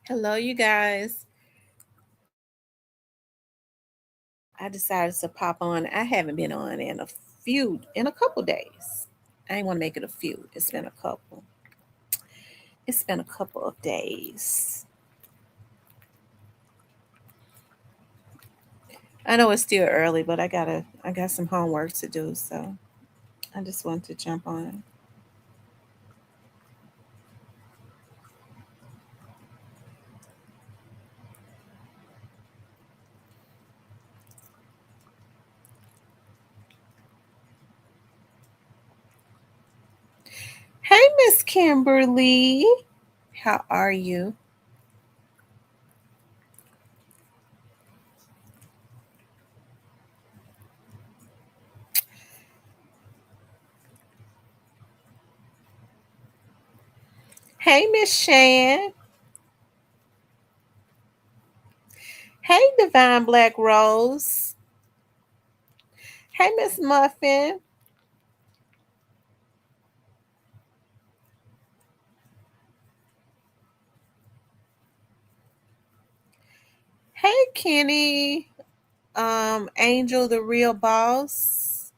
Hello, you guys. I decided to pop on. I haven't been on in a couple days. I ain't want to make it a few. It's been a couple. It's been a couple of days. I know it's still early, but I got some homework to do, so I just wanted to jump on. Hey, Miss Kimberly. How are you? Hey, Miss Shan. Hey, Divine Black Rose. Hey, Miss Muffin. Hey, Kenny. Angel, the real boss.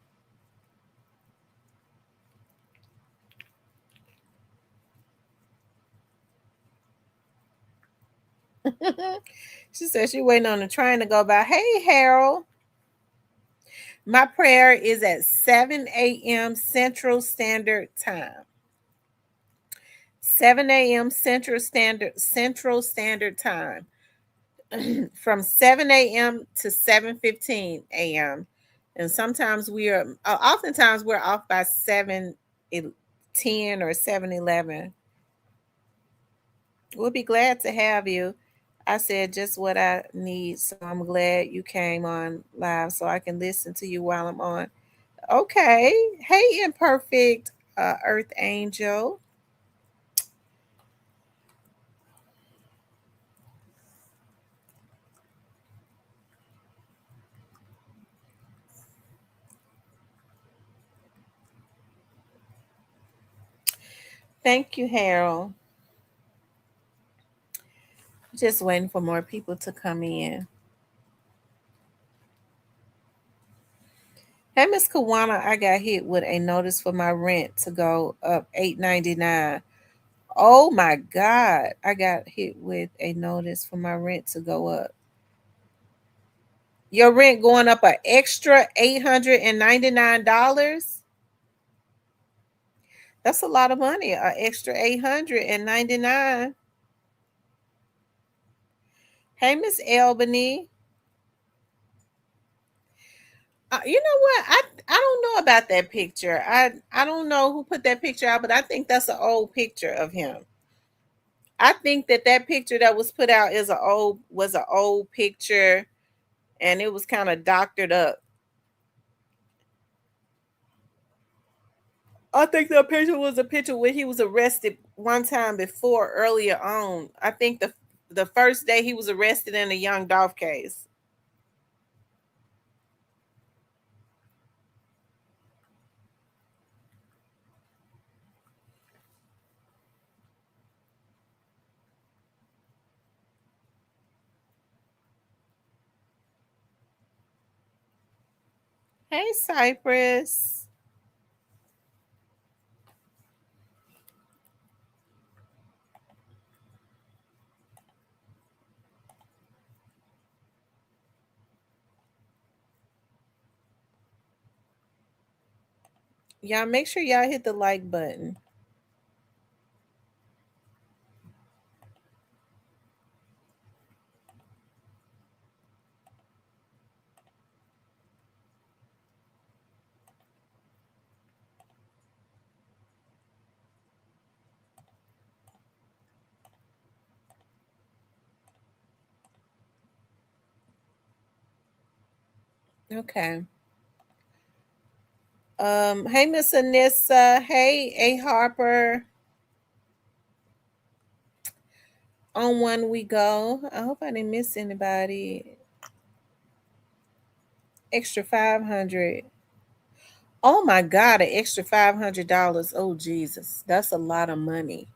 She said she waiting on the train to go by. Hey, Harold. My prayer is at 7 a.m. Central Standard Time. 7 a.m. Central Standard Time. From 7 a.m. to 7:15 a.m. And sometimes oftentimes we're off by 7:10 or 7:11. We'll be glad to have you. I said just what I need, so I'm glad you came on live so I can listen to you while I'm on. Okay. Hey, imperfect Earth Angel. Thank you, Harold. Just waiting for more people to come in. Hey, Miss Kawana, I got hit with a notice for my rent to go up $8.99. Oh my God. I got hit with a notice for my rent to go up. Your rent going up an extra $899? That's a lot of money. An extra 899. Hey, Miss Albany. You know what? I don't know about that picture. I don't know who put that picture out, but I think that's an old picture of him. I think that picture that was put out was an old picture, and it was kind of doctored up. I think that picture was a picture where he was arrested one time before earlier on. I think the first day he was arrested in a Young Dolph case. Hey, Cypress. Y'all make sure y'all hit the like button. Okay. Hey, Miss Anissa. Hey, A Harper. On one we go. I hope I didn't miss anybody. Extra 500. Oh my God, an extra $500. Oh Jesus, that's a lot of money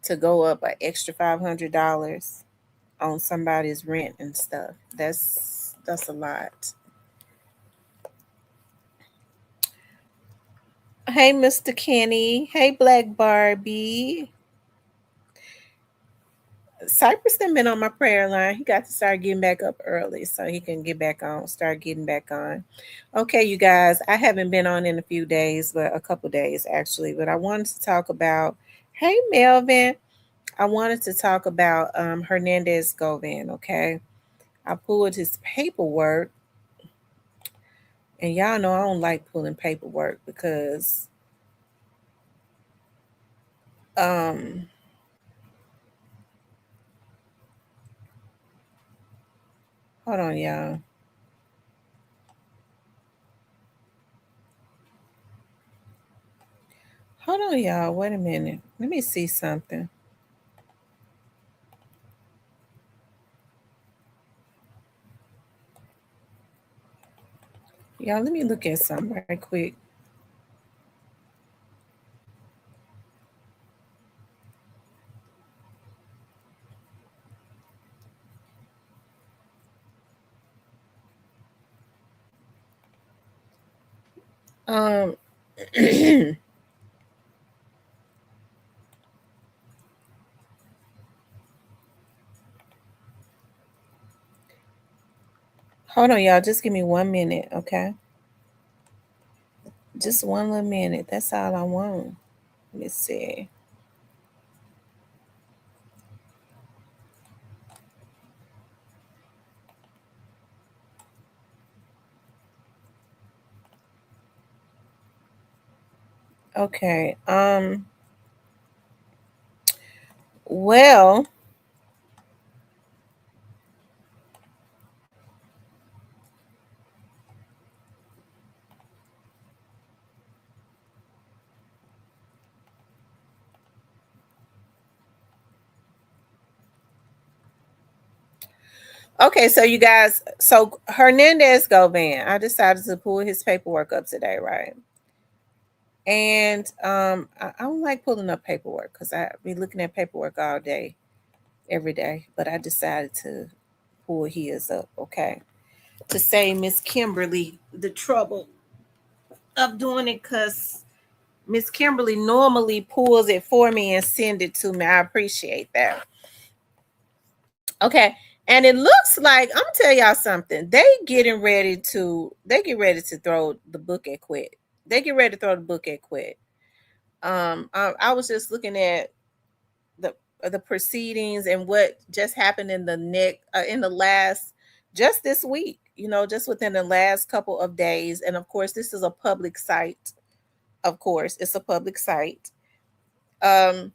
to go up an extra $500 on somebody's rent and stuff. That's a lot. Hey, Mr. Kenny. Hey, Black Barbie. Cypress done been on my prayer line. He got to start getting back up early so he can get back on, start getting back on. Okay, you guys, I haven't been on in a few days, but a couple days actually. But I wanted to talk about, hey, Melvin. I wanted to talk about Hernandez Govan, okay? I pulled his paperwork, and y'all know I don't like pulling paperwork because um hold on, y'all. Hold on, y'all. Wait a minute. Let me see something. Y'all, let me look at something right quick. Um Hold on, y'all. Just give me 1 minute, okay? Just one little minute. That's all I want. Let me see. Okay. Well, okay, so you guys, so Hernandez Govan, I decided to pull his paperwork up today, right? And I don't like pulling up paperwork because I be looking at paperwork all day, every day. But I decided to pull his up, okay? To save Miss Kimberly the trouble of doing it because Miss Kimberly normally pulls it for me and send it to me. I appreciate that. Okay. And it looks like I'm gonna tell y'all something. They get ready to throw the book at Quit. They get ready to throw the book at Quit. I was just looking at the the proceedings and what just happened in the last just this week. You know, just within the last couple of days. And of course, this is a public site. Of course, it's a public site. Um,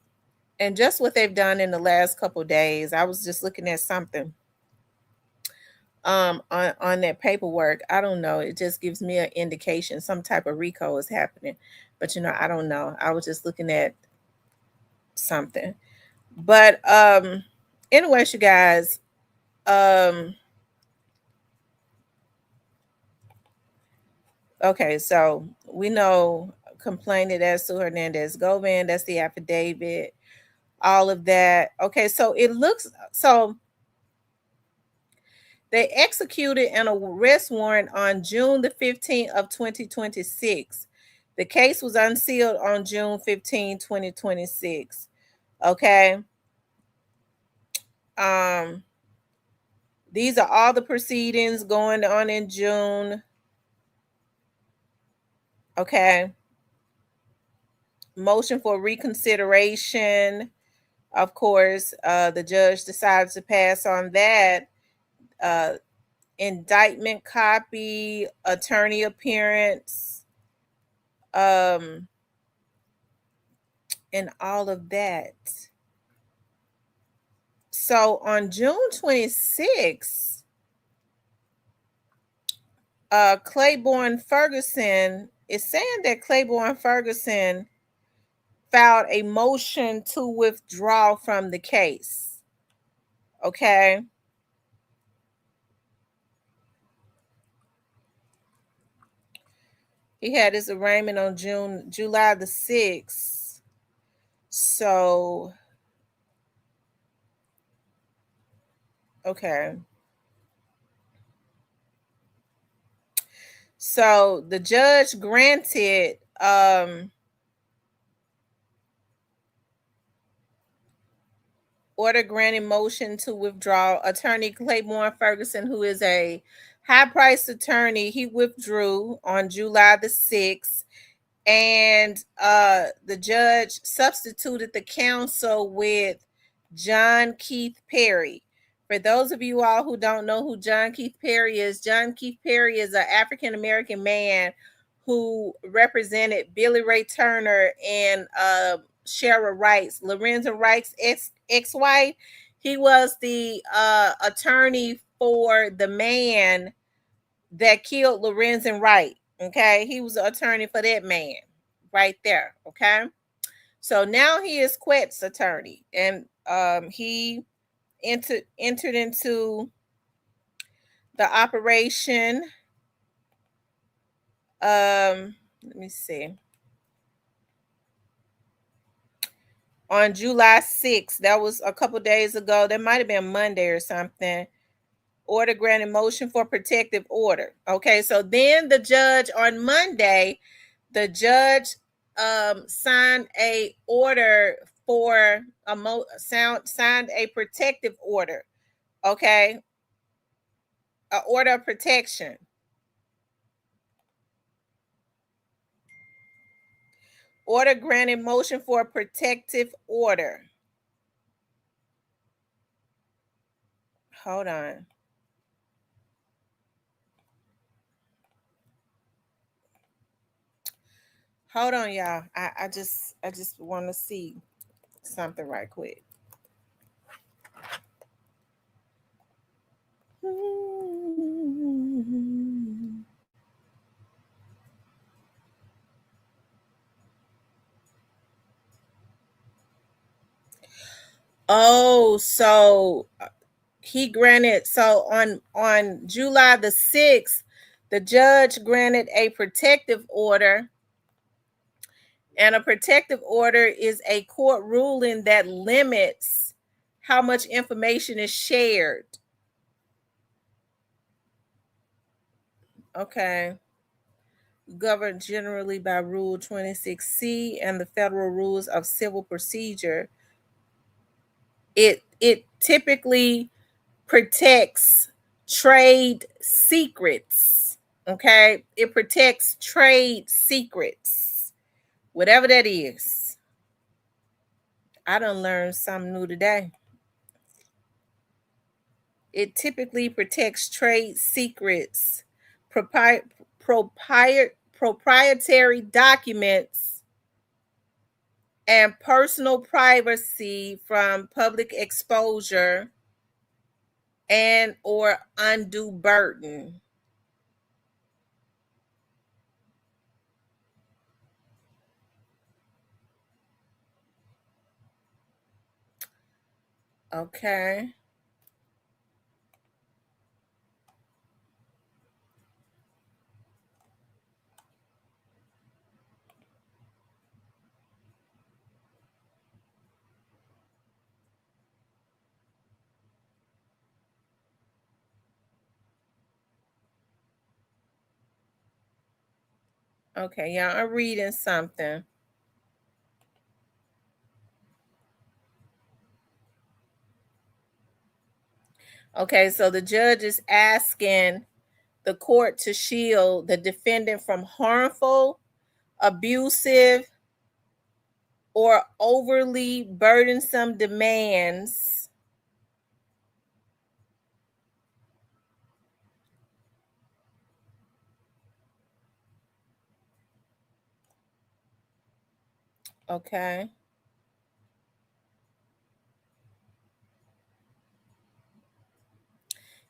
and just what they've done in the last couple of days, I was just looking at something on that paperwork. I don't know, it just gives me an indication some type of RICO is happening, but I don't know. I was just looking at something, but anyways, you guys, um okay, so we know complainant as to Hernandez Govan, that's the affidavit, all of that. Okay, so it looks so they executed an arrest warrant on June the 15th of 2026. The case was unsealed on June 15, 2026. Okay. Um, these are all the proceedings going on in June. Okay. Motion for reconsideration. Of course, the judge decided to pass on that. Uh, indictment copy, attorney appearance, um, and all of that. So on June 26th, Claiborne Ferguson is saying that Claiborne Ferguson filed a motion to withdraw from the case. Okay. He had his arraignment on July the 6th. So Okay. So the judge granted order granting motion to withdraw. Attorney Claiborne Ferguson, who is a high-priced attorney, he withdrew on July the 6th, and the judge substituted the counsel with John Keith Perry. For those of you all who don't know who John Keith Perry is, John Keith Perry is an African American man who represented Billy Ray Turner and Shara Wright's, Lorenzo Wright's ex-wife. He was the attorney for the man that killed Lorenzo Wright. Okay, he was the attorney for that man right there. Okay, so now he is Quet's attorney, and he entered into the operation. Let me see. On July 6th, that was a couple days ago. That might have been Monday or something. Order granted motion for protective order. Okay, so then the judge on Monday, the judge signed a order for signed a protective order. Okay, an order of protection. Order granted motion for a protective order. Hold on. Hold on, y'all. I just want to see something right quick. Oh, so he granted, so on July the 6th, the judge granted a protective order. And a protective order is a court ruling that limits how much information is shared. Okay. Governed generally by Rule 26C and the Federal Rules of Civil Procedure. It typically protects trade secrets. Okay? It protects trade secrets. Whatever that is. I done learned something new today. It typically protects trade secrets, proprietary documents, and personal privacy from public exposure and or undue burden. Okay. Okay, y'all, I'm reading something. Okay, so the judge is asking the court to shield the defendant from harmful, abusive, or overly burdensome demands okay.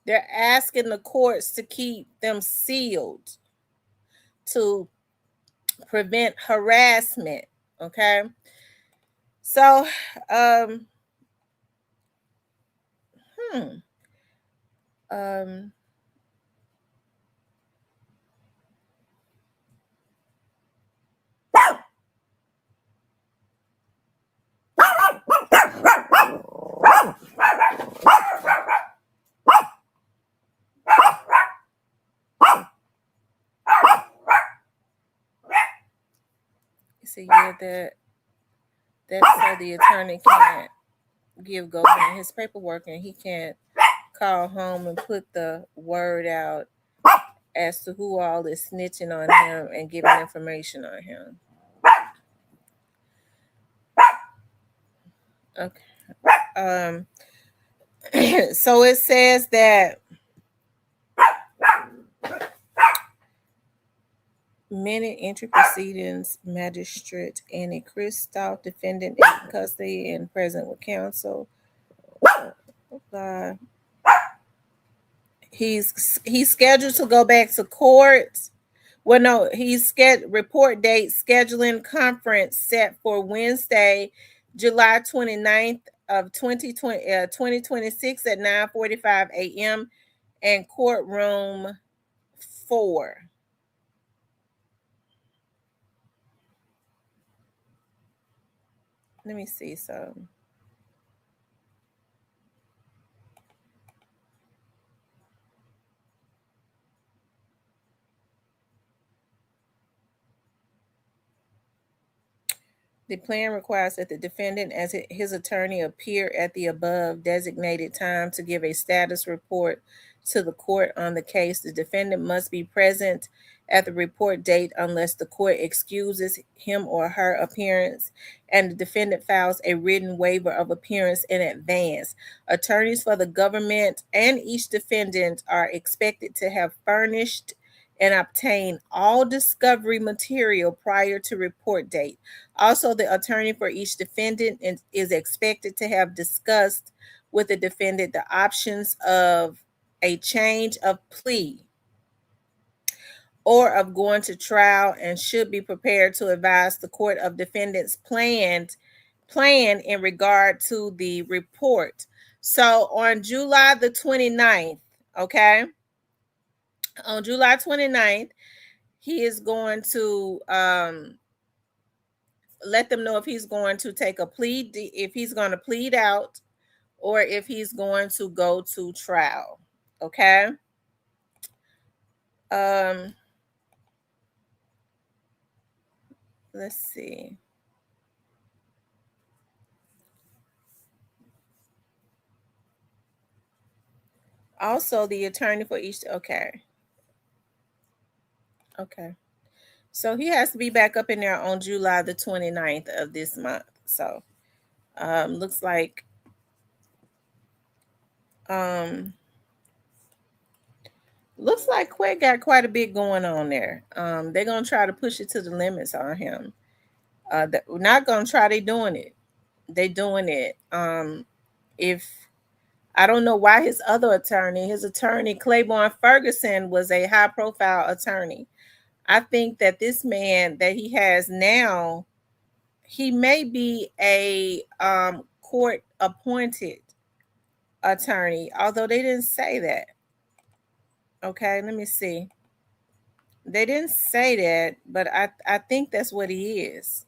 They're asking the courts to keep them sealed to prevent harassment. Okay. So, um, hmm, um, see here that so the attorney can't give Goldman his paperwork and he can't call home and put the word out as to who all is snitching on him and giving information on him. Okay. So it says that minute entry proceedings, magistrate Annie Kristoff, defendant in custody and present with counsel. He's scheduled to go back to court. Well, no, he's report date scheduling conference set for Wednesday, July 29th of 2026 at 9:45 a.m. and courtroom 4. Let me see some. The plan requires that the defendant, as his attorney, appear at the above designated time to give a status report to the court on the case. The defendant must be present at the report date unless the court excuses him or her appearance, and the defendant files a written waiver of appearance in advance. Attorneys for the government and each defendant are expected to have furnished and obtain all discovery material prior to report date. Also, the attorney for each defendant is expected to have discussed with the defendant the options of a change of plea or of going to trial and should be prepared to advise the court of defendant's plan in regard to the report. So on July the 29th, okay, on July 29th, he is going to let them know if he's going to take a plea, if he's going to plead out, or if he's going to go to trial. Okay. Let's see. Also, the attorney for each. Okay. So he has to be back up in there on July the 29th of this month. So looks like Quay got quite a bit going on there. They're gonna try to push it to the limits on him. We're not gonna try. They doing it. If I don't know why his attorney Claiborne Ferguson, was a high profile attorney. I think that this man that he has now, he may be a court appointed attorney, although they didn't say that. Okay, let me see. They didn't say that, but I think that's what he is.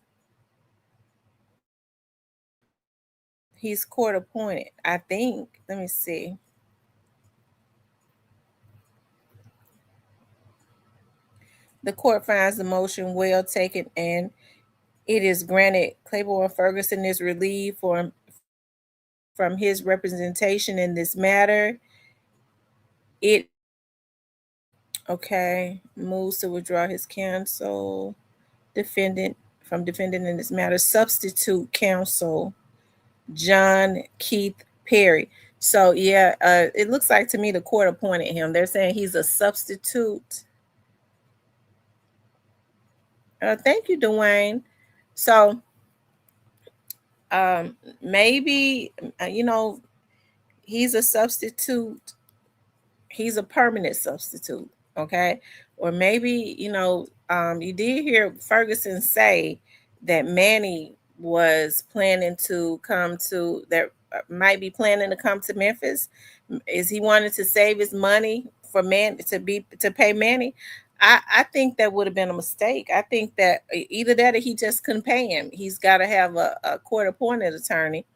He's court appointed, I think. Let me see. The court finds the motion well taken and it is granted. Claiborne Ferguson is relieved from his representation in this matter. It moves to withdraw his counsel. Defendant in this matter. Substitute counsel John Keith Perry. So yeah, it looks like to me the court appointed him. They're saying he's a substitute. Thank you, Dwayne. So maybe he's a substitute. He's a permanent substitute. Okay, or maybe you did hear Ferguson say that Manny was planning to come to might be planning to come to Memphis. Is he wanted to save his money for to pay Manny? I think that would have been a mistake. I think that either that or he just couldn't pay him. He's got to have a court appointed attorney.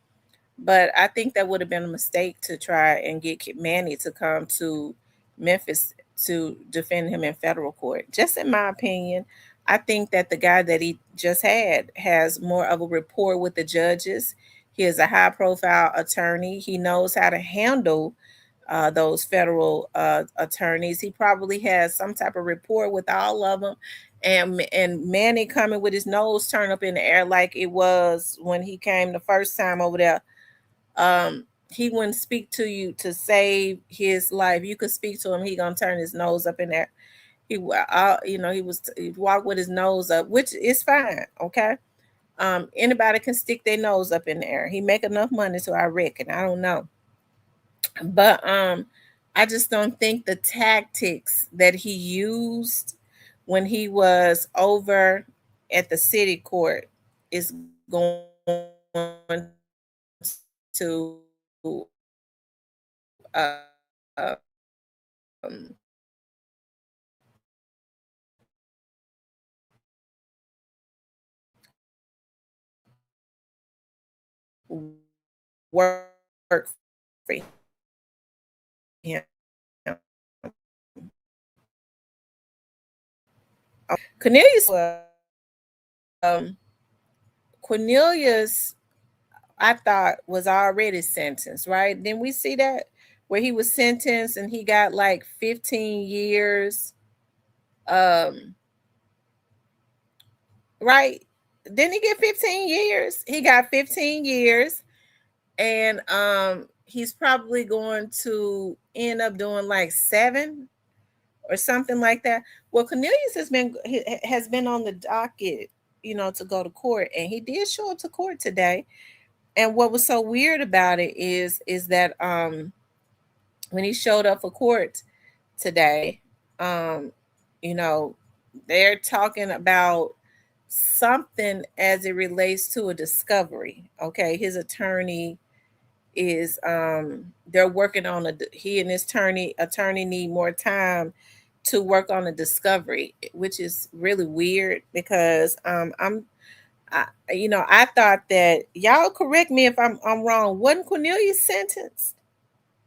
But I think that would have been a mistake to try and get Manny to come to Memphis to defend him in federal court. Just in my opinion. I think that the guy that he just had has more of a rapport with the judges. He is a high profile attorney. He knows how to handle those federal attorneys. He probably has some type of rapport with all of them. And Manny coming with his nose turned up in the air like it was when he came the first time over there. He wouldn't speak to you to save his life. You could speak to him, he gonna turn his nose up in there. He walked with his nose up, which is fine. Okay. Anybody can stick their nose up in the air. He make enough money, so I reckon. I don't know, but I just don't think the tactics that he used when he was over at the city court is going to um, work for him. Cornelius um, Cornelius, I thought was already sentenced, right? Then we see that where he was sentenced and he got like 15 years. Um, right? Didn't he get 15 years? He got 15 years, and he's probably going to end up doing like 7 or something like that. Well, Cornelius has been on the docket, to go to court, and he did show up to court today. And what was so weird about it is that when he showed up for court today, um, you know, they're talking about something as it relates to a discovery. Okay, his attorney is they're working on he and his attorney need more time to work on a discovery, which is really weird because I thought that, y'all correct me if I'm wrong, wasn't Cornelius sentenced?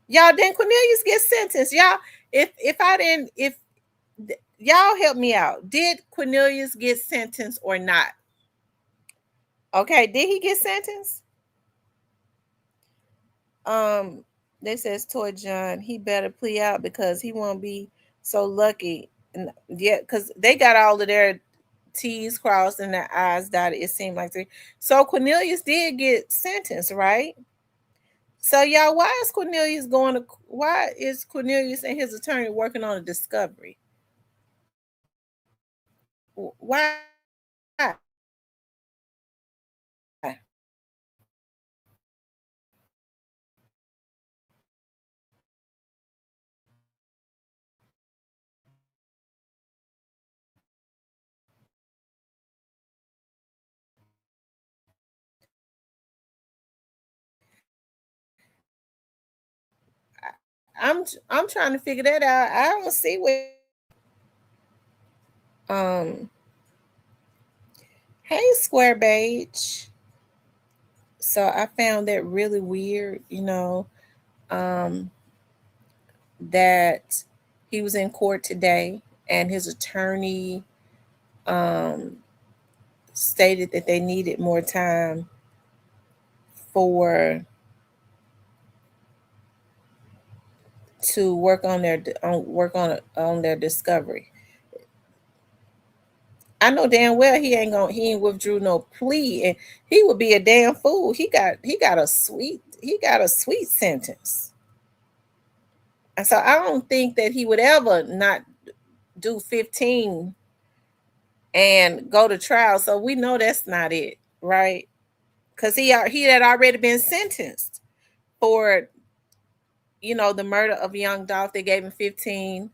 Y'all, didn't Cornelius get sentenced? Y'all, if I didn't, if y'all help me out, did Cornelius get sentenced or not? Okay, did he get sentenced? Um, they says Toy John, he better plea out because he won't be so lucky. And yeah, because they got all of their T's crossed and their I's dotted. It seemed like so Cornelius did get sentenced, right? So y'all, why is Cornelius and his attorney working on a discovery? Why? I'm trying to figure that out. I don't see where. Um, hey, Square Beige. So I found that really weird, um, that he was in court today and his attorney um, stated that they needed more time for to work on their discovery. I know damn well he ain't withdrew no plea, and he would be a damn fool. He got a sweet sentence. And so I don't think that he would ever not do 15 and go to trial. So we know that's not it, right? Because he had already been sentenced for the murder of young Dolph. They gave him 15,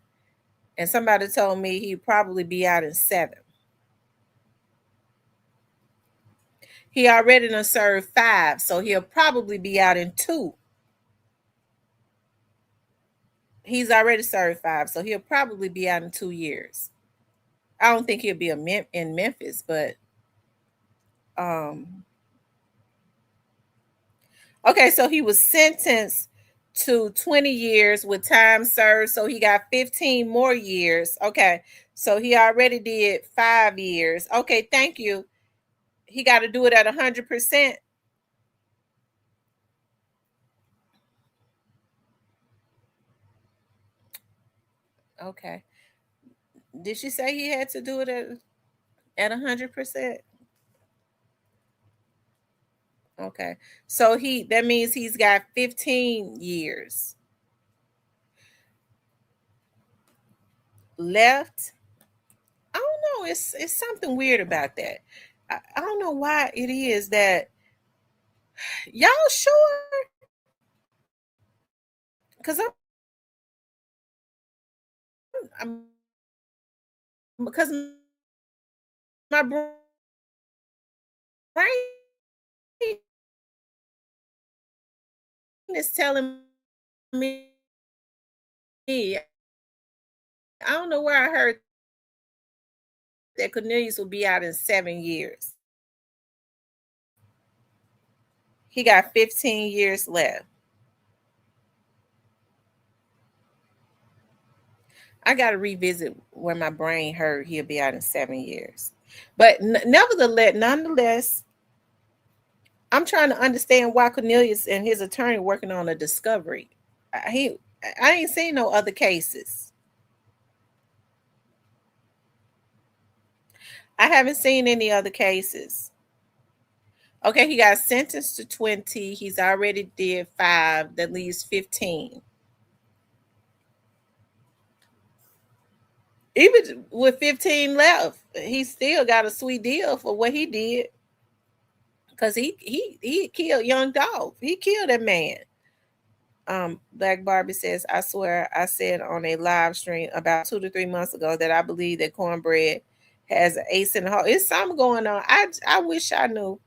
and somebody told me he'd probably be out in 7. He already done served 5, so he'll probably be out in 2. He's already served 5, so he'll probably be out in 2 years. I don't think he'll be in Memphis, but um okay, so he was sentenced to 20 years with time served. So he got 15 more years. Okay. So he already did 5 years. Okay. Thank you. He got to do it at 100%. Okay. Did she say he had to do it at 100%? Okay. So that means he's got 15 years left. I don't know. It's something weird about that. I don't know why it is that y'all sure because I'm because my brain is telling me I don't know where I heard that Cornelius will be out in 7 years. He got 15 years left. I got to revisit where my brain heard he'll be out in 7 years. But nonetheless, I'm trying to understand why Cornelius and his attorney working on a discovery. I ain't seen no other cases. I haven't seen any other cases. Okay, he got sentenced to 20. He's already did 5. That leaves 15. Even with 15 left, he still got a sweet deal for what he did. Because he killed Young Dolph. He killed that man. Black Barbie says, I swear I said on a live stream about 2 to 3 months ago that I believe that Cornbread has an ace in the hole. It's something going on. I wish I knew.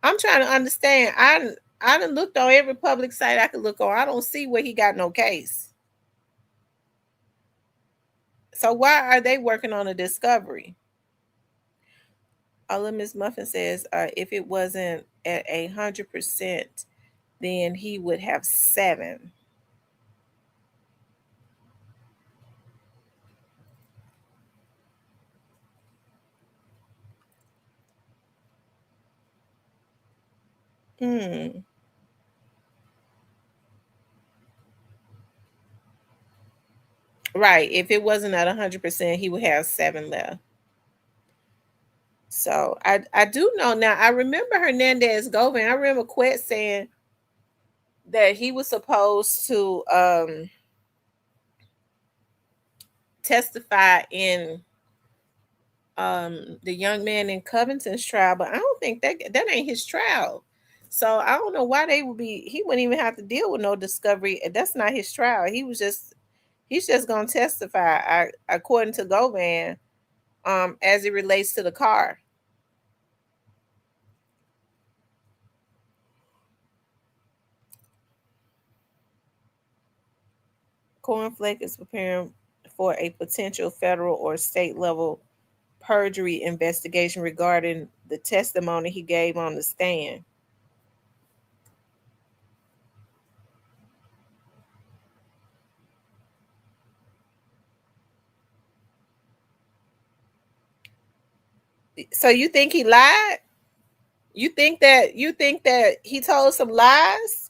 I'm trying to understand. I done looked on every public site I could look on. I don't see where he got no case. So why are they working on a discovery? Miss Muffin says, if it wasn't at 100%, then he would have 7. Hmm. Right. If it wasn't at 100%, he would have 7 left. So I do know now. I remember Hernandez Govan. I remember Quet saying that he was supposed to testify in the young man in Covington's trial, but I don't think that ain't his trial. So I don't know why they would be. He wouldn't even have to deal with no discovery. That's not his trial. He's just gonna testify. According to Govan, as it relates to the car. Cornflake is preparing for a potential federal or state level perjury investigation regarding the testimony he gave on the stand. So you think he lied? You think that he told some lies?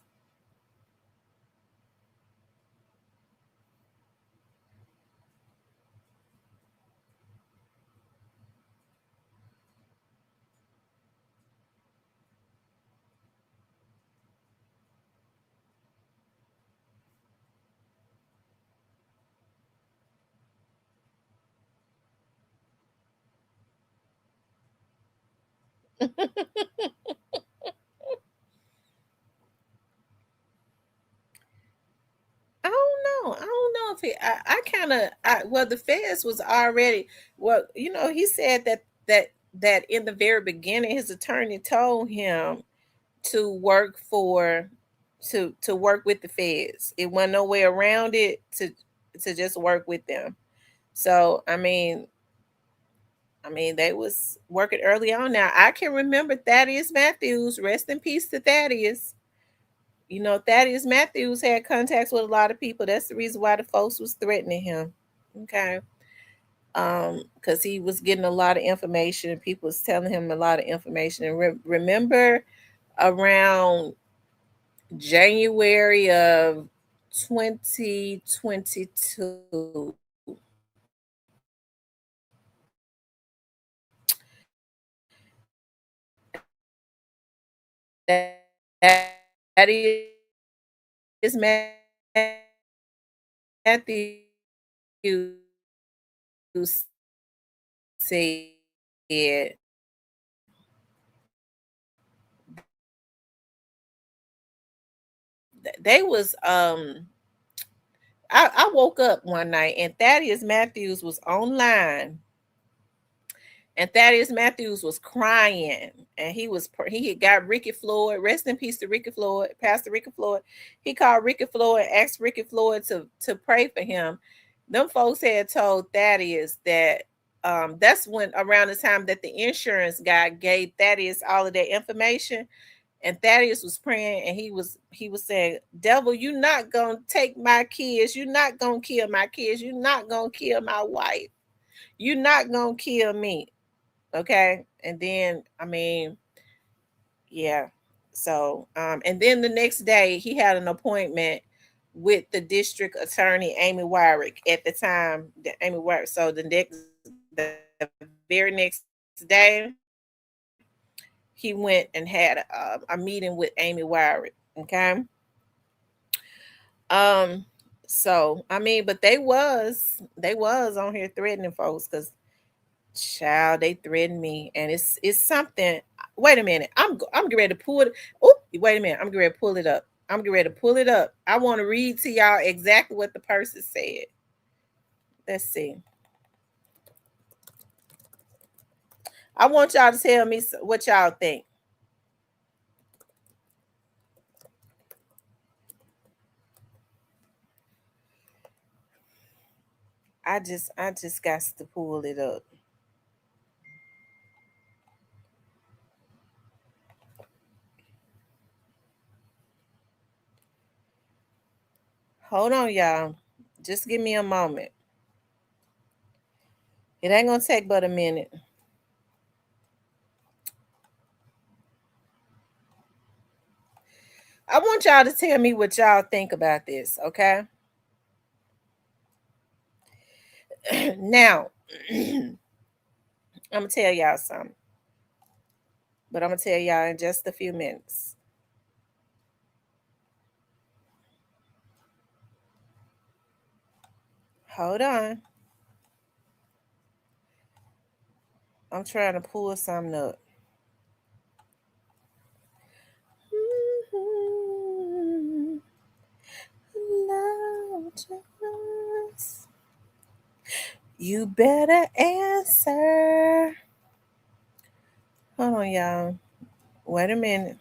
I don't know. I don't know if I kind of. Well, the feds was already. Well, he said that in the very beginning, his attorney told him to work for to work with the feds. It wasn't no way around it to just work with them. So I mean they was working early on. Now I can remember Thaddeus Matthews. Rest in peace to Thaddeus. Thaddeus Matthews had contacts with a lot of people. That's the reason why the folks was threatening him. Okay. Because he was getting a lot of information. People was telling him a lot of information. And remember, around January of 2022, that is Matthew said they was I woke up one night and Thaddeus Matthews was online, and Thaddeus Matthews was crying, and he had got Ricky Floyd. Rest in peace to Ricky Floyd, Pastor Ricky Floyd. He called Ricky Floyd, asked Ricky Floyd to pray for him. Them folks had told Thaddeus that that's when around the time that the insurance guy gave Thaddeus all of that information, and Thaddeus was praying, and he was saying, "Devil, you're not gonna take my kids. You're not gonna kill my kids. You're not gonna kill my wife. You're not gonna kill me." Okay. And then, I mean, yeah. So, and then the next day he had an appointment with the district attorney, Amy Wyrick, at the time, Amy Wyrick. So the very next day, he went and had a meeting with Amy Wyrick. Okay. Um, so I mean, but they was on here threatening folks because child, they threatened me, and it's something. Wait a minute, I'm getting ready to pull it. Oh, wait a minute, I'm getting ready to pull it up. I'm getting ready to pull it up. I want to read to y'all exactly what the person said. Let's see. I want y'all to tell me what y'all think. I just got to pull it up. Hold on, y'all. Just give me a moment. It ain't gonna take but a minute. I want y'all to tell me what y'all think about this, okay? Now, I'm gonna tell y'all something, but I'm gonna tell y'all in just a few minutes. Hold on. I'm trying to pull something up. You better answer. Hold on, y'all. Wait a minute.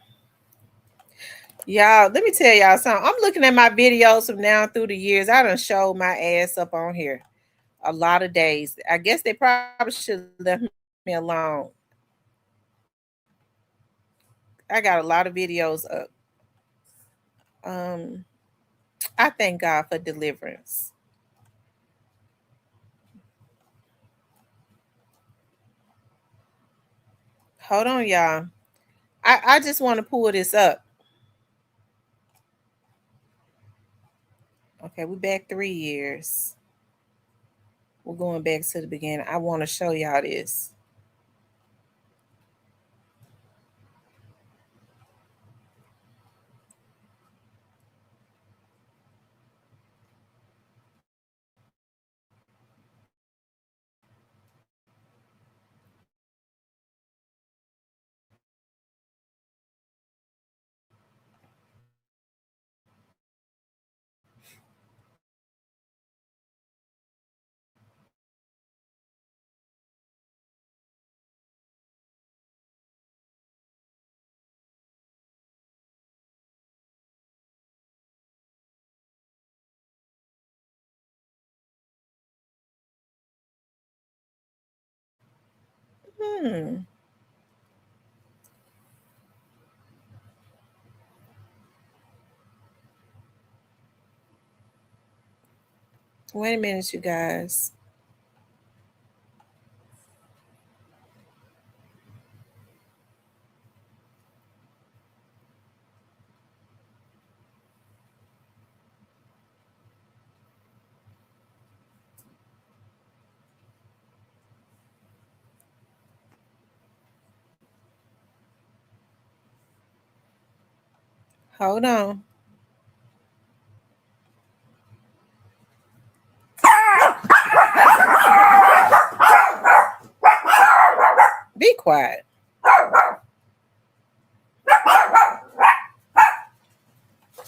Y'all, let me tell y'all something. I'm looking at my videos from now through the years. I done showed my ass up on here a lot of days. I guess they probably should have left me alone. I got a lot of videos up. Um, I thank God for deliverance. Hold on, y'all. I just want to pull this up. Okay, we back 3 years. We're going back to the beginning. I want to show y'all this. Hmm. Wait a minute, you guys. Hold on. Be quiet.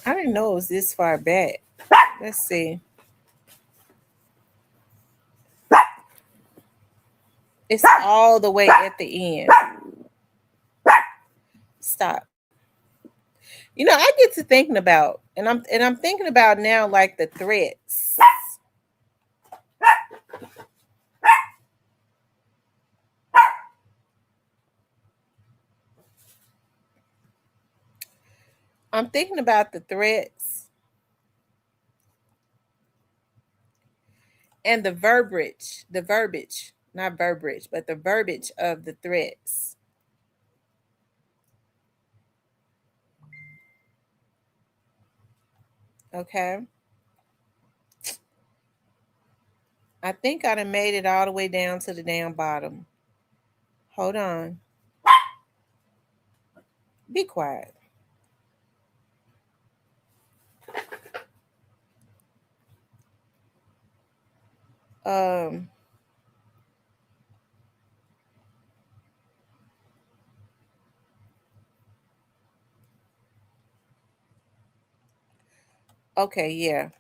I didn't know it was this far back. Let's see. It's all the way at the end. Stop. You know, I get to thinking about, and I'm thinking about now, like the threats. I'm thinking about the threats and the verbiage, not verbiage, but the verbiage of the threats. Okay. I think I done made it all the way down to the damn bottom. Hold on. Be quiet. Um, okay, yeah.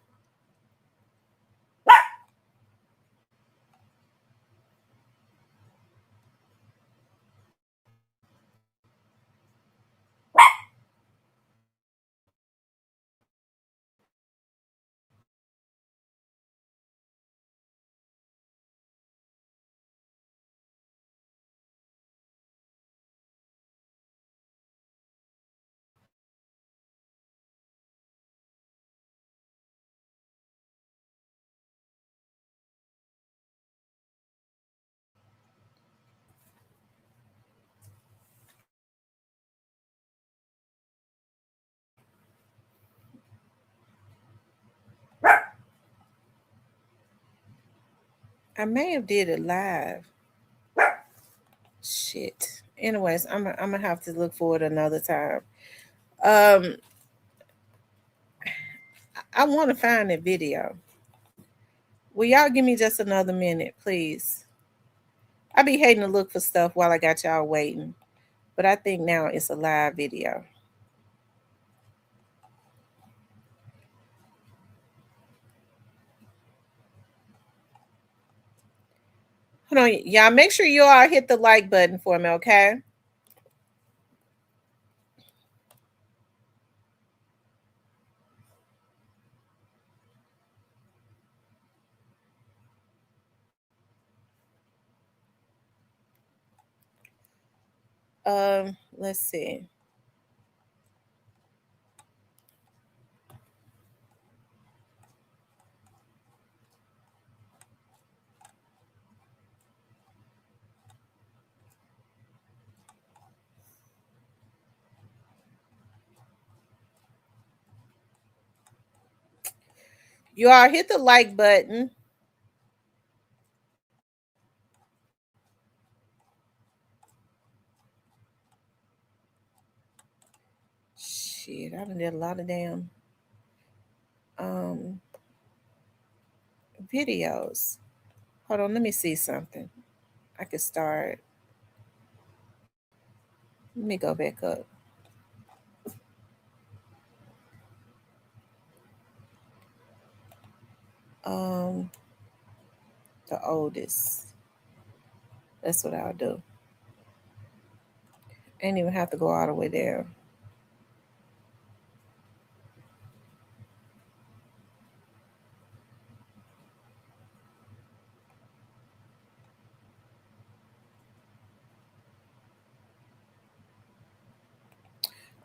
I may have did it live. Shit. Anyways, I'm gonna have to look for it another time. Um, I want to find that video. Will y'all give me just another minute, please? I be hating to look for stuff while I got y'all waiting, but I think now it's a live video. Hold on, y'all. Make sure you all hit the like button for me, okay? Let's see. You all hit the like button. Shit, I done did a lot of damn um videos. Hold on, let me see something. I can start. Let me go back up. Um, the oldest. That's what I'll do. Ain't even have to go all the way there.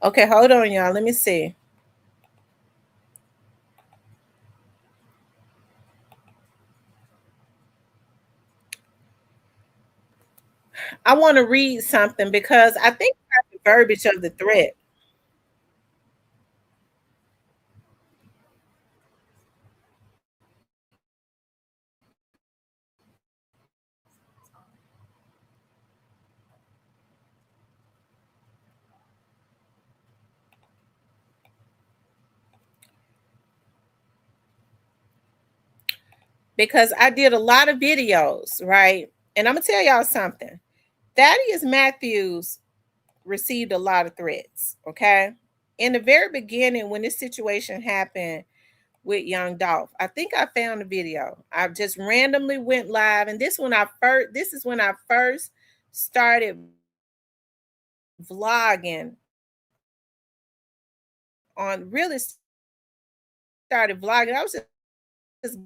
Okay, hold on, y'all. Let me see. I want to read something because I think about the verbiage of the threat. Because I did a lot of videos, right? And I'm gonna tell y'all something. Thaddeus Matthews received a lot of threats. Okay. In the very beginning, when this situation happened with Young Dolph, I think I found a video. I just randomly went live, and this is when I first started vlogging on really started vlogging. I was just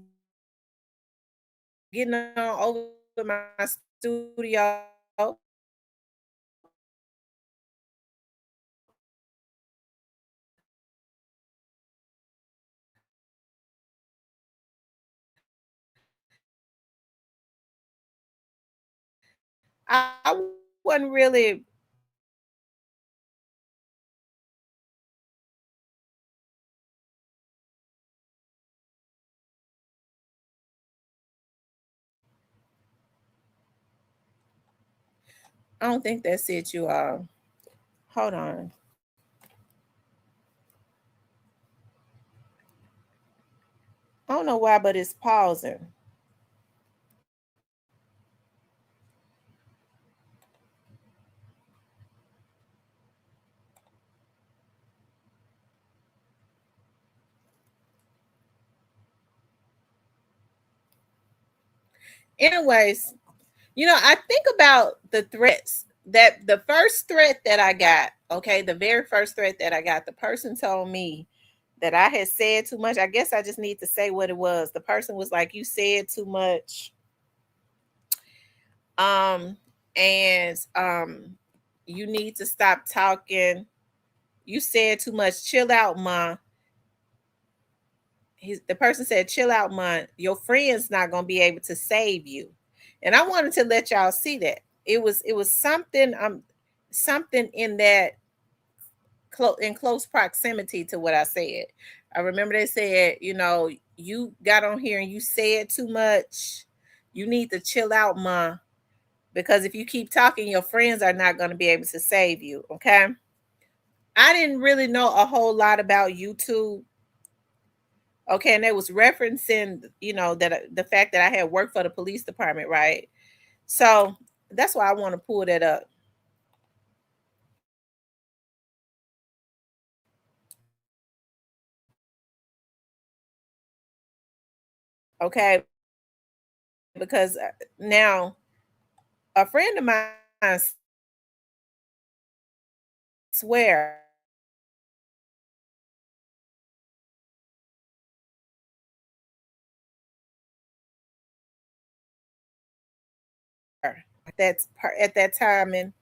getting on over my studio. I wasn't really, I don't think that's it, you all. Hold on. I don't know why, but it's pausing. Anyways, I think about the threats that the first threat that I got, okay, the very first threat that I got, the person told me that I had said too much. I guess I just need to say what it was. The person was like, "You said too much. Um, and you need to stop talking. You said too much. Chill out, ma." The person said, "Chill out, ma. Your friend's not gonna be able to save you." And I wanted to let y'all see that it was something in that in close proximity to what I said. I remember they said, you got on here and you said too much. You need to chill out, ma, because if you keep talking, your friends are not going to be able to save you. Okay. I didn't really know a whole lot about YouTube. Okay, and they was referencing, that the fact that I had worked for the police department, right? So that's why I want to pull that up. Okay, because now a friend of mine swear at that time. And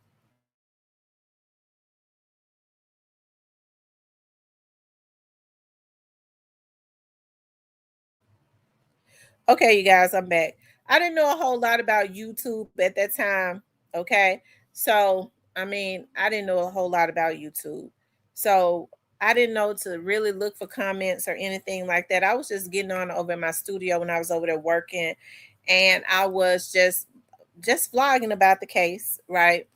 okay, you guys, I'm back. I didn't know a whole lot about YouTube at that time. Okay, so I mean, I didn't know a whole lot about YouTube, so I didn't know to really look for comments or anything like that. I was just getting on over in my studio when I was over there working, and I was just vlogging about the case, right?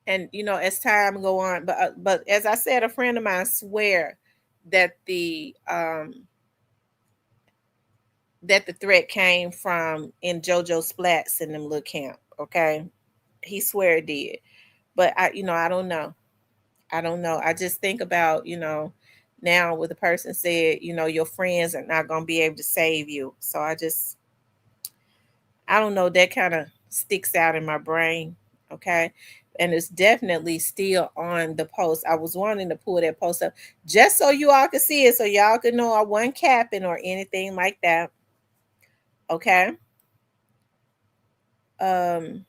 And as time go on, but as I said, a friend of mine swear that the threat came from in JoJo Splats in them little camp. Okay, he swear it did, but I don't know. I don't know. I just think about now what the person said. Your friends are not gonna be able to save you. So I don't know. That kind of sticks out in my brain. Okay. And it's definitely still on the post. I was wanting to pull that post up just so you all could see it, so y'all could know I wasn't capping or anything like that. Okay. Um,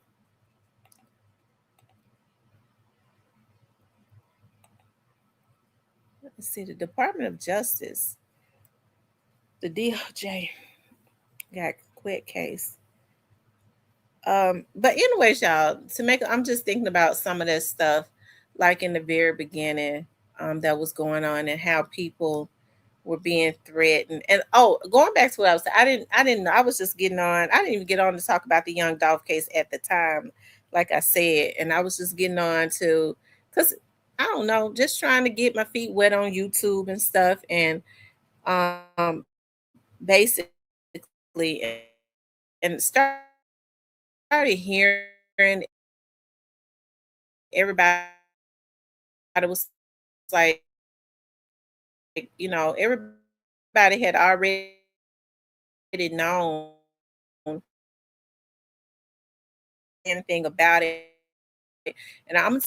let's see, the Department of Justice, the DOJ got quit case. But anyways, y'all, to make I'm just thinking about some of that stuff, like in the very beginning, that was going on and how people were being threatened. And oh, going back to what I was saying, I didn't know. I was just getting on. I didn't even get on to talk about the Young Dolph case at the time, like I said, and I was just getting on to because I don't know, just trying to get my feet wet on YouTube and stuff, and basically, and started hearing everybody was like, everybody had already known anything about it. And I'm gonna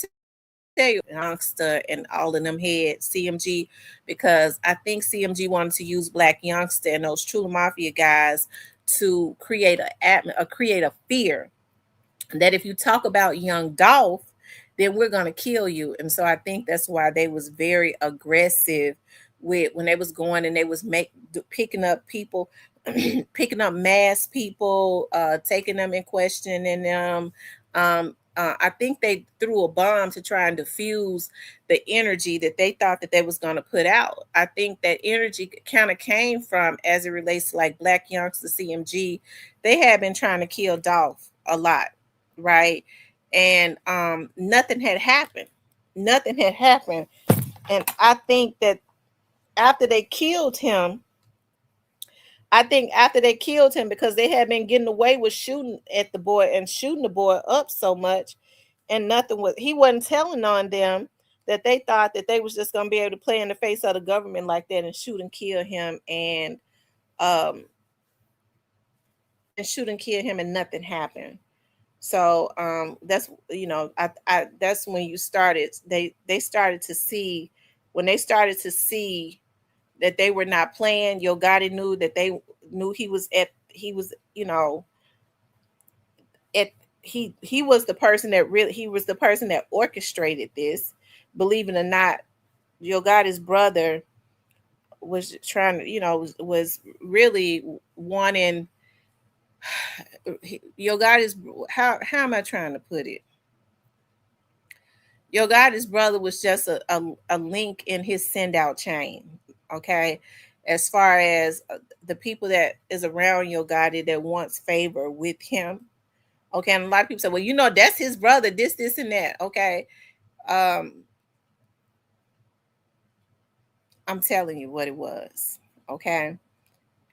tell you, Youngster and all of them had CMG because I think CMG wanted to use Black Youngster and those True Mafia guys to create a fear that if you talk about Young Dolph, then we're gonna kill you. And so I think that's why they was very aggressive with when they was going and they was picking up people, picking up mass people, taking them and questioning them. I think they threw a bomb to try and diffuse the energy that they thought that they was going to put out. I think that energy kind of came from as it relates to like Black Youngster CMG. They had been trying to kill Dolph a lot, right? And nothing had happened. Nothing had happened. And I think that after they killed him, I think after they killed him because they had been getting away with shooting at the boy and shooting the boy up so much, and nothing was he wasn't telling on them that they thought that they was just gonna be able to play in the face of the government like that and shoot and kill him um and kill him and nothing happened. So that's I that's when you started they started to see when they started to see that they were not playing. Yo Gotti knew that they knew he was at he was the person that really he was the person that orchestrated this. Believe it or not, Yo Gotti's brother was trying to was really wanting Yo Gotti's how am I trying to put it? Yo Gotti's brother was just a link in his send out chain. Okay. As far as the people that is around Yo Gotti that wants favor with him. Okay. And a lot of people say, well, that's his brother, this, and that. Okay. Um, I'm telling you what it was. Okay.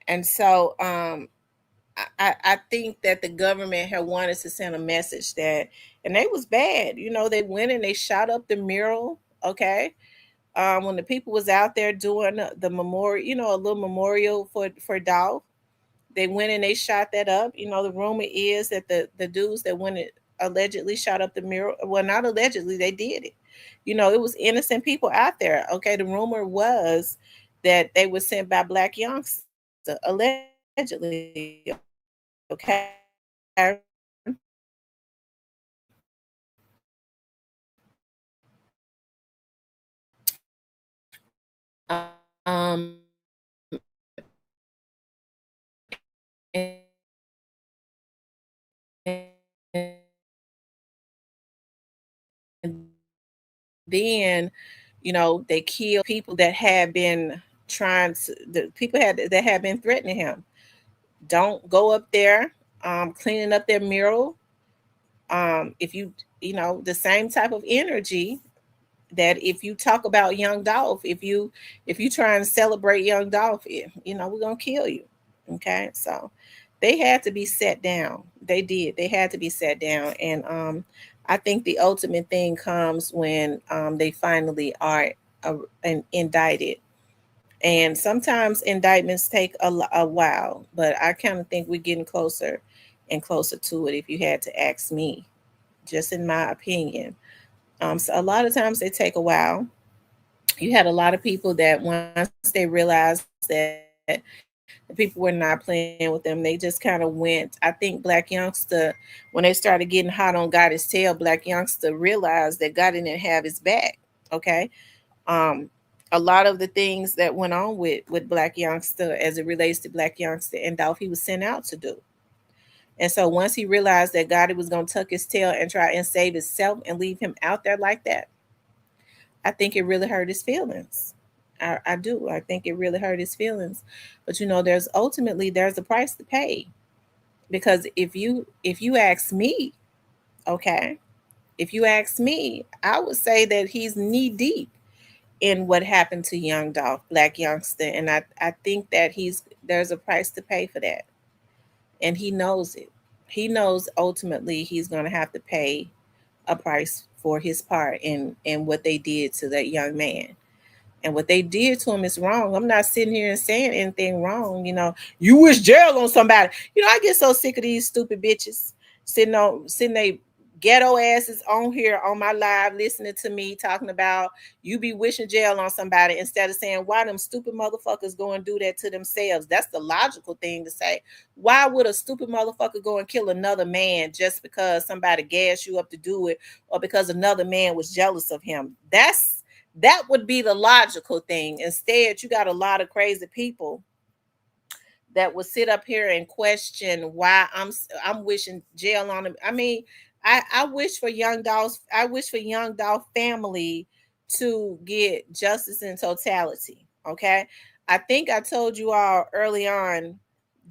And so I think that the government had wanted to send a message that, and they was bad. They went and they shot up the mural. Okay. When the people was out there doing the memorial, a little memorial for Dolph, they went and they shot that up. The rumor is that the dudes that went and allegedly shot up the mural, well, not allegedly, they did it. It was innocent people out there. Okay, the rumor was that they were sent by Black Youngster, allegedly. Okay. Um, and then they killed people that had been the people that had been threatening him. Don't go up there cleaning up their mural. If the same type of energy that if you talk about Young Dolph, if you try and celebrate Young Dolph, we're gonna kill you. Okay, so they had to be set down. They did. They had to be set down, and I think the ultimate thing comes when they finally are indicted. And sometimes indictments take a while, but I kind of think we're getting closer and closer to it. If you had to ask me, just in my opinion. So a lot of times they take a while. You had a lot of people that once they realized that the people were not playing with them, they just kind of went. I think Black Youngster, when they started getting hot on Gotti's tail, Black Youngster realized that God didn't have his back. Okay. Um, a lot of the things that went on with Black Youngster as it relates to Black Youngster and Dolph, he was sent out to do. And so once he realized that God was going to tuck his tail and try and save himself and leave him out there like that, I think it really hurt his feelings. I do. I think it really hurt his feelings. But there's a price to pay. Because if you ask me, okay, if you ask me, I would say that he's knee deep in what happened to young Dolph, Black Youngster. And I think that there's a price to pay for that. And he knows it. He knows ultimately he's gonna have to pay a price for his part in what they did to that young man. And what they did to him is wrong. I'm not sitting here and saying anything wrong. You wish jail on somebody. I get so sick of these stupid bitches sitting they ghetto asses on here on my live listening to me talking about you be wishing jail on somebody instead of saying why them stupid motherfuckers go and do that to themselves. That's the logical thing to say. Why would a stupid motherfucker go and kill another man just because somebody gassed you up to do it, or because another man was jealous of him? That would be the logical thing. Instead, you got a lot of crazy people that will sit up here and question why I'm wishing jail on him. I mean, I wish for young Dolph. I wish for young Dolph family to get justice in totality. Okay, I think I told you all early on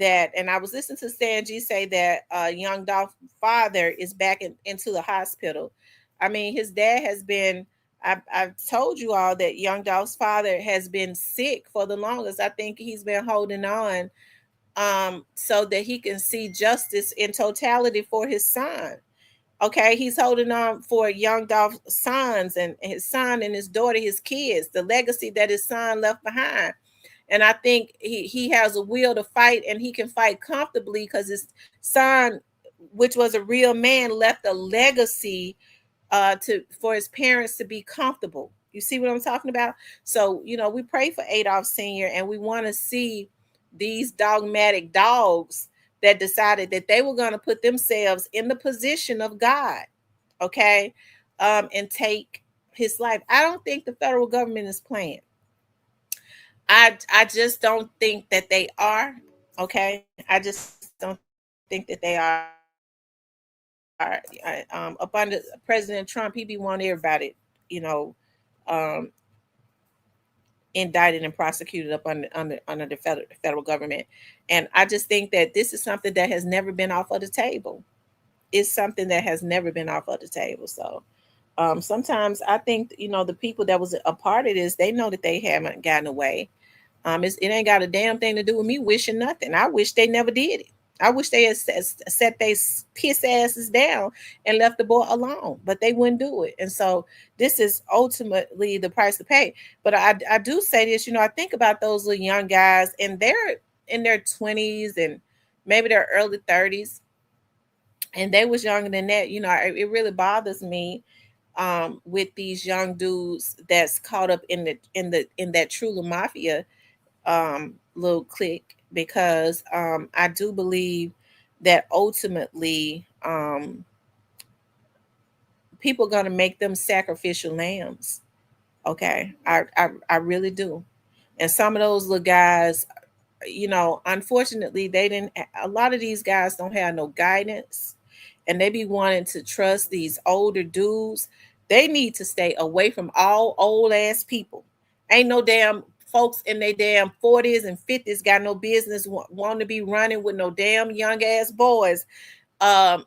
that, and I was listening to Stan G say that young Dolph father is back into the hospital. I mean, his dad has been. I've told you all that young Dolph's father has been sick for the longest. I think he's been holding on so that he can see justice in totality for his son. Okay, he's holding on for young Dolph's sons and his son and his daughter, his kids, the legacy that his son left behind. And I think he has a will to fight, and he can fight comfortably because his son, which was a real man, left a legacy to for his parents to be comfortable. You see what I'm talking about? So we pray for Adolph Sr. and we want to see these dogmatic dogs that decided that they were going to put themselves in the position of God, okay, and take his life. I don't think the federal government is playing. I just don't think that they are. Okay, I just don't think that they are. Up under President Trump, he be wanting everybody, you know, um, indicted and prosecuted up under the federal government. And I just think that this is something that has never been off of the table. It's something that has never been off of the table. So sometimes I think the people that was a part of this, they know that they haven't gotten away. It ain't got a damn thing to do with me wishing nothing. I wish they never did it. I wish they had set their piss asses down and left the boy alone, but they wouldn't do it. And so this is ultimately the price to pay. But I do say this, I think about those little young guys, and they're in their 20s and maybe their early 30s, and they was younger than that. It really bothers me with these young dudes that's caught up in that True Mafia little clique, because I do believe that ultimately people are going to make them sacrificial lambs. Okay, I really do. And some of those little guys, unfortunately, they didn't. A lot of these guys don't have no guidance, and they be wanting to trust these older dudes. They need to stay away from all old ass people. Ain't no damn folks in their damn 40s and 50s got no business wanting to be running with no damn young ass boys. Um,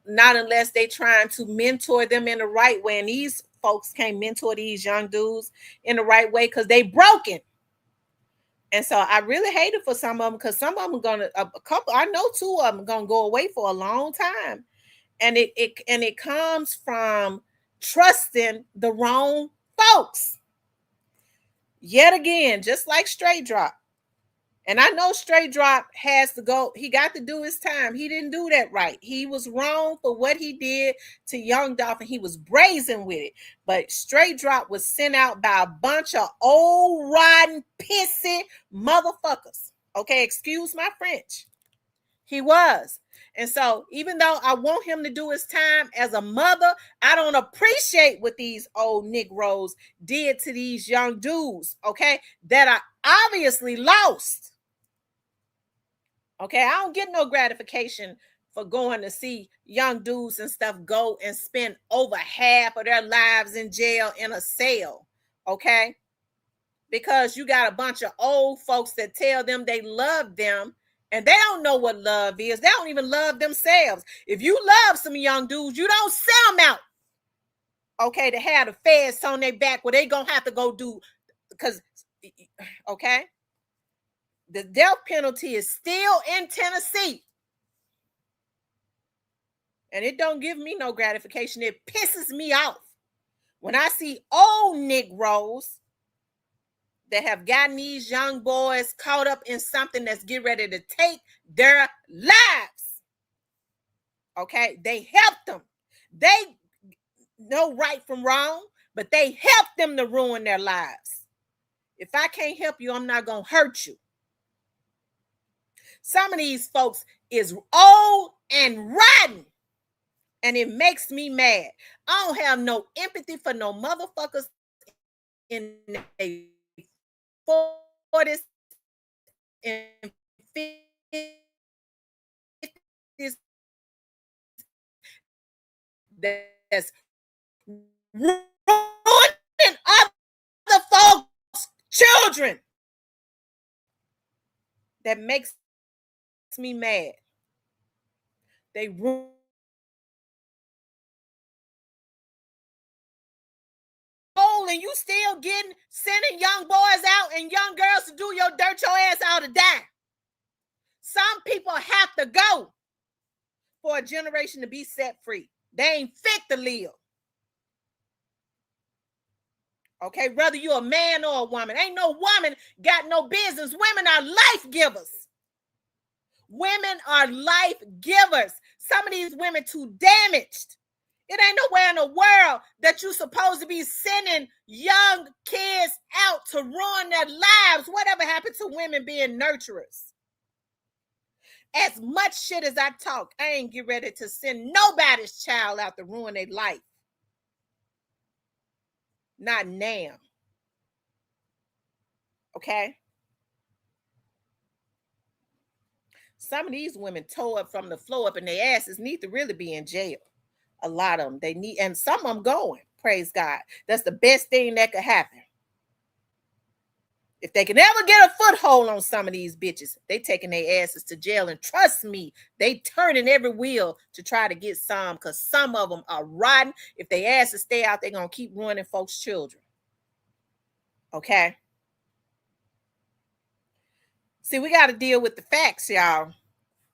Not unless they trying to mentor them in the right way. And these folks can't mentor these young dudes in the right way because they broken. And so I really hate it for some of them, because some of them gonna a couple. I know two of them gonna go away for a long time, and it comes from trusting the wrong folks. Yet again, just like Straight Drop. And I know Straight Drop has to go. He got to do his time. He didn't do that right. He was wrong for what he did to Young Dolph, and he was brazen with it. But Straight Drop was sent out by a bunch of old, rotten, pissy motherfuckers. Okay, excuse my French. He was. And so, even though I want him to do his time as a mother, I don't appreciate what these old Negroes did to these young dudes, okay, that are obviously lost. Okay, I don't get no gratification for going to see young dudes and stuff go and spend over half of their lives in jail in a cell, okay? Because you got a bunch of old folks that tell them they love them, and they don't know what love is. They don't even love themselves. If you love some young dudes, you don't sell them out, okay, to have the feds on their back where they gonna have to go do, because, okay, the death penalty is still in Tennessee. And it don't give me no gratification. It pisses me off when I see old Negroes that have gotten these young boys caught up in something that's getting ready to take their lives. Okay, they helped them. They know right from wrong, but they helped them to ruin their lives. If I can't help you, I'm not going to hurt you. Some of these folks is old and rotten, and it makes me mad. I don't have no empathy for no motherfuckers in their 40s and 50s that's ruining other folks' children. That makes me mad. They ruin. And you still sending young boys out and young girls to do your dirt your ass out to die. Some people have to go for a generation to be set free. They ain't fit to live. Okay, whether you're a man or a woman. Ain't no woman got no business. Women are life givers. Women are life givers. Some of these women too damaged. It ain't nowhere in the world that you're supposed to be sending young kids out to ruin their lives. Whatever happened to women being nurturers? As much shit as I talk, I ain't get ready to send nobody's child out to ruin their life. Not now. Okay? Some of these women tore up from the floor up in their asses need to really be in jail. A lot of them. They need, and some of them going. Praise God. That's the best thing that could happen. If they can ever get a foothold on some of these bitches, they taking their asses to jail. And trust me, they turning every wheel to try to get some, because some of them are rotten. If they asses stay out, they're going to keep ruining folks' children. Okay? See, we got to deal with the facts, y'all.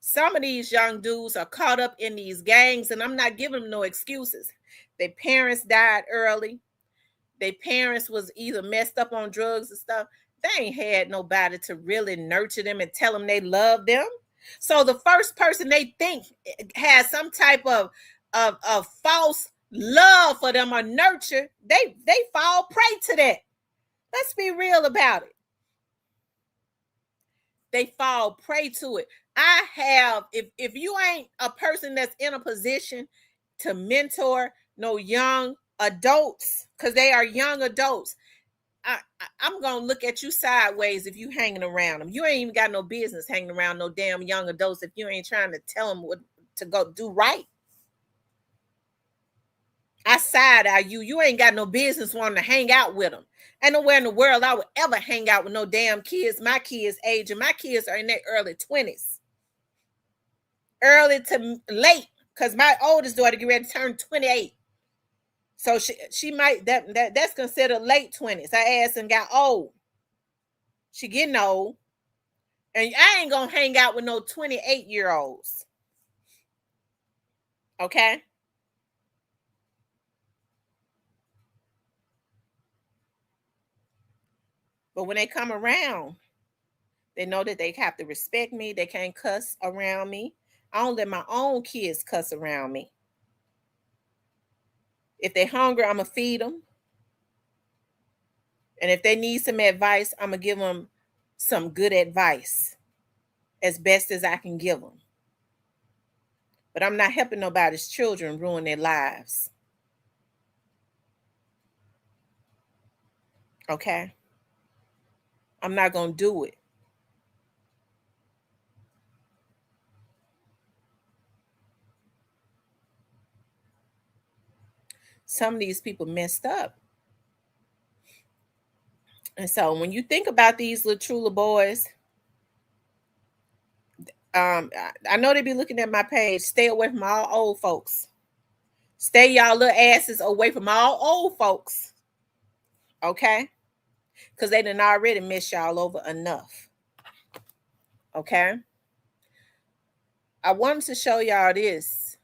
Some of these young dudes are caught up in these gangs, and I'm not giving them no excuses. Their parents died early. Their parents was either messed up on drugs and stuff. They ain't had nobody to really nurture them and tell them they love them. So the first person they think has some type of false love for them or nurture, they fall prey to that. Let's be real about it. They fall prey to it. I have, if you ain't a person that's in a position to mentor no young adults, because they are young adults, I'm gonna look at you sideways if you hanging around them. You ain't even got no business hanging around no damn young adults if you ain't trying to tell them what to go do right. I side eye you. You ain't got no business wanting to hang out with them. Ain't nowhere in the world I would ever hang out with no damn kids my kids' age, and my kids are in their early 20s. Early to late, because my oldest daughter get ready to turn 28. So she might that's considered late 20s. Her ass and got old. She getting old. And I ain't gonna hang out with no 28-year-olds. Okay? But when they come around, they know that they have to respect me. They can't cuss around me. I don't let my own kids cuss around me. If they're hungry, I'm going to feed them. And if they need some advice, I'm going to give them some good advice as best as I can give them. But I'm not helping nobody's children ruin their lives. Okay? I'm not going to do it. some of these people messed up. And so when you think about these little Trula boys, I know they be looking at my page. Stay away from all old folks. Stay y'all little asses away from all old folks. Okay? Because they done already mess y'all over enough. Okay? I wanted to show y'all this.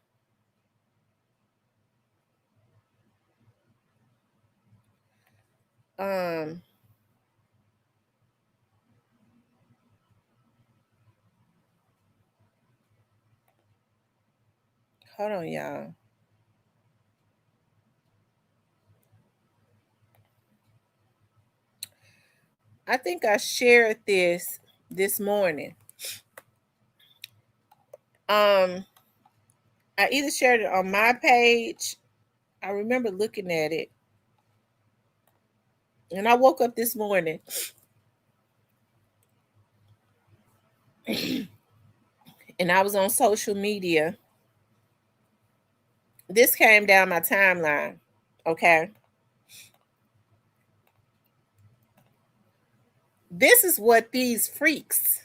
Hold on, y'all. I think I shared this morning. I either shared it on my page. I remember looking at it. And I woke up this morning and I was on social media. This came down my timeline. Okay. This is what these freaks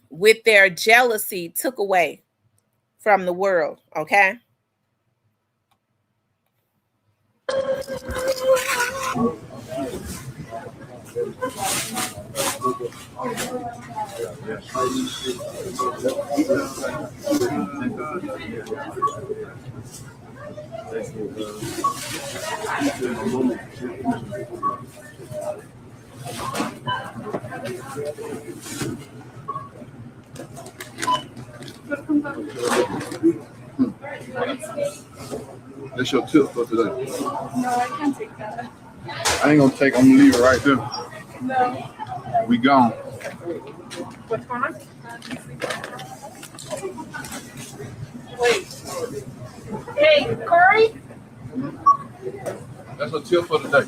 with their jealousy took away from the world. Okay. That's your tip for today. No, I can't take that. I ain't gonna take. I'm gonna leave it right there. No. We gone. What's going on? Wait. Hey, Corey? That's a tip for today.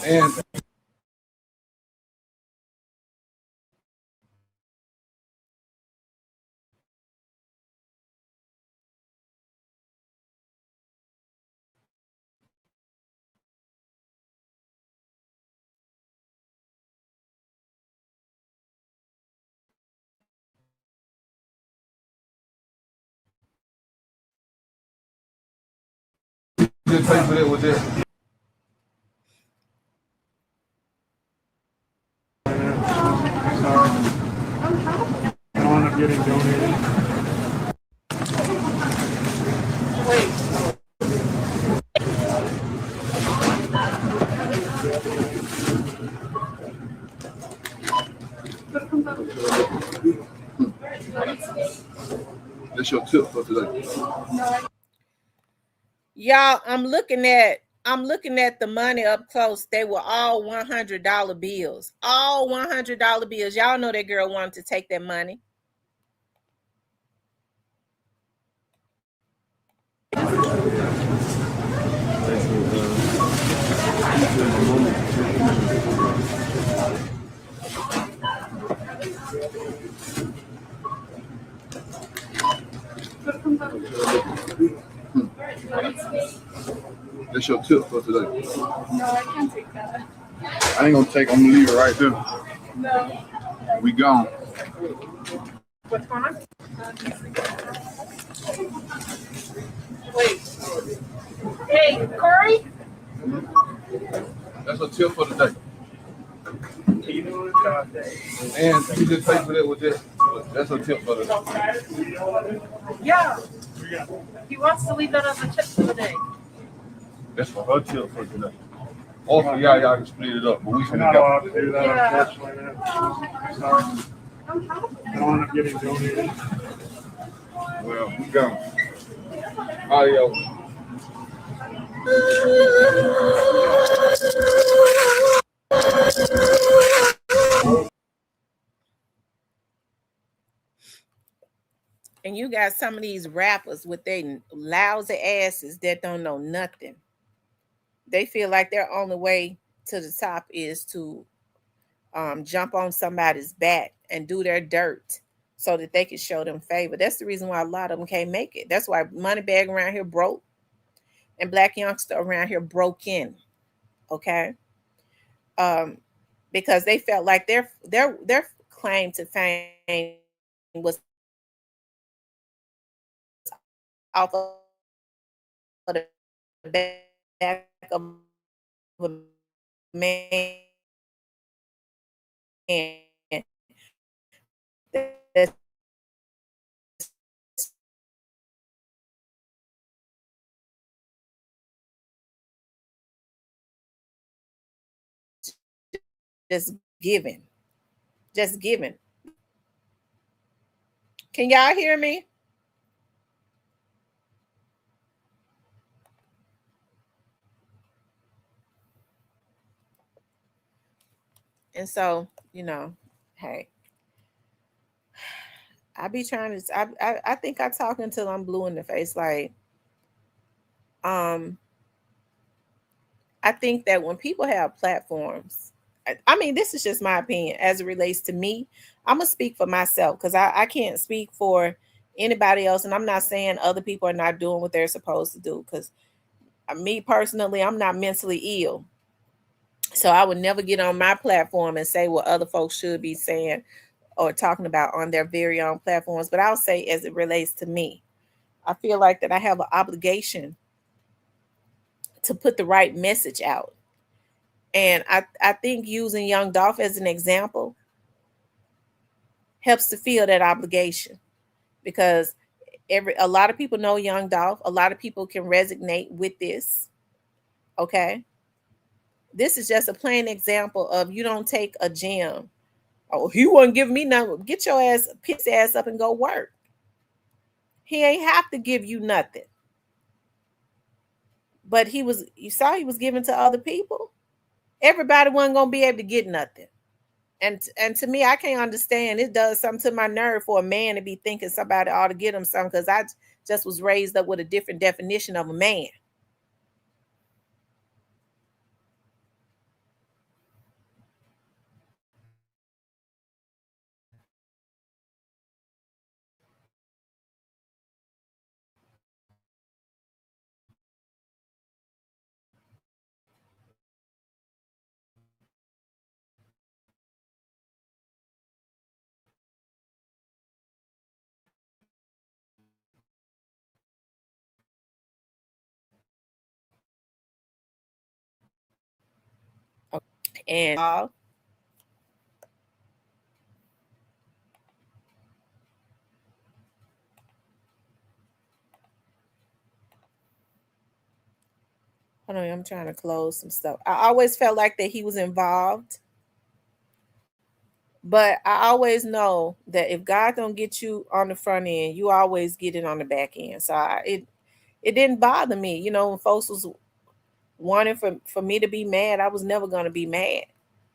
And just pay for that with that. I don't end up getting donated. Wait. That's your tip for today. Y'all, I'm looking at the money up close. They were all $100 bills. All $100 bills. Y'all know that girl wanted to take that money. That's your tip for today. No, I can't take that. I ain't gonna take. I'm gonna leave it right there. No. We gone. What's going on? Wait. Hey, Corey? That's a tip for today. And you just pay for that with that. That's a tip for today. Yeah. He wants to leave that as a tip for the day. That's for her tip for today. Also, y'all can split it up, but we I'm finna not go. allowed to do that, Yeah. unfortunately, man. Sorry. I don't end up getting donated. Well, we gone. Adios. And you got some of these rappers with their lousy asses that don't know nothing. They feel like their only way to the top is to jump on somebody's back and do their dirt so that they could show them favor. That's the reason why a lot of them can't make it. That's why Moneybag around here broke and Black Youngster around here broken. Okay. Um, because they felt like their claim to fame was off of the back of a man that's just given. Just given. Can y'all hear me? And so, hey, I be trying to I think I talk until I'm blue in the face. Like, um, I think that when people have platforms, I mean, this is just my opinion as it relates to me. I'm gonna speak for myself because I can't speak for anybody else, and I'm not saying other people are not doing what they're supposed to do. Because me personally, I'm not mentally ill, so I would never get on my platform and say what other folks should be saying or talking about on their very own platforms. But I'll say, as it relates to me, I feel like that I have an obligation to put the right message out. And I think using Young Dolph as an example helps to feel that obligation, because a lot of people know Young Dolph. A lot of people can resonate with this. Okay. This is just a plain example of, you don't take a gem. Oh, he wasn't giving me nothing. Get your ass, piss ass up and go work. He ain't have to give you nothing. But you saw he was giving to other people. Everybody wasn't gonna be able to get nothing. And to me, I can't understand. It does something to my nerve for a man to be thinking somebody ought to get him something, because I just was raised up with a different definition of a man. And hold on, I'm trying to close some stuff. I always felt like that he was involved, but I always know that if God don't get you on the front end, you always get it on the back end. So it didn't bother me, when folks was wanting for me to be mad. I was never going to be mad.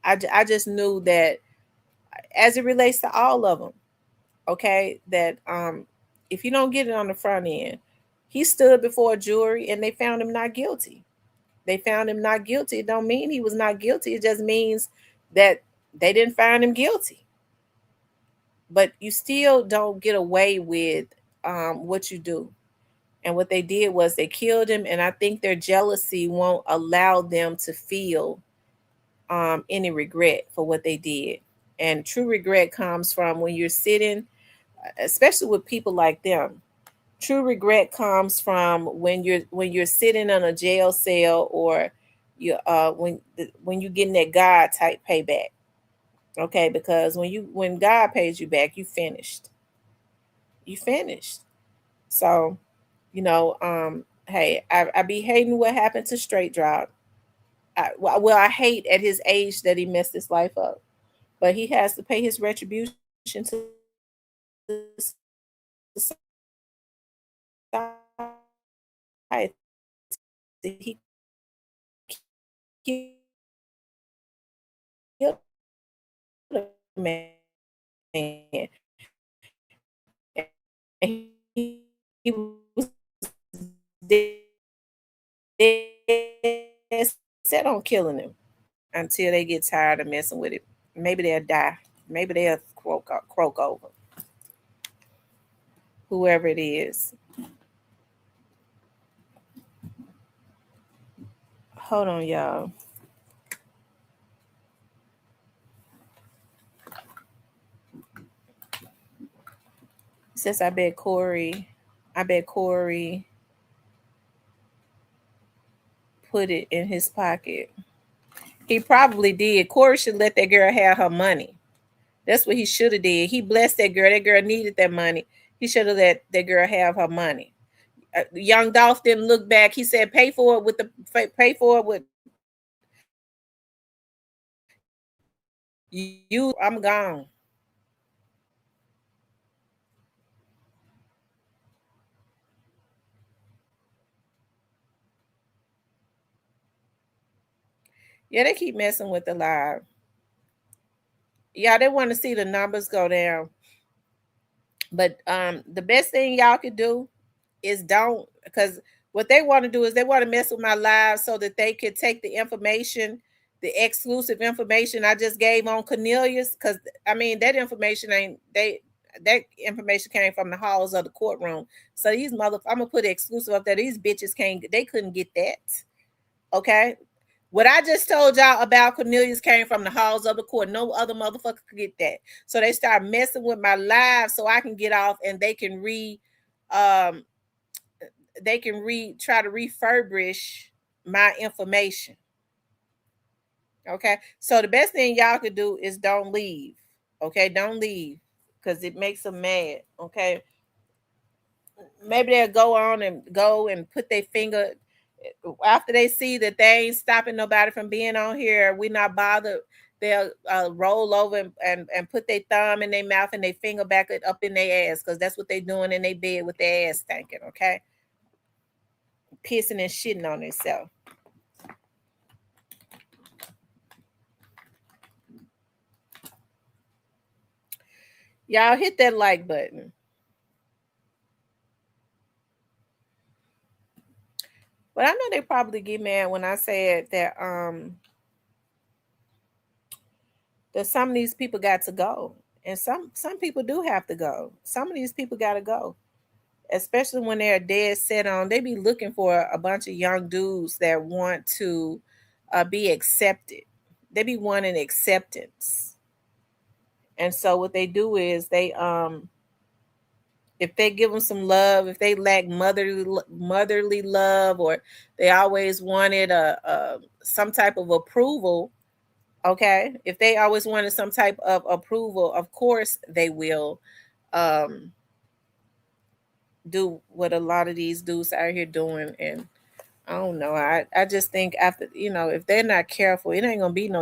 I just knew that, as it relates to all of them, okay, that if you don't get it on the front end, he stood before a jury and they found him not guilty. They found him not guilty. It don't mean he was not guilty. It just means that they didn't find him guilty. But you still don't get away with what you do. And what they did was they killed him. And I think their jealousy won't allow them to feel any regret for what they did. And true regret comes from when you're sitting, especially with people like them. True regret comes from when you're sitting in a jail cell, or when you getting that God type payback. Okay, because when God pays you back, you finished. You finished. So, hey, I be hating what happened to Straight Drop. I hate at his age that he messed his life up, but he has to pay his retribution to society. He killed a man. And he was dead set on killing him until they get tired of messing with it. Maybe they'll die. Maybe they'll croak over. whoever it is. Hold on, y'all. It says I bet Corey put it in his pocket. He probably did. Corey should let that girl have her money. That's what he should have did. He blessed that girl. That girl needed that money. He should have let that girl have her money. Young Dolph didn't look back. He said, "Pay for it with you. I'm gone." Yeah, they keep messing with the live. Yeah, they want to see the numbers go down. But the best thing y'all could do is don't, because what they want to do is they want to mess with my live so that they could take the information, the exclusive information I just gave on Cornelius. Because I mean, that information that information came from the halls of the courtroom. So these I'm gonna put exclusive up there. These bitches couldn't get that. Okay. What I just told y'all about Cornelius came from the halls of the court. No other motherfucker could get that. So they start messing with my live so I can get off and they can try to refurbish my information. Okay. So the best thing y'all could do is don't leave. Okay. Don't leave because it makes them mad. Okay. Maybe they'll go and put their finger after they see that they ain't stopping nobody from being on here. We not bothered. They'll roll over and put their thumb in their mouth and their finger back up in their ass because that's what they doing in their bed with their ass stinking. Okay. Pissing and shitting on themselves. Y'all hit that like button. But I know they probably get mad when I said that some of these people got to go. And some people do have to go. Some of these people got to go. Especially when they're dead set on, they be looking for a bunch of young dudes that want to be accepted. They be wanting acceptance. And so what they do is they if they give them some love, if they lack motherly love, or they always wanted some type of approval, okay? If they always wanted some type of approval, of course they will do what a lot of these dudes out here doing. And I don't know. I just think after, if they're not careful, it ain't gonna be no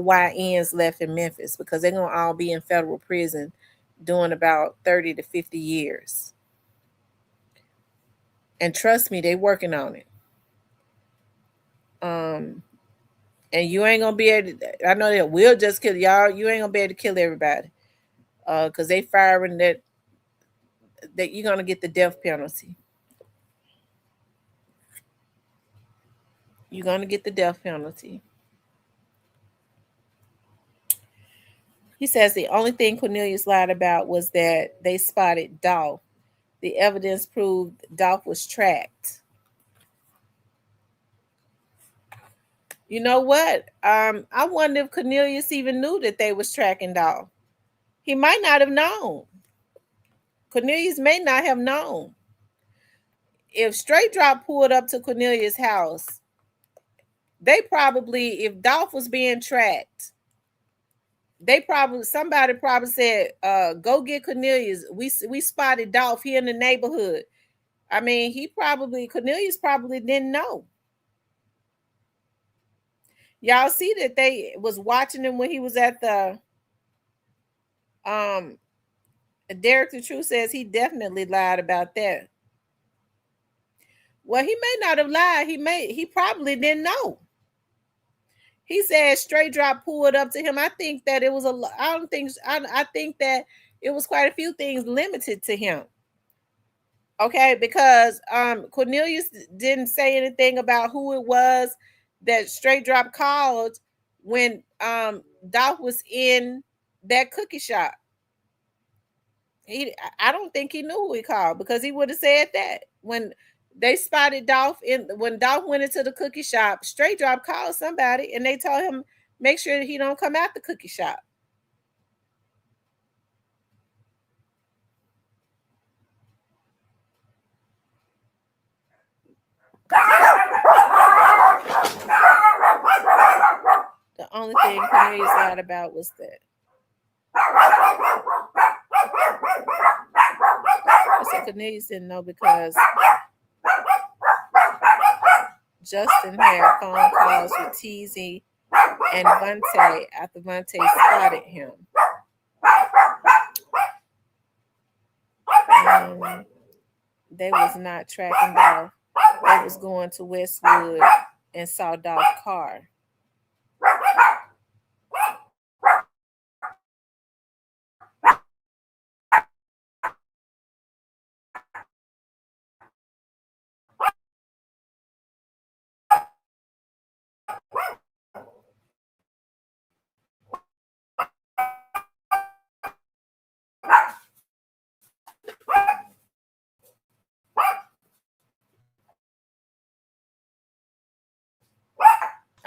YNs left in Memphis because they're gonna all be in federal prison doing about 30 to 50 years. And trust me, they working on it. And you ain't gonna be able to, I know that we'll just kill y'all. You ain't gonna be able to kill everybody. Because they firing that you're gonna get the death penalty. You're gonna get the death penalty. He says the only thing Cornelius lied about was that they spotted Dolph. The evidence proved Dolph was tracked. You know what? I wonder if Cornelius even knew that they was tracking Dolph. He might not have known. Cornelius may not have known. If Straight Drop pulled up to Cornelius' house, if Dolph was being tracked, somebody probably said, go get Cornelius. We spotted Dolph here in the neighborhood. I mean, Cornelius probably didn't know. Y'all see that they was watching him when he was at the Derek the Truth says he definitely lied about that. Well, he may not have lied. He probably didn't know. He said Straight Drop pulled up to him. I think that it was I think that it was quite a few things limited to him. Okay, because Cornelius didn't say anything about who it was that Straight Drop called when Dolph was in that cookie shop. I don't think he knew who he called, because he would have said that when they spotted Dolph when Dolph went into the cookie shop. Straight Drop called somebody and they told him make sure that he don't come out the cookie shop. The only thing Cornelius lied about was that. I said Cornelius didn't know because Justin had phone calls with TZ and Vontae after Vontae spotted him. They was not tracking Dolph. They was going to Westwood and saw Dolph's car.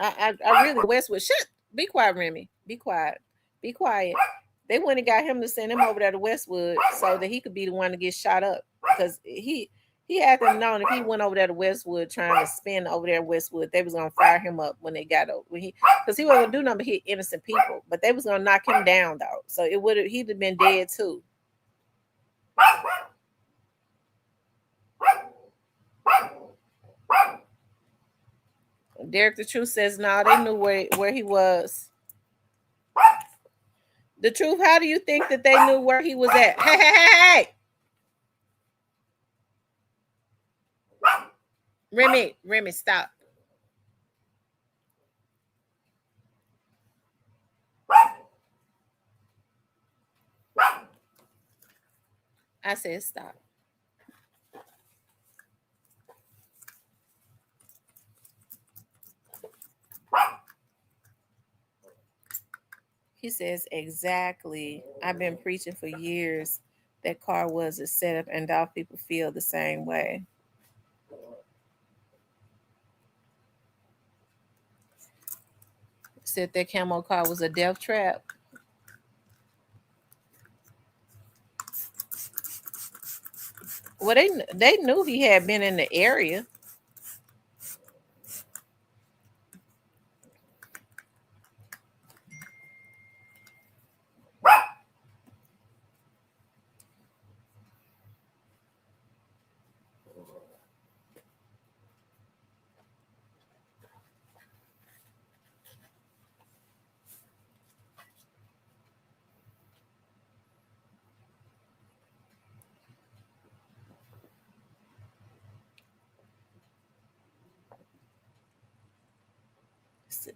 I really Westwood. Shut. Be quiet, Remy. Be quiet. Be quiet. They went and got him to send him over there to Westwood so that he could be the one to get shot up, because he had them known if he went over there to Westwood trying to spin over there in Westwood, they was gonna fire him up when they got over. Because he wasn't gonna do nothing but hit innocent people, but they was gonna knock him down though. So he'd have been dead too. Derek the Truth says, no, they knew where he was. The Truth, how do you think that they knew where he was at? Hey! Remy, stop. I said stop. He says, exactly. I've been preaching for years that car was a setup, and Dolph people feel the same way. Said that camo car was a death trap. Well, they knew he had been in the area.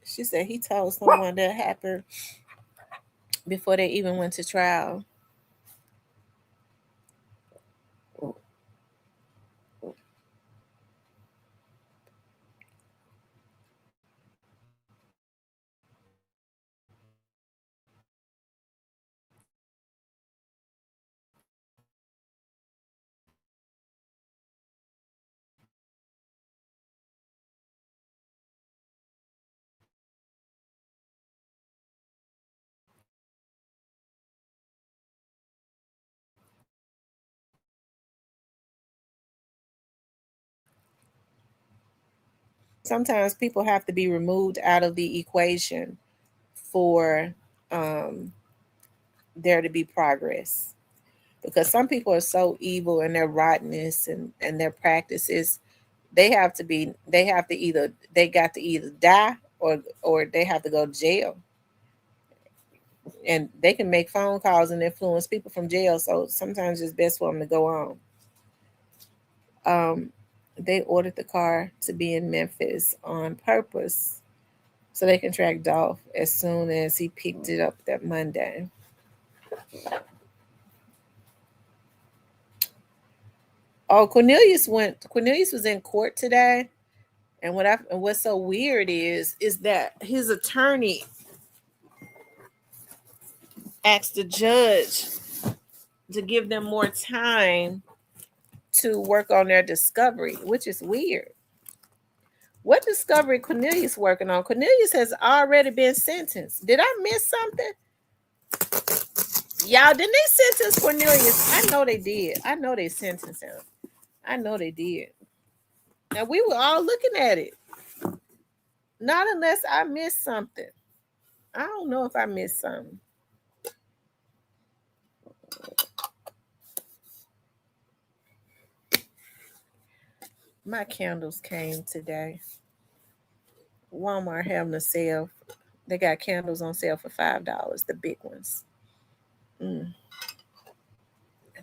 She said he told someone that happened before they even went to trial. Sometimes people have to be removed out of the equation for there to be progress, because some people are so evil in their rottenness and their practices. They got to either die or they have to go to jail, and they can make phone calls and influence people from jail. So sometimes it's best for them to go on. They ordered the car to be in Memphis on purpose so they can track Dolph as soon as he picked it up that Monday. Oh, Cornelius was in court today. And what's so weird is that his attorney asked the judge to give them more time to work on their discovery, which is weird. What discovery Cornelius working on? Cornelius has already been sentenced. Did I miss something? Y'all, didn't they sentence Cornelius? I know they did. I know they sentenced him. I know they did. And we were all looking at it. Not unless I missed something. I don't know if I missed something. My candles came today. Walmart having a sale. They got candles on sale for $5, the big ones. And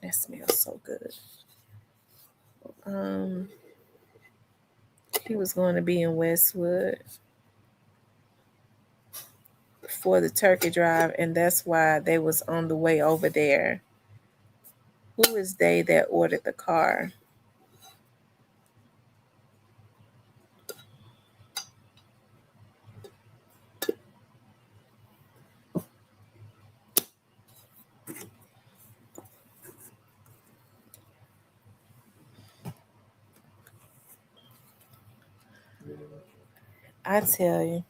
that smells so good. He was going to be in Westwood for the turkey drive, and that's why they was on the way over there. Who is they that ordered the car? I tell you,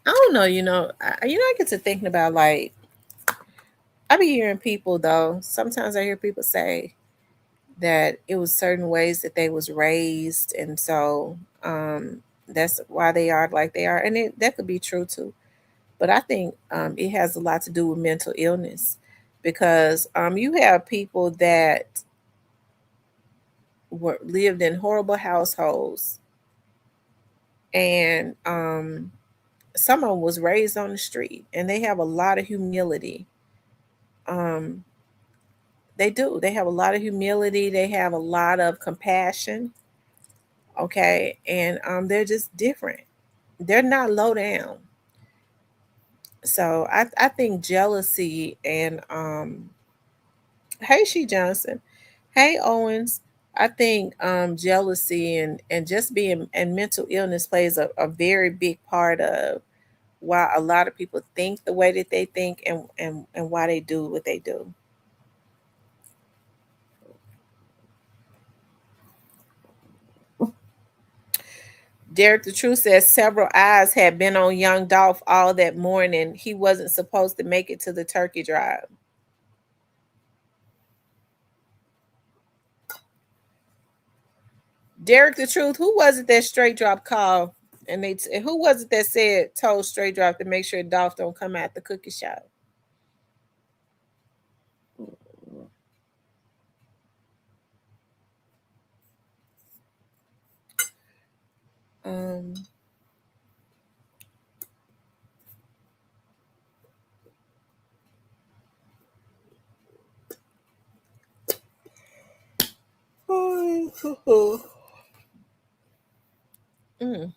I don't know. I get to thinking about, like, I be hearing people though. Sometimes I hear people say that it was certain ways that they was raised, and so that's why they are like they are, and that could be true too. But I think it has a lot to do with mental illness, because you have people that lived in horrible households, and some of them was raised on the street, and they have a lot of humility. Um, they do. They have a lot of humility. They have a lot of compassion. Okay, and they're just different. They're not low down. So I think jealousy and hey, She Johnson, hey, Owens. I think jealousy and just being and mental illness plays a very big part of why a lot of people think the way that they think, and why they do what they do. Derek the Truth says several eyes had been on young Dolph all that morning. He wasn't supposed to make it to the turkey drive. Derek the Truth, who was it that Straight Drop called? And who was it that told Straight Drop to make sure Dolph don't come out the cookie shop? Um, mm,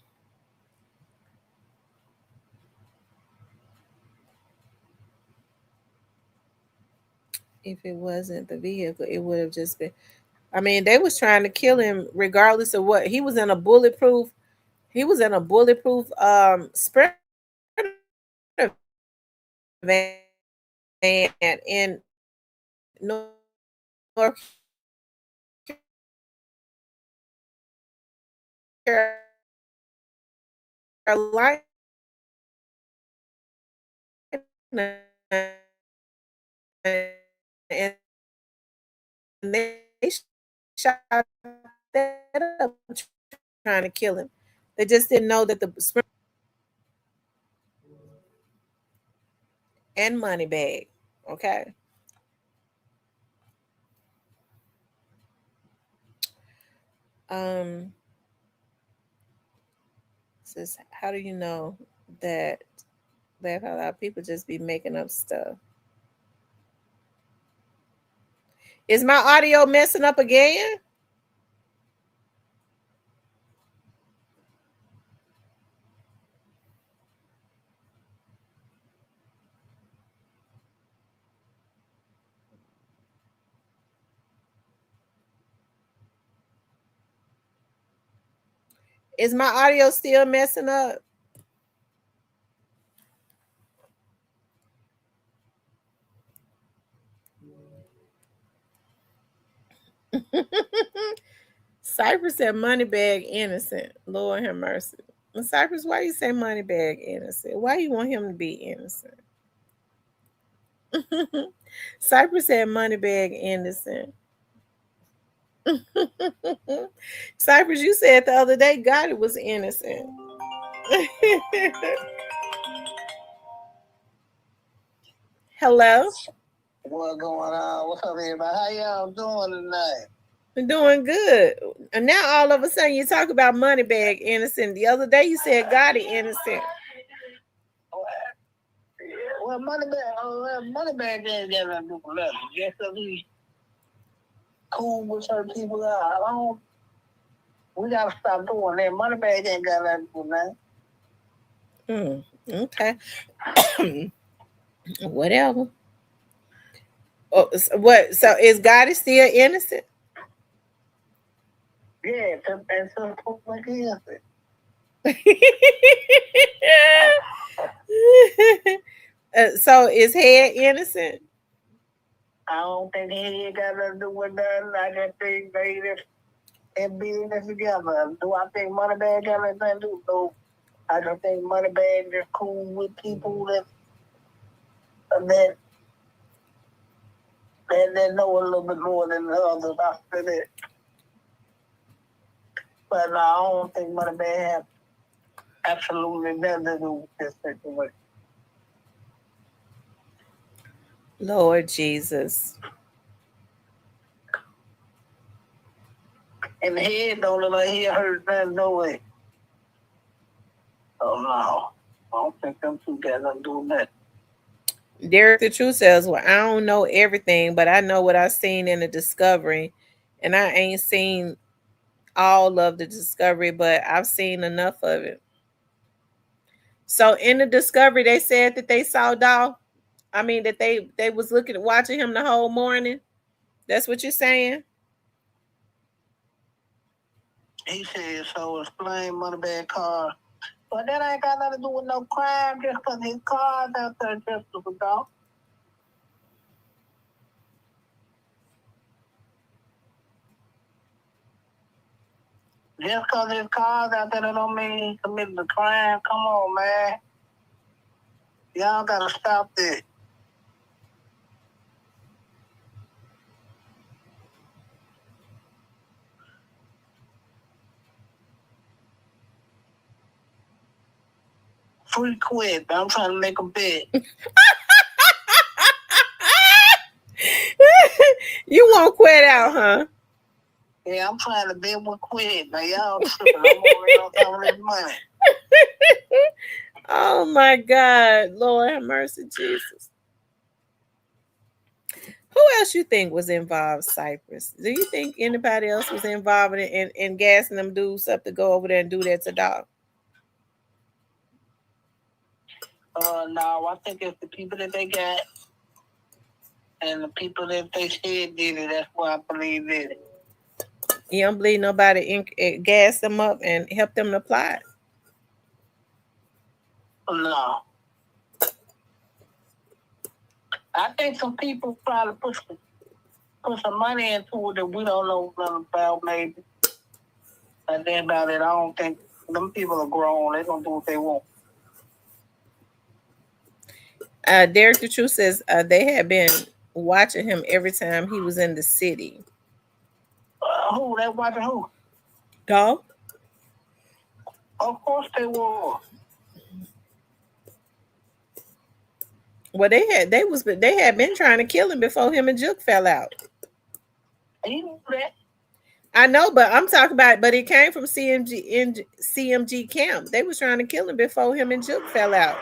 if it wasn't the vehicle, it would have just been. I mean, they was trying to kill him regardless of what. He was in a bulletproof. He was in a bulletproof Sprinter van in North Carolina, and they shot that up trying to kill him. They just didn't know that the Sprinter and money bag. Okay. Um, says, how do you know that laugh out loud people just be making up stuff? Is my audio messing up again? Is my audio still messing up? Cypress said Moneybag innocent. Lord have mercy. And Cypress, why you say Moneybag innocent? Why you want him to be innocent? Cypress said Moneybag innocent. Cypress, you said the other day God was innocent. Hello. What's going on? What's up, everybody? How y'all doing tonight? I'm doing good. And now all of a sudden you talk about Moneybag innocent. The other day you said Gotti innocent. Well, Moneybag ain't got nothing to do with nothing. Just because he's cool with certain people, we gotta stop doing that. Moneybag ain't got nothing to do with Okay. Whatever. Oh, what? So is Gotti still innocent? Yeah, and some people like innocent. So is Head innocent? I don't think he ain't got nothing to do with nothing. I just think they just and being this together. Do I think Moneybag got anything to do? No. I just think Moneybag is cool with people that know a little bit more than the others after that. But no, I don't think Moneybag have absolutely nothing to do with this situation. Lord Jesus. And the head don't look like he hurt nothing, no way. Oh no. I don't think them two got nothing to do with that. Derek the Truth says, well, I don't know everything, but I know what I've seen in the Discovery. And I ain't seen all of the Discovery, but I've seen enough of it. So in the Discovery, they said that they saw Dolph. I mean, that they was watching him the whole morning. That's what you're saying? He said, so explain Moneybag car. But that ain't got nothing to do with no crime just because his car's out there just to go. Just because his car's out there, that don't mean he committed a crime. Come on, man. Y'all gotta stop this. Free quit. I'm trying to make a bet. You won't quit out, huh? Yeah, I'm trying to bet with quit. Now y'all tripping. I'm on top of this money. Oh my God. Lord have mercy, Jesus. Who else you think was involved, Cypress? Do you think anybody else was involved in gassing them dudes up to go over there and do that to Dolph? No, I think it's the people that they got and the people that they said did it. That's why I believe did it. You don't believe nobody gassed them up and helped them to apply it? No. I think some people probably put some money into it that we don't know nothing about, maybe. And then about it, I don't think them people are grown. They're going to do what they want. Derek the Truth says they had been watching him every time he was in the city. Who? They watching who? Dolph? Of course they were. Well, they had been trying to kill him before him and Juke fell out. You knew that. I know, but I'm talking about. But it came from CMG camp. They was trying to kill him before him and Juke fell out.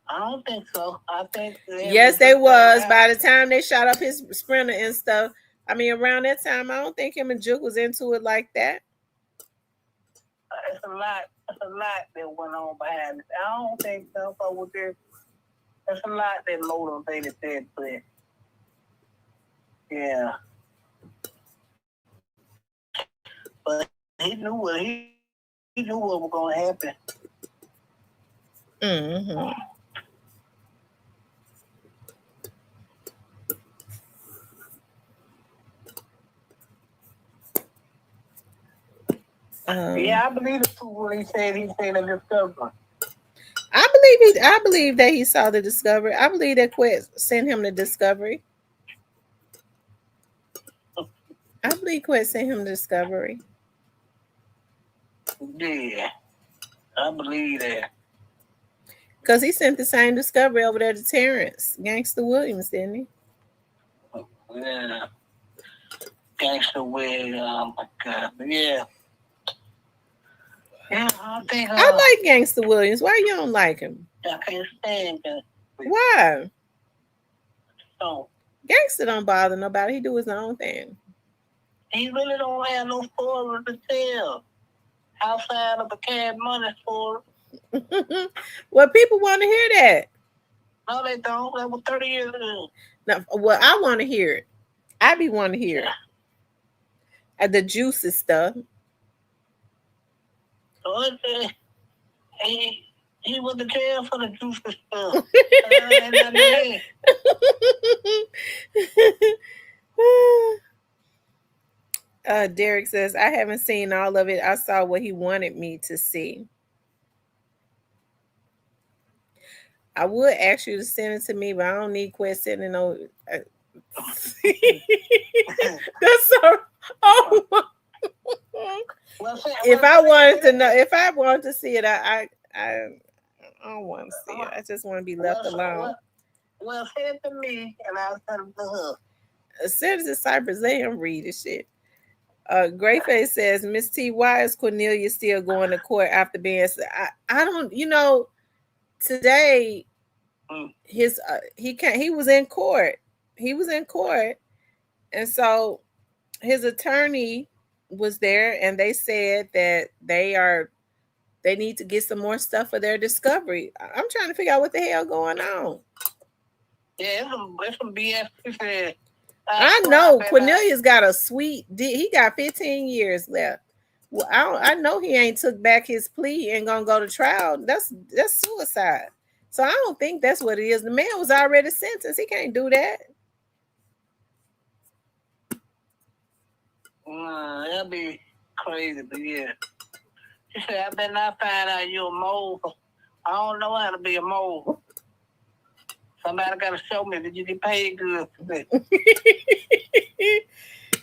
I don't think so. I think yes, they was. By the time they shot up his Sprinter and stuff, I mean, around that time, I don't think him and Juke was into it like that. It's a lot that went on behind it. I don't think so. With this, there's a lot that motivated that, but yeah. But he knew what was going to happen. Mm-hmm. Yeah, I believe it too when he said the discovery. I believe that he saw the discovery. I believe that Quest sent him the discovery. I believe Quest sent him the discovery. Yeah, I believe that. Because he sent the same discovery over there to Terrence Gangster Williams, didn't he? Yeah. Gangster Williams, oh my God. Yeah. Yeah, I think I like Gangster Williams. Why you don't like him? I can't stand that. Why? So Gangster don't bother nobody. He do his own thing. he really don't have no story to tell outside of the Cash Money story. Well, people want to hear that. No, they don't. That was 30 years ago. No, well, I want to hear it. I be want to hear it. The juicy stuff. So he went to jail for the juicy stuff. Derek says, I haven't seen all of it. I saw what he wanted me to see. I would ask you to send it to me, but I don't need Quest sending no. That's so. Oh. If I wanted to know, if I wanted to see it, I don't want to see it. I just want to be left alone. Well, send it to me, and I'll send it to her. Send it to Cypress. Let him read the shit. Greyface says, Miss T, why is Cornelia still going to court after being? I don't. Today, he was in court. He was in court, and so his attorney was there, and they said that they need to get some more stuff for their discovery. I'm trying to figure out what the hell going on. Yeah, it's some BS. I know Cornelius got a sweet. He got 15 years left. Well, I know he ain't took back his plea and gonna go to trial. That's suicide. So I don't think that's what it is. The man was already sentenced. He can't do that. That'd be crazy, but yeah. She said, I better not find out you're a mole. I don't know how to be a mole. Somebody got to show me that you get paid good.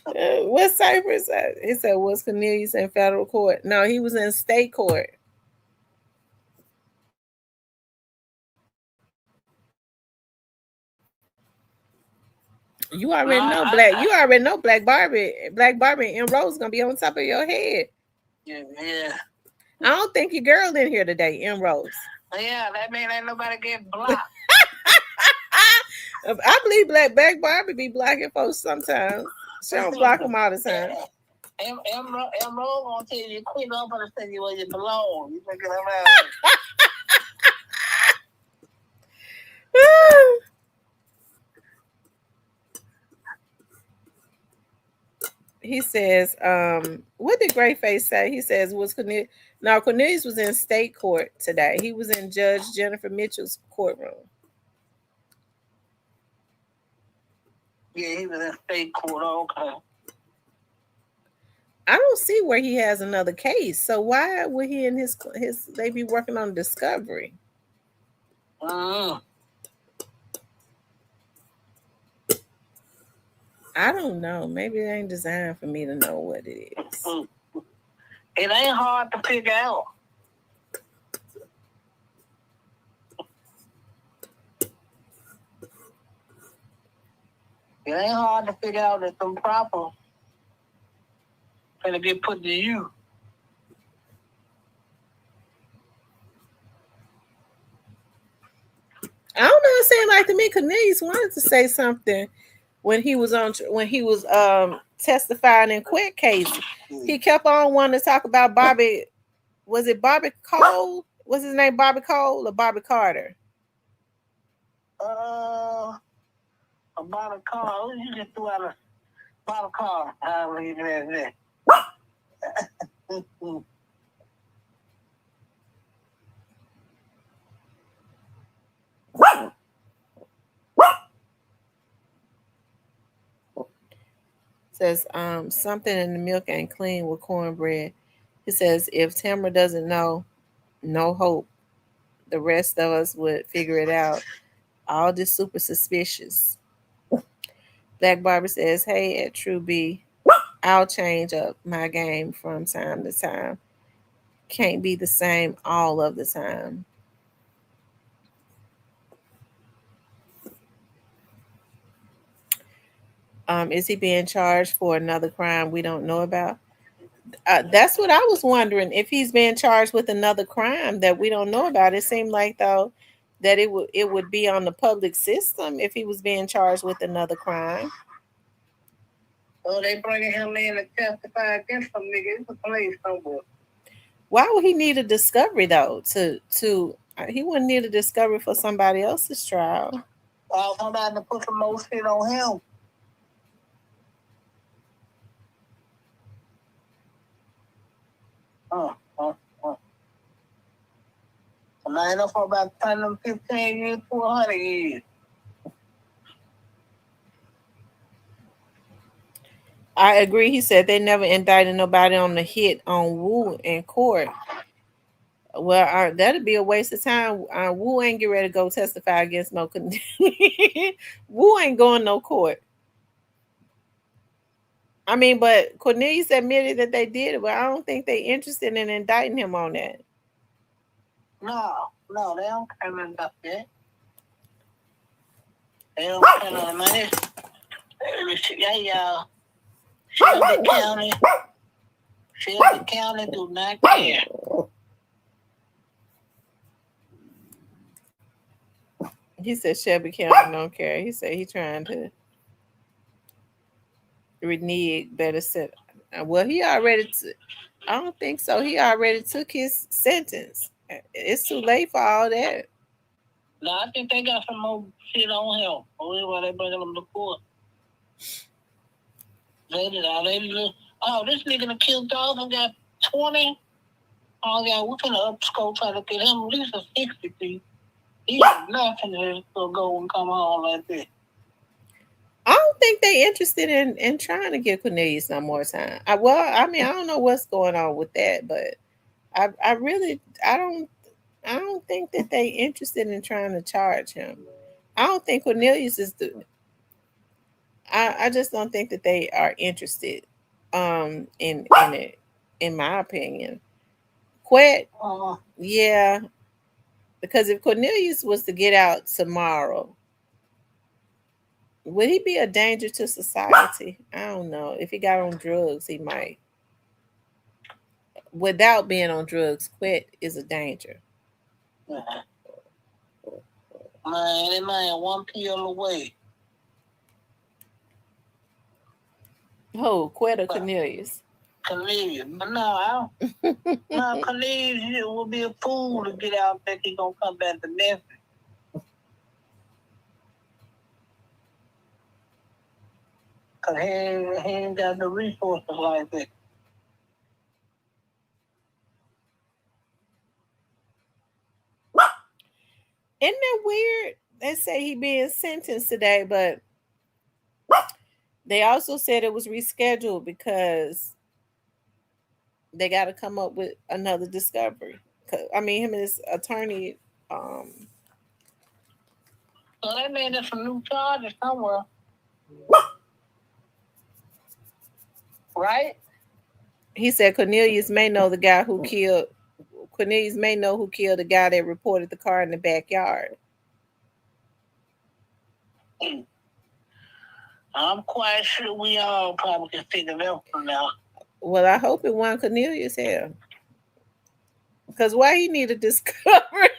What Cypress said? He said, was Cornelius in federal court? No, he was in state court. You already know Black Barbie and Rose gonna be on top of your head. Yeah. I don't think your girl in here today, in Rose. Yeah, that means ain't nobody get blocked. I believe Black Barbie be blocking folks sometimes. She don't block them all the time. M. Rose gonna tell you quit up and tell you where you belong. You think I'm He says, what did Greyface say? He says, Cornelius was in state court today. He was in Judge Jennifer Mitchell's courtroom. Yeah, he was in state court. Okay. I don't see where he has another case. So why would he and his they be working on discovery? I don't know. Maybe it ain't designed for me to know what it is. It ain't hard to figure out. It ain't hard to figure out that some proper gonna get put to you. I don't know. It seemed like to me Cornelius wanted to say something when he was testifying in court case. He kept on wanting to talk about Bobby. Was it Bobby Cole? What's his name? Bobby Cole or Bobby Carter? Bobby Carter. You just threw out a Bobby Carter. I'll leave it at that. Says something in the milk ain't clean with cornbread. He says, if Tamara doesn't know, no hope. The rest of us would figure it out. All this super suspicious. Black Barbara says, hey, at True B, I'll change up my game from time to time. Can't be the same all of the time. Is he being charged for another crime we don't know about? That's what I was wondering. If he's being charged with another crime that we don't know about, it seemed like though that it would be on the public system if he was being charged with another crime. Oh, they bringing him in to testify against some nigga. It's a place somewhere. Why would he need a discovery though? To he wouldn't need a discovery for somebody else's trial. Somebody to put some more shit on him. And I know for about 10 and 15 years to 100 years. I agree. He said they never indicted nobody on the hit on Wu in court. Well, that'd be a waste of time. Wu ain't get ready to go testify against no. Wu ain't going no court. I mean, but Cornelius admitted that they did it, but I don't think they interested in indicting him on that. No, they don't care about that. They don't care about money. Shelby County do not care. He said Shelby County don't care. He said he trying to renege better set. Well, he already. I don't think so. He already took his sentence. It's too late for all that. No, I think they got some more shit on him. Only why they bringing him to court. This nigga that killed Dolphin got 20. Oh, yeah, we're going to upscore try to get him at least a 60. He got nothing to go and come home like that. I don't think they interested in trying to give Cornelius no more time. I don't know what's going on with that, but I don't think that they interested in trying to charge him. I don't think Cornelius is I just don't think that they are interested in it, in my opinion. Quet, yeah, because if Cornelius was to get out tomorrow, would he be a danger to society? I don't know. If he got on drugs, he might. Without being on drugs, Quet is a danger. Man, that man 1 pill away. Oh, Quet or Cornelius? Cornelius. But no, Cornelius will be a fool to get out there. He gonna come back to Memphis. Cause he ain't got the resources like that. Isn't that weird? They say he being sentenced today, but they also said it was rescheduled because they got to come up with another discovery. I mean, him and his attorney. So they made us some new charges somewhere. Right? He said Cornelius may know the guy who killed. Cornelius may know who killed the guy that reported the car in the backyard. I'm quite sure we all probably can figure that one out. Well, I hope it wasn't Cornelius here. Because why he need a discovery?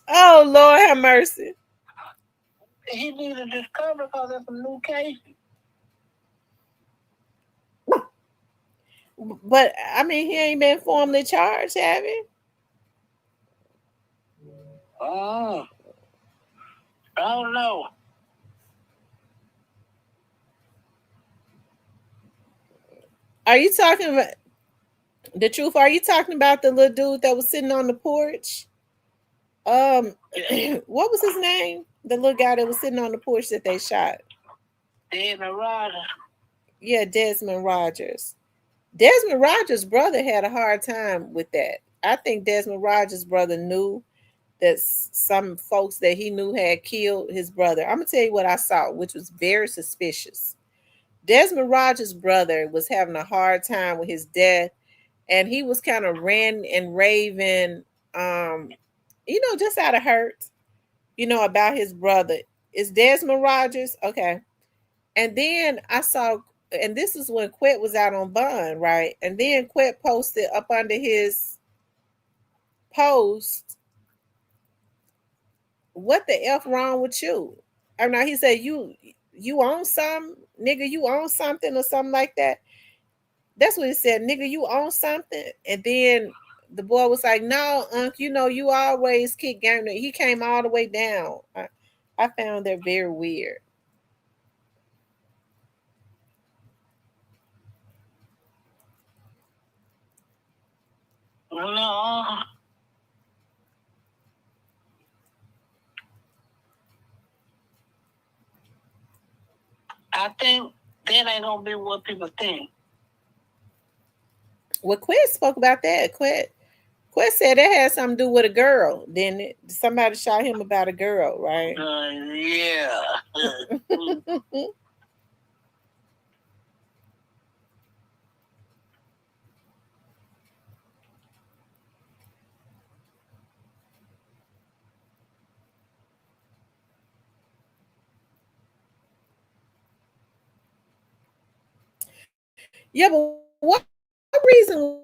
Oh, Lord have mercy. He need a discovery because it's a new case. But, I mean, he ain't been formally charged, have he? I don't know. Are you talking about the truth? Are you talking about the little dude that was sitting on the porch? What was his name? The little guy that was sitting on the porch that they shot. Desmond Rogers. Yeah, Desmond Rogers. Desmond Rogers' brother had a hard time with that. I think Desmond Rogers' brother knew that some folks that he knew had killed his brother. I'm gonna tell you what I saw, which was very suspicious. Desmond Rogers' brother was having a hard time with his death, and he was kind of ranting and raving, just out of hurt, about his brother. Is Desmond Rogers okay? And then I saw, and this is when Quet was out on bond, right? And then Quet posted up under his post, "What the f wrong with you?" I mean, he said, "You own something, nigga. You own something or something like that." That's what he said, "Nigga, you own something." And then the boy was like, "No, Unc, you always kick game." He came all the way down. I found that very weird. No. I think that ain't gonna be what people think. Well, Quet spoke about that. Quet said it had something to do with a girl. Then somebody shot him about a girl, right? Yeah. Yeah, but what reason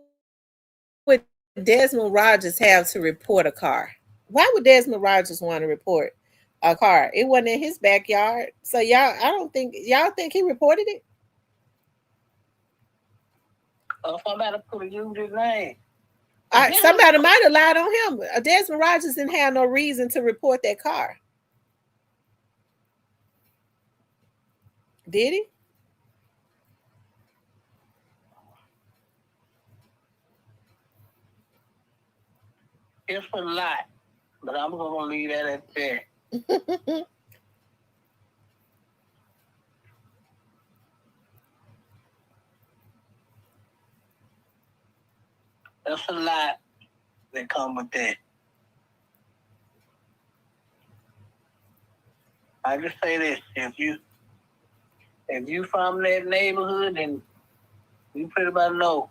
would Desmond Rogers have to report a car? Why would Desmond Rogers want to report a car? It wasn't in his backyard. So y'all think he reported it? Somebody could have used his name. Somebody might have lied on him. Desmond Rogers didn't have no reason to report that car. Did he? It's a lot, but I'm gonna leave that at that. That's a lot that come with that. I just say this: if you from that neighborhood, then you pretty much know.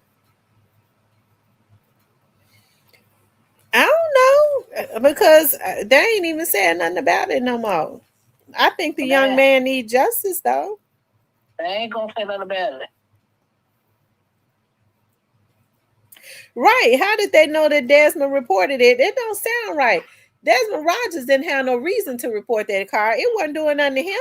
I don't know, because they ain't even saying nothing about it no more. I think the young man needs justice, though. They ain't gonna say nothing about it. Right. How did they know that Desmond reported it? It don't sound right. Desmond Rogers didn't have no reason to report that car. It wasn't doing nothing to him.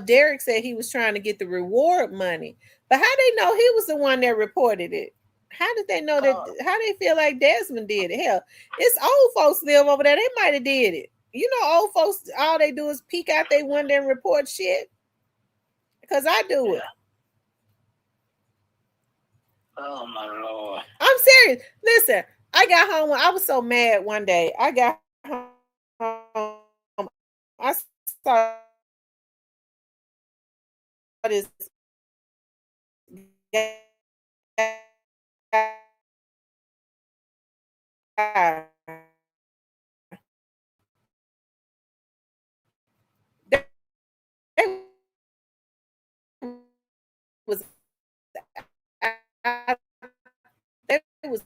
Derek said he was trying to get the reward money. But how they know he was the one that reported it? How did they know that? How they feel like Desmond did it? Hell, it's old folks live over there. They might have did it. Old folks, all they do is peek out their window and report shit. Because I do it. Oh my Lord. I'm serious. Listen, I got home. I was so mad one day. I got home. I saw this guy. Was they was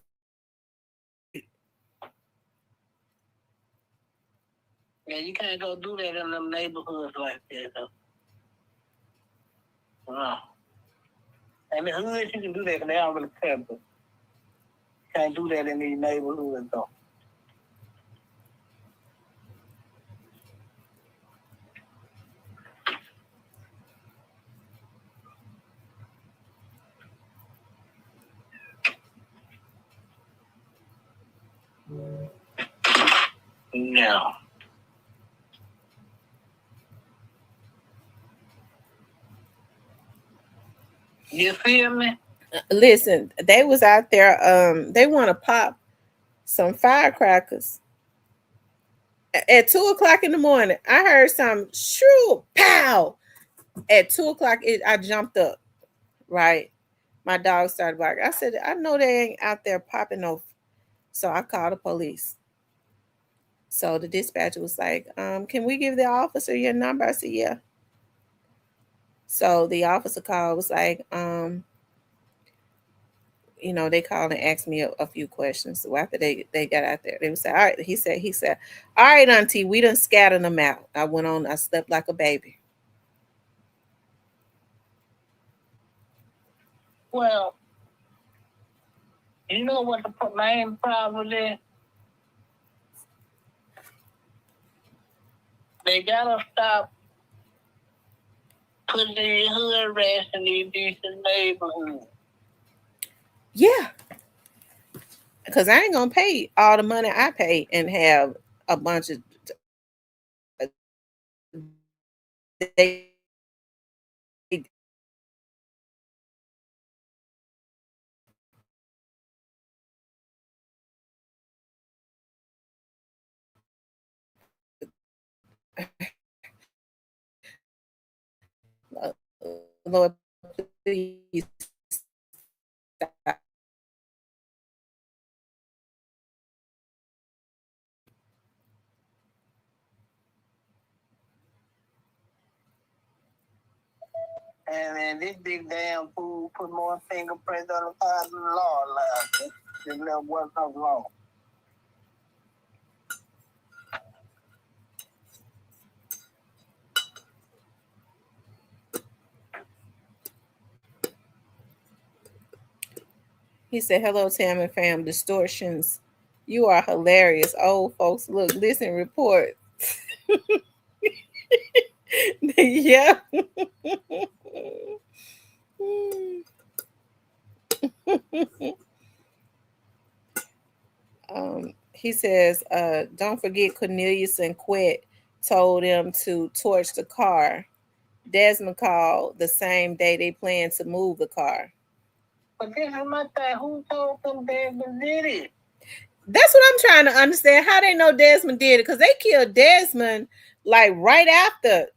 Yeah, you can't go do that in them neighborhoods like that, though. Wow. And the hood, you can do that because they don't really care, but you can't do that in these neighborhoods, though. No. You feel me? Listen, they was out there. They want to pop some firecrackers, At 2 o'clock in the morning, I heard some shoo pow. At 2 o'clock, I jumped up. Right, my dog started barking. I said, I know they ain't out there popping no. So I called the police. So the dispatcher was like, can we give the officer your number? I said, yeah. So the officer called, was like, they called and asked me a few questions. So after they got out there, they would say, all right, he said, all right, auntie, we done scattered them out. I went on, I slept like a baby. Well, you know what the main problem is? They gotta stop putting these hood rats in these decent neighborhoods. Yeah. Because I ain't going to pay all the money I pay and have a bunch of. They Lord, please stop. And this big damn fool put more fingerprints on the car than the law allowed. This little work of law. He said, hello, Tam and fam. Distortions. You are hilarious. Old folks, look, listen, report. Yeah. He says, don't forget Cornelius and Quet told him to torch the car. Desmond called the same day they planned to move the car. But this is my thing. Who told them Desmond did it? That's what I'm trying to understand. How they know Desmond did it? Because they killed Desmond like right after.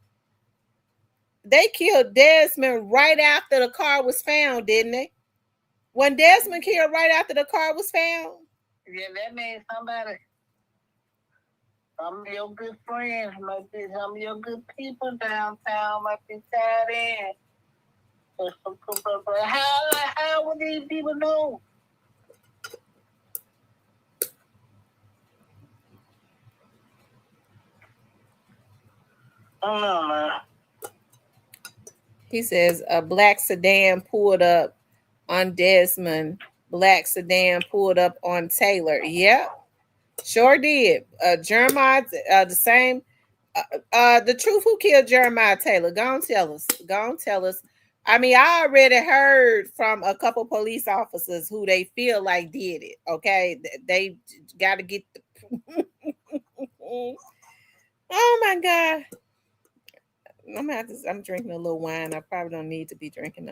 They killed Desmond right after the car was found, didn't they? When Desmond killed right after the car was found? Yeah, that means somebody. Some of your good friends might be, some of your good people downtown might be tied in. How would these people know? I don't know, man. He says a black sedan pulled up on Desmond. Black sedan pulled up on Taylor. Yep, sure did. Jeremiah, the same. The truth, who killed Jeremiah Taylor? Go on, tell us. Go on, tell us. I mean, I already heard from a couple police officers who they feel like did it. Okay, they got to get. Oh my God! I'm drinking a little wine. I probably don't need to be drinking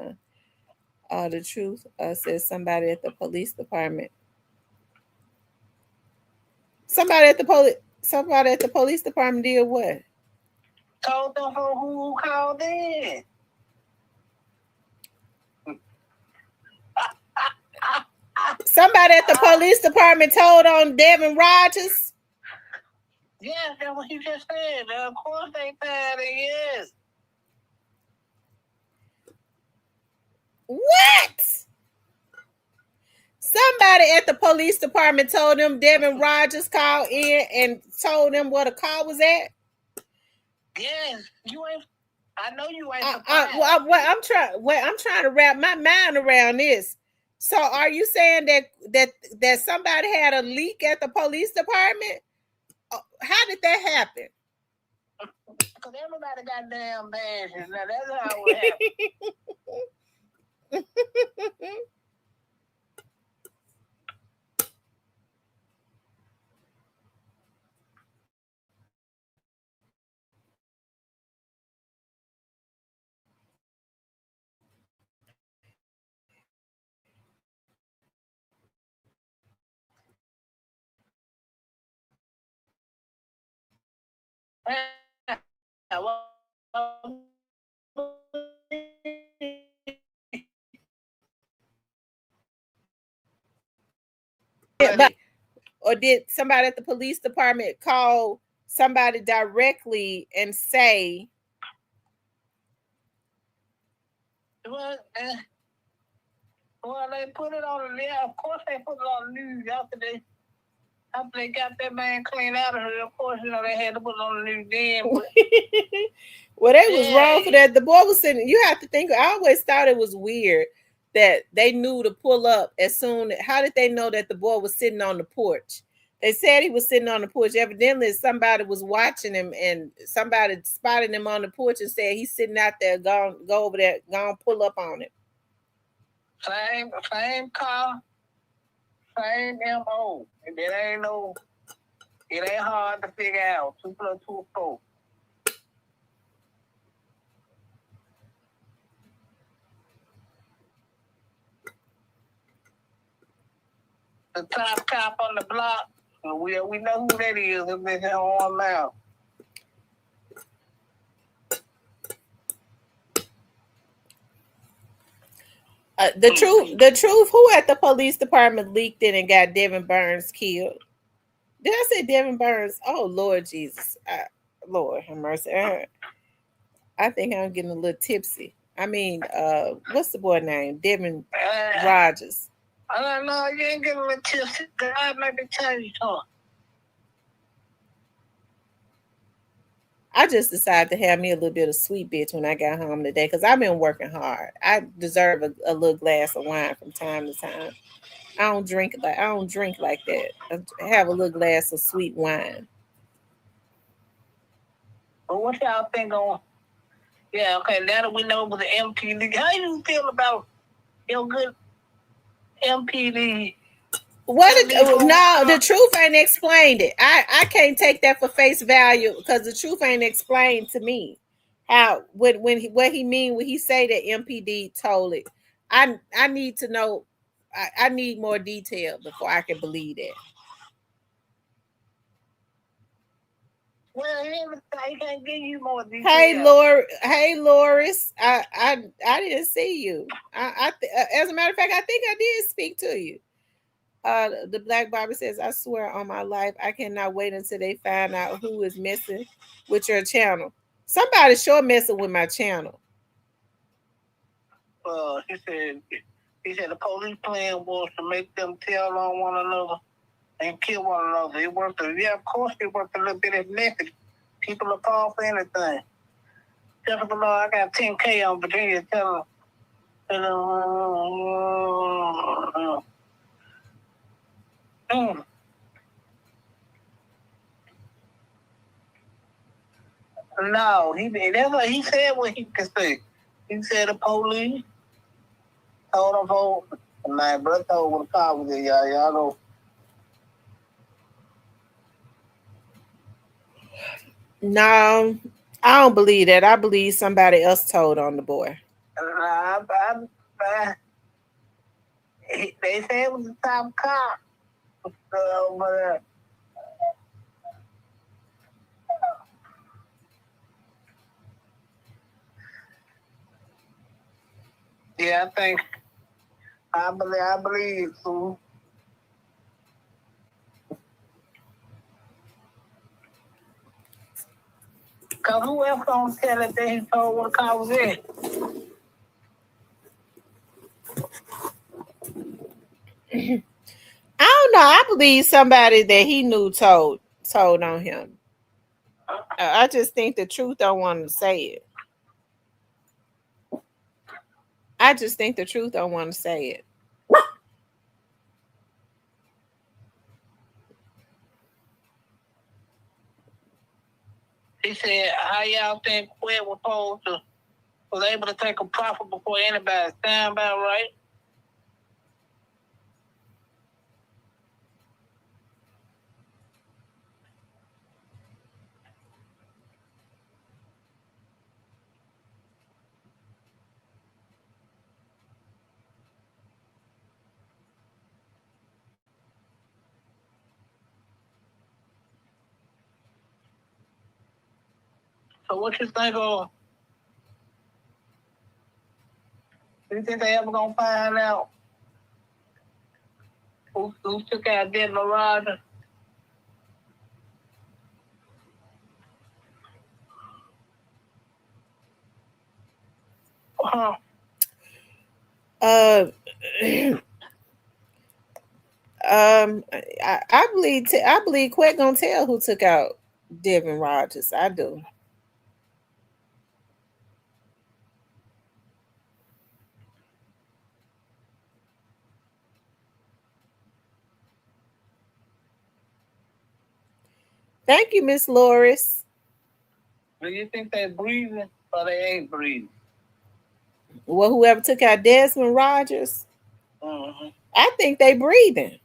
the truth. Says somebody at the police department. Somebody at the police department did what? Told them who called in. Somebody at the police department told on Devin Rogers. Yeah, that's what he just said. Of course they tied it, yes. What? Somebody at the police department told them Devin Rogers called in and told them where the car was at? Yes, you ain't. I know you ain't. I'm trying to wrap my mind around this. So, are you saying that somebody had a leak at the police department? How did that happen? Because everybody got damn badges. Now that's how it happened. But or did somebody at the police department call somebody directly and say, well, they put it on the news. Of course, they put it on the news yesterday. After they got that man clean out of here, of course, they had to put it on the news then. well, they was wrong for that. The boy was sitting. You have to think. I always thought it was weird that they knew to pull up as soon. How did they know that the boy was sitting on the porch? They said he was sitting on the porch. Evidently, somebody was watching him, and somebody spotted him on the porch and said he's sitting out there. Go over there. Go pull up on him. Same car, same MO. And it ain't hard to figure out. 2 + 2 = 4. The top cop on the block, we know who that is. It's been on now. The truth. Who at the police department leaked it and got Devin Burns killed? Did I say Devin Burns? Oh Lord Jesus, Lord have mercy. I think I'm getting a little tipsy. I mean, what's the boy name? Devin Rogers. I don't know. You ain't getting a little tipsy. I might be telling you something. I just decided to have me a little bit of sweet bitch when I got home today because I've been working hard. I deserve a little glass of wine from time to time. I don't drink like that. I have a little glass of sweet wine. But what y'all think on? Yeah, okay. Now that we know about the MPD, how you feel about your good MPD? No, the truth ain't explained it. I can't take that for face value because the truth ain't explained to me. How what he mean when he say that MPD told it. I need to know. I need more detail before I can believe that. Well, he can't give you more detail. Hey, Loris. I didn't see you. As a matter of fact, I think I did speak to you. The Black Barber says, I swear on my life, I cannot wait until they find out who is messing with your channel. Somebody sure messing with my channel. He said the police plan was to make them tell on one another and kill one another. It worked. Of course it worked a little bit of method. People are called for anything. Just for I got 10K on Virginia. Tell them. No, that's what he said. What he could say. He said the police told him for my brother told what the car was there. Y'all know. No, I don't believe that. I believe somebody else told on the boy. They said it was the top car. Yeah, I believe so. Cause who else gonna tell it that he told what the car was in? I don't know. I believe somebody that he knew told on him. I just think the truth don't want to say it. I just think the truth don't want to say it. He said, how y'all think Quet was able to take a profit before anybody? Sound about right? So what you think of? Do you think they ever gonna find out who took out Desmond Rogers? Huh? Uh, I believe Quet gonna tell who took out Devin Rogers. I do. Thank you, Miss Loris. Do you think they breathing or they ain't breathing? Well, whoever took out Desmond Rogers, Mm-hmm. I think they breathing.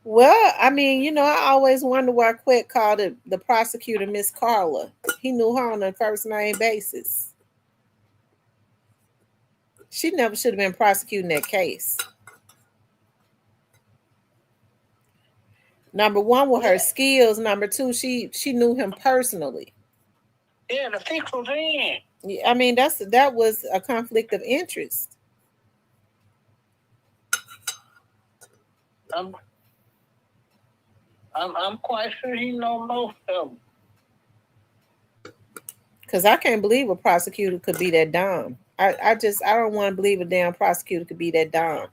Well, I mean, I always wonder why Quet called the prosecutor Miss Carla. He knew her on a first name basis. She never should have been prosecuting that case. Number one, with her skills. Number two, she knew him personally. Yeah, the fix was in. I mean, that was a conflict of interest. I'm quite sure he know most of them. Because I can't believe a prosecutor could be that dumb. I don't want to believe a damn prosecutor could be that dumb.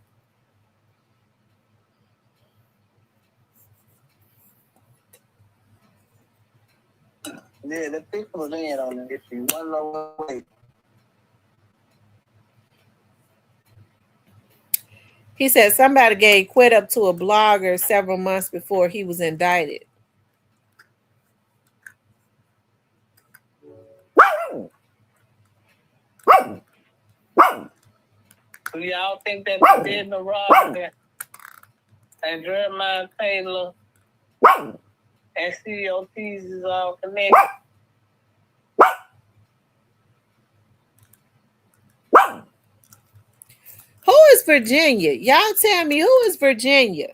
Yeah, the fix was in on this issue. One no way. He said somebody gave Quet up to a blogger several months before he was indicted. Do y'all think that Desmond Rogers and Jeremiah Taylor and COTs is all connected? Who is Virginia? Y'all tell me, who is Virginia?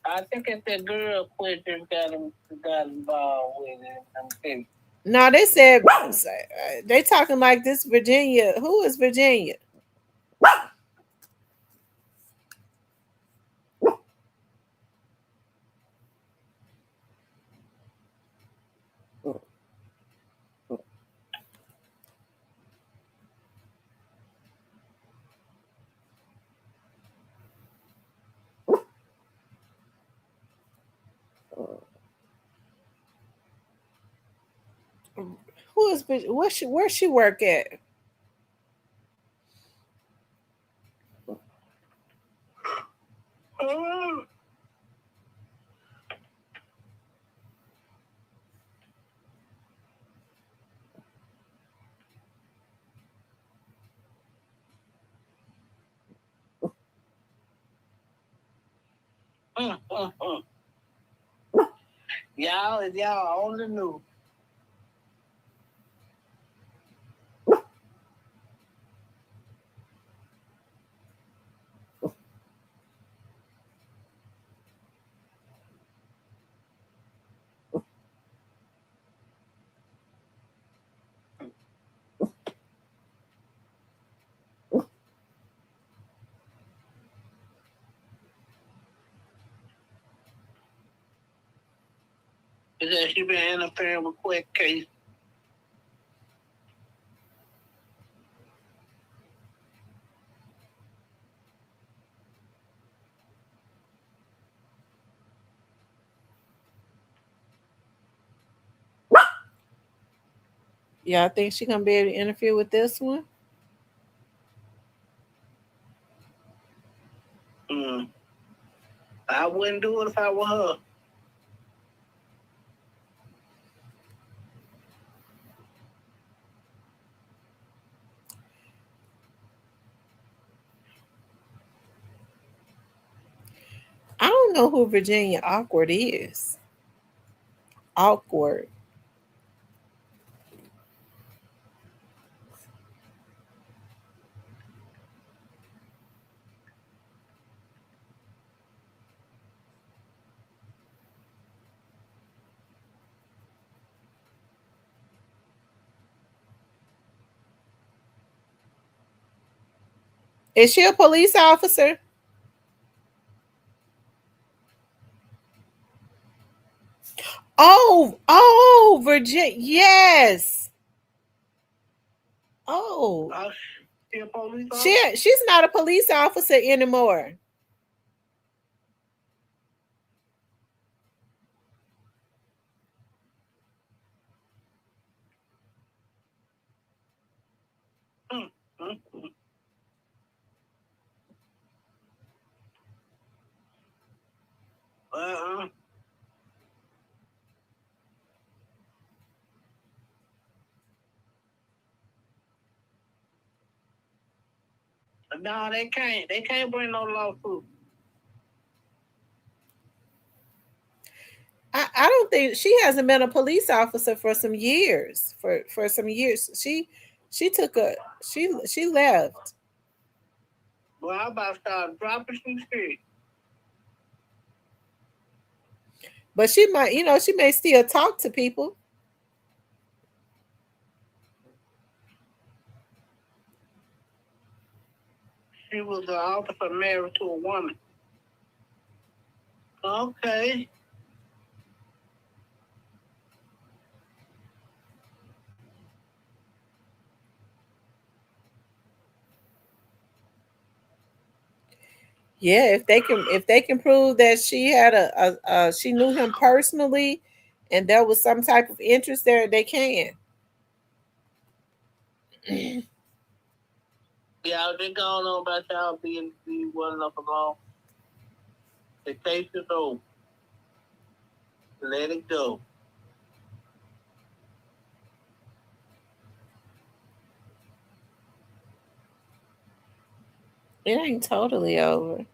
I think it's that girl Quit just got involved with it. No, they said they talking like this Virginia. Who is Virginia? Who is where she work at? Y'all only knew. Is that she been interfering with Quet case? Y'all think she gonna be able to interfere with this one? I wouldn't do it if I were her. I don't know who Virginia Awkward is. Awkward. Is she a police officer? Oh, Virginia. Yes. Oh, She a police officer? she's not a police officer anymore. Uh-uh. No, they can't. They can't bring no lawsuit. I don't think she hasn't been a police officer for some years. For some years, she took a she left, Well, I'm about to start dropping some shit. but she might she may still talk to people. She was an officer married to a woman. Okay. Yeah, if they can prove that she had she knew him personally, and there was some type of interest there, they can. Yeah, they going on about y'all being well enough alone. The case is over. Let it go. It ain't totally over.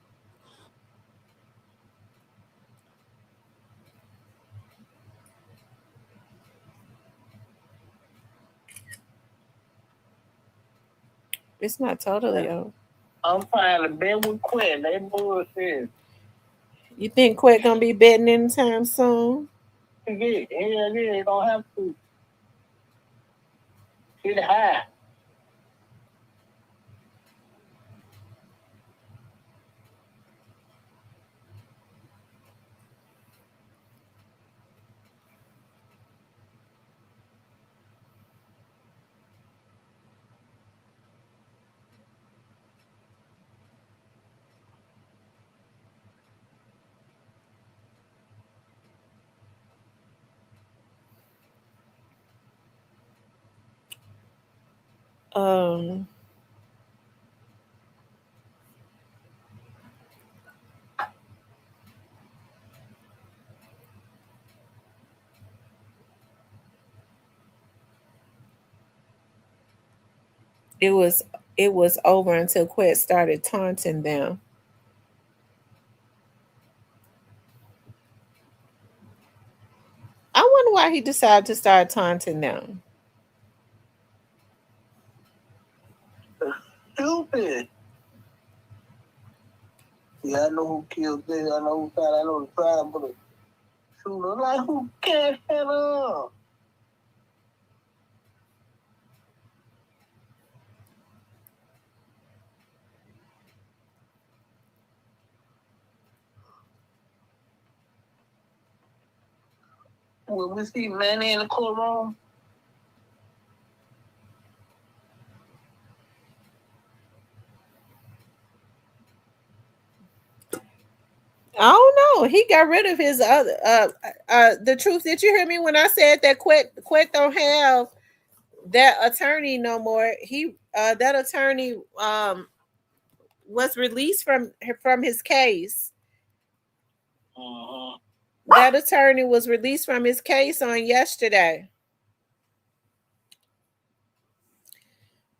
It's not totally over. I'm trying to bet with Quinn. They bullshit. You think Quet gonna be betting anytime soon? Yeah, they don't have to. Get high. Um, it was over until Quet started taunting them. I wonder why he decided to start taunting them. Stupid. Yeah, I know who killed this. I know who shot. I know the crime, but the shooter. Like, who cares at all? When we see Manny in the courtroom, I don't know. He got rid of his other the truth. Did you hear me when I said that Quet don't have that attorney no more? He that attorney was released from his case. That attorney was released from his case on yesterday.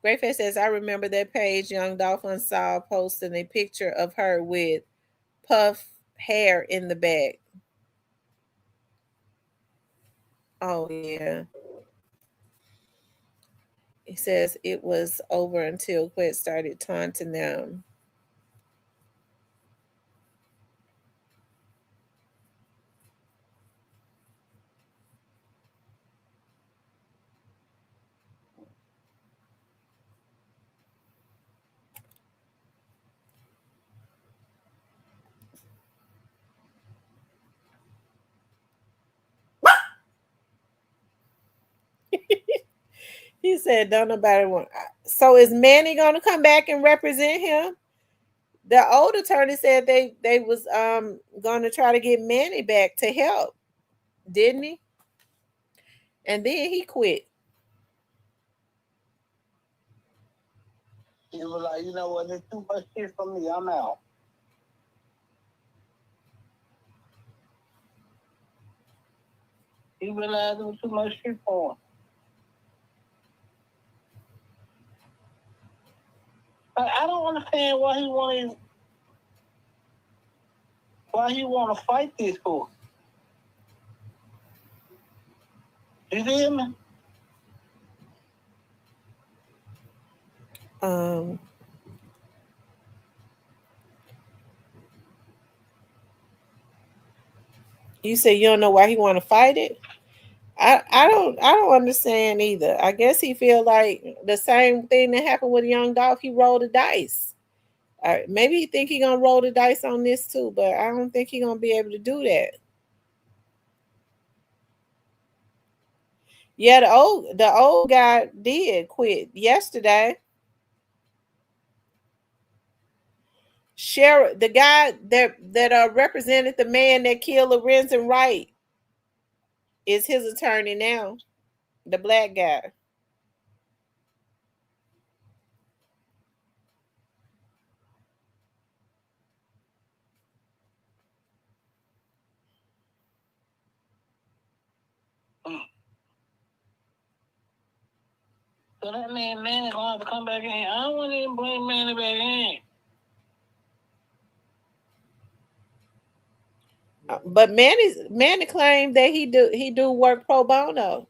Greyface says, I remember that page Young Dolphin saw posting a picture of her with Puff hair in the back. Oh yeah. He says it was over until Quet started taunting them. He said, "Don't nobody want." So is Manny gonna come back and represent him? The old attorney said they was gonna try to get Manny back to help, didn't he? And then he quit. He was like, you know what, there's too much shit for me, I'm out. He realized there was too much shit for him. But I don't understand why he want to fight this for. You feel me? You say you don't know why he want to fight it. I don't understand either. I guess he feel like the same thing that happened with Young Dolph. He rolled the dice. Maybe he think he gonna roll the dice on this too, but I don't think he gonna be able to do that. Yeah, the old guy did quit yesterday. Sheriff, the guy that represented the man that killed Lorenzen Wright, is his attorney now. The black guy. So that man Manny gonna have to come back in. I don't want to even bring Manny back in. But Manny claimed that he do work pro bono.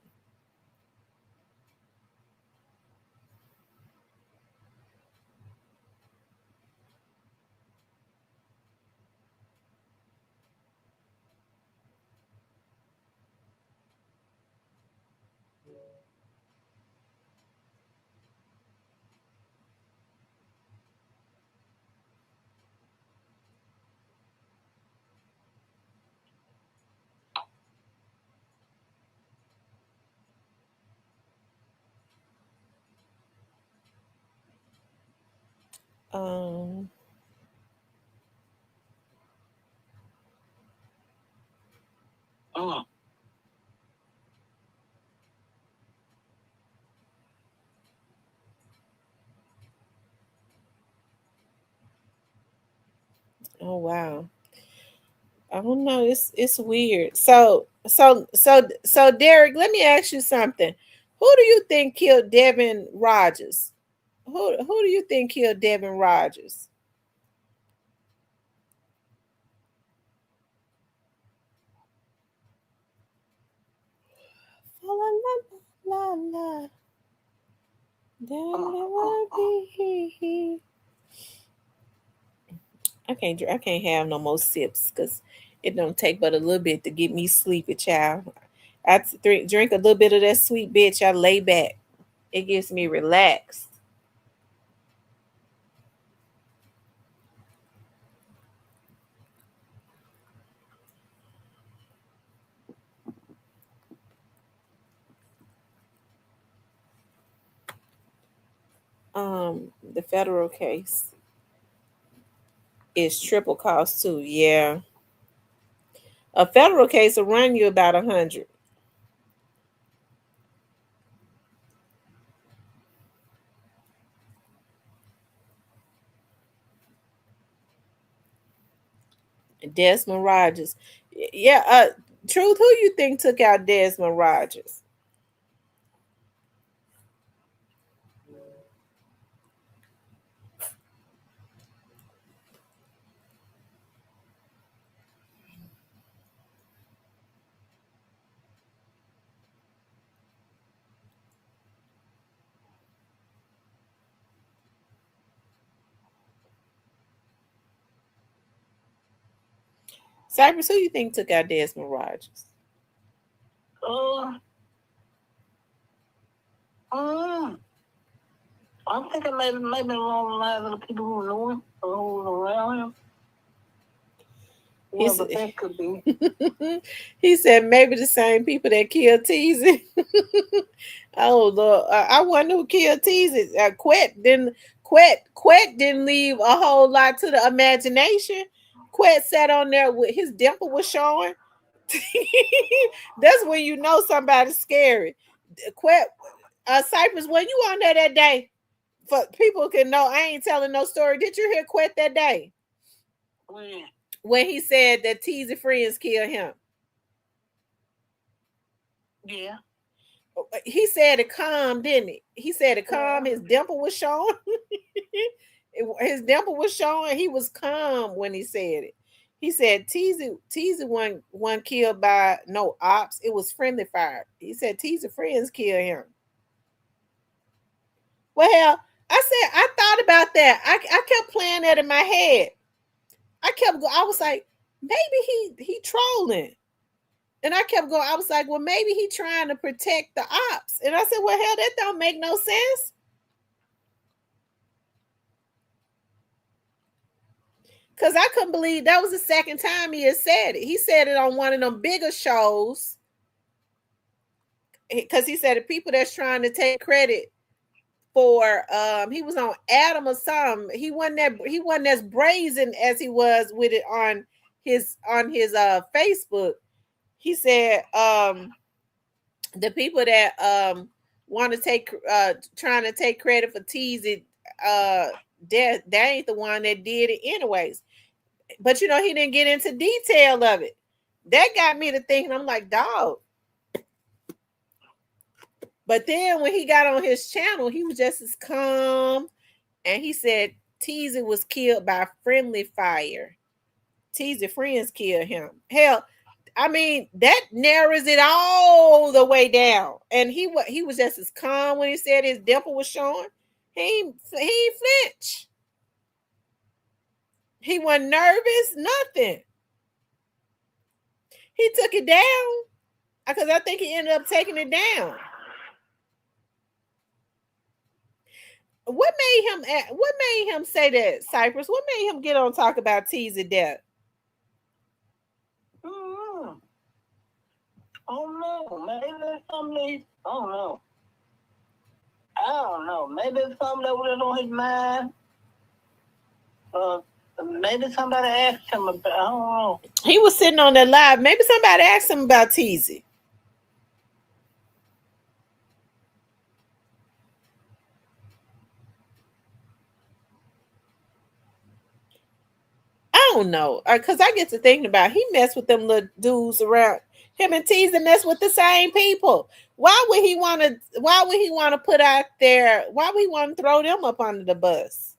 Um. Mm. Oh wow. I don't know. It's weird. So Derek, let me ask you something. Who do you think killed Devin Rogers? Who do you think killed Devin Rogers? La la la la. There never be. I can't have no more sips because it don't take but a little bit to get me sleepy, child. Drink a little bit of that sweet bitch. I lay back. It gets me relaxed. The federal case is triple cost too. Yeah, a federal case will run you about 100. Desmond Rogers. Yeah. Truth. Who you think took out Desmond Rogers? Cypress, who you think took out Desmond Rogers? I'm thinking maybe along the lines of the people who knew him or who was around him. Yeah, but that could be. He said maybe the same people that killed Teasy. Oh Lord, I wonder who killed Teasy. Quet didn't leave a whole lot to the imagination. Quet sat on there with his dimple was showing. That's when you know somebody's scary. Quet, Cypress, when you on there that day, for people can know, I ain't telling no story. Did you hear Quet that day? When he said that Teasy friends killed him. Yeah. He said it calm, didn't he? He said it calm. His dimple was showing. His dimple was showing. He was calm when he said it. He said Teasy wasn't killed by no ops. It was friendly fire. He said Teasy friends killed him. Well, I thought about that. I kept playing that in my head. I was like, maybe he trolling. And I kept going. I was like, well, maybe he trying to protect the ops. And I said, well, hell, that don't make no sense. Because I couldn't believe that was the second time he had said it. He said it on one of them bigger shows. Because he said the people that's trying to take credit for he was on Adam or something. He wasn't as brazen as he was with it on his Facebook. He said the people that want to take trying to take credit for Teasy, that ain't the one that did it anyways. But you know, he didn't get into detail of it. That got me to thinking, I'm like, dog. But then when he got on his channel, he was just as calm. And he said Teasy was killed by friendly fire. Teasy friends killed him. Hell, I mean, that narrows it all the way down. And he was just as calm when he said his dimple was showing. He flinched. He wasn't nervous, nothing. He took it down because I think he ended up taking it down. What made him say that, Cypress? What made him get on talk about Teasy death? I don't know. Maybe there's something. I don't know. Maybe it's something that was on his mind. Maybe somebody asked him about. I don't know. He was sitting on that live. Maybe somebody asked him about Teasy. I don't know, because I get to thinking about he messed with them little dudes around. Him and Teasy mess with the same people. Why would he want to put out there? Why would he want to throw them up under the bus?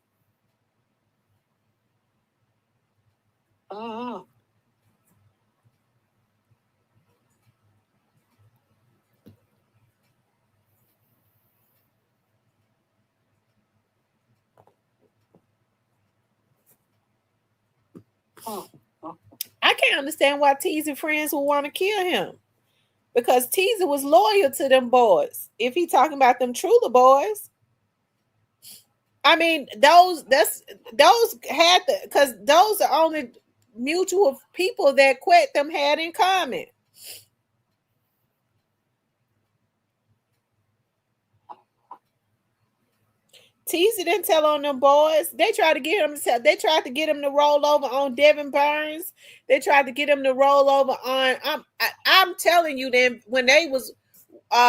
I can't understand why Teasy friends would want to kill him. Because Teasy was loyal to them boys. If he talking about them Trula boys. I mean, those had the, because those are only mutual people that Quet them had in common. Teasy didn't tell on them boys. They tried to get him. They tried to get him to roll over on Devin Burns. They tried to get him to roll over on. I'm telling you, them when they was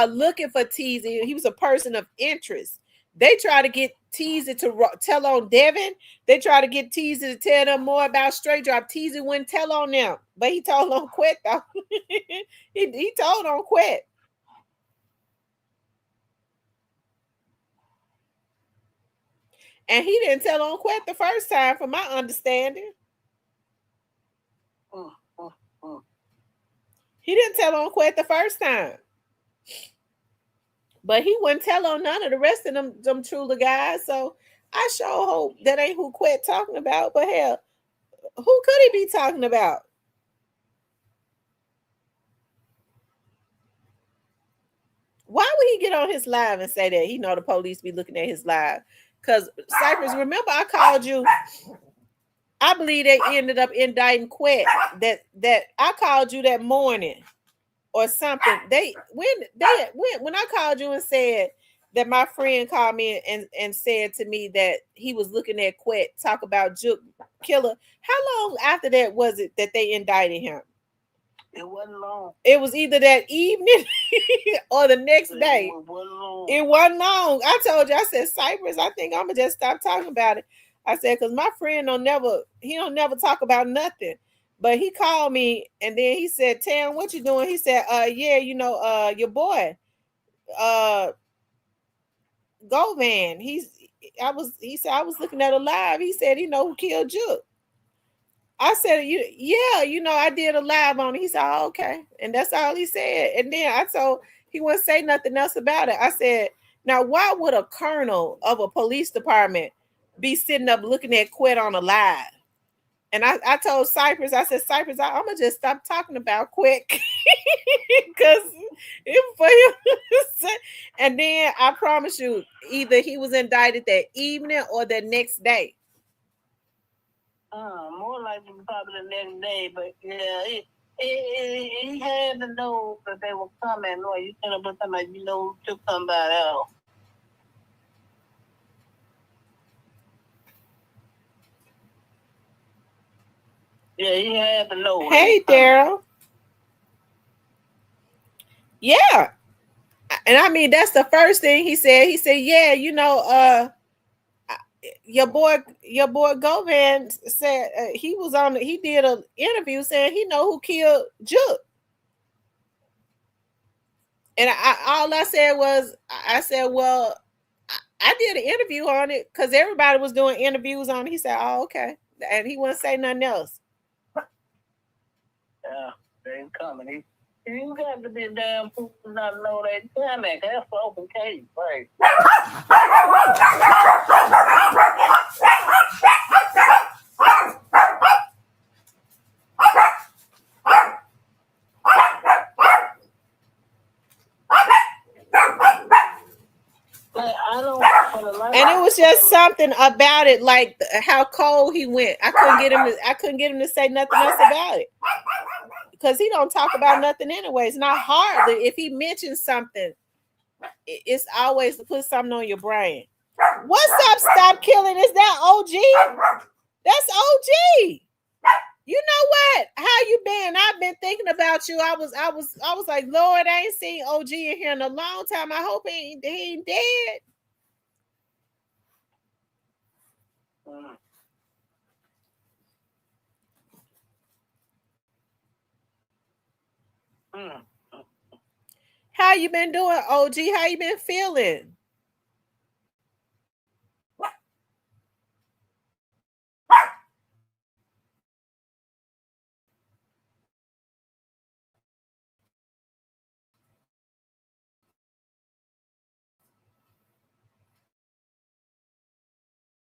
looking for Teasy, he was a person of interest. They tried to get Teasy to tell on Devin. They tried to get Teasy to tell them more about Straight Drop. Teasy wouldn't tell on them, but he told on Quet though. he told on Quet. And he didn't tell on Quet the first time, from my understanding. He didn't tell on Quet the first time. But he wouldn't tell on none of the rest of them Trula guys. So I sure hope that ain't who Quet talking about. But hell, who could he be talking about? he get on his live and say that he know the police be looking at his live? Because Cypress, remember I called you. I believe they ended up indicting Quet. That I called you that morning or something. When I called you and said that my friend called me and said to me that he was looking at Quet talk about Juke Killer. How long after that was it that they indicted him? It wasn't long. It was either that evening or the next day. It wasn't long. It wasn't long. I told you, I said, Cypress, I think I'm gonna just stop talking about it. I said, because my friend don't never talk about nothing. But he called me and then he said, Tam, what you doing? He said, yeah, your boy, Govan. He said, I was looking at a live. He said, who killed Juke. I said, I did a live on it. He said, oh, okay. And that's all he said. And then I told he wouldn't say nothing else about it. I said, now, why would a colonel of a police department be sitting up looking at Quet on a live? And I told Cypress, I said, Cypress, I'm going to just stop talking about Quet because it for him. And then I promise you, either he was indicted that evening or the next day. More likely probably the next day, but yeah, he had to know that they were coming. Or you could have been somebody who took somebody else. Yeah, he had to know. Hey, Daryl. Yeah. And I mean, that's the first thing he said. He said, yeah, your boy Govan said he did an interview saying he know who killed Juke. And all I said was, I said, well, I did an interview on it because everybody was doing interviews on it. He said, oh, okay. And he wouldn't say nothing else. Yeah, they ain't coming. You got to be a damn fool to not know that coming. That's open case, right? And it was just something about it, like how cold he went. I couldn't get him to say nothing else about it because he don't talk about nothing anyway. It's not hard. If he mentions something, it's always to put something on your brain. What's up? Stop killing. Is that OG? That's OG. You know what? How you been? I've been thinking about you. I was like, Lord, I ain't seen OG in here in a long time. I hope he ain't dead. How you been doing, OG? How you been feeling?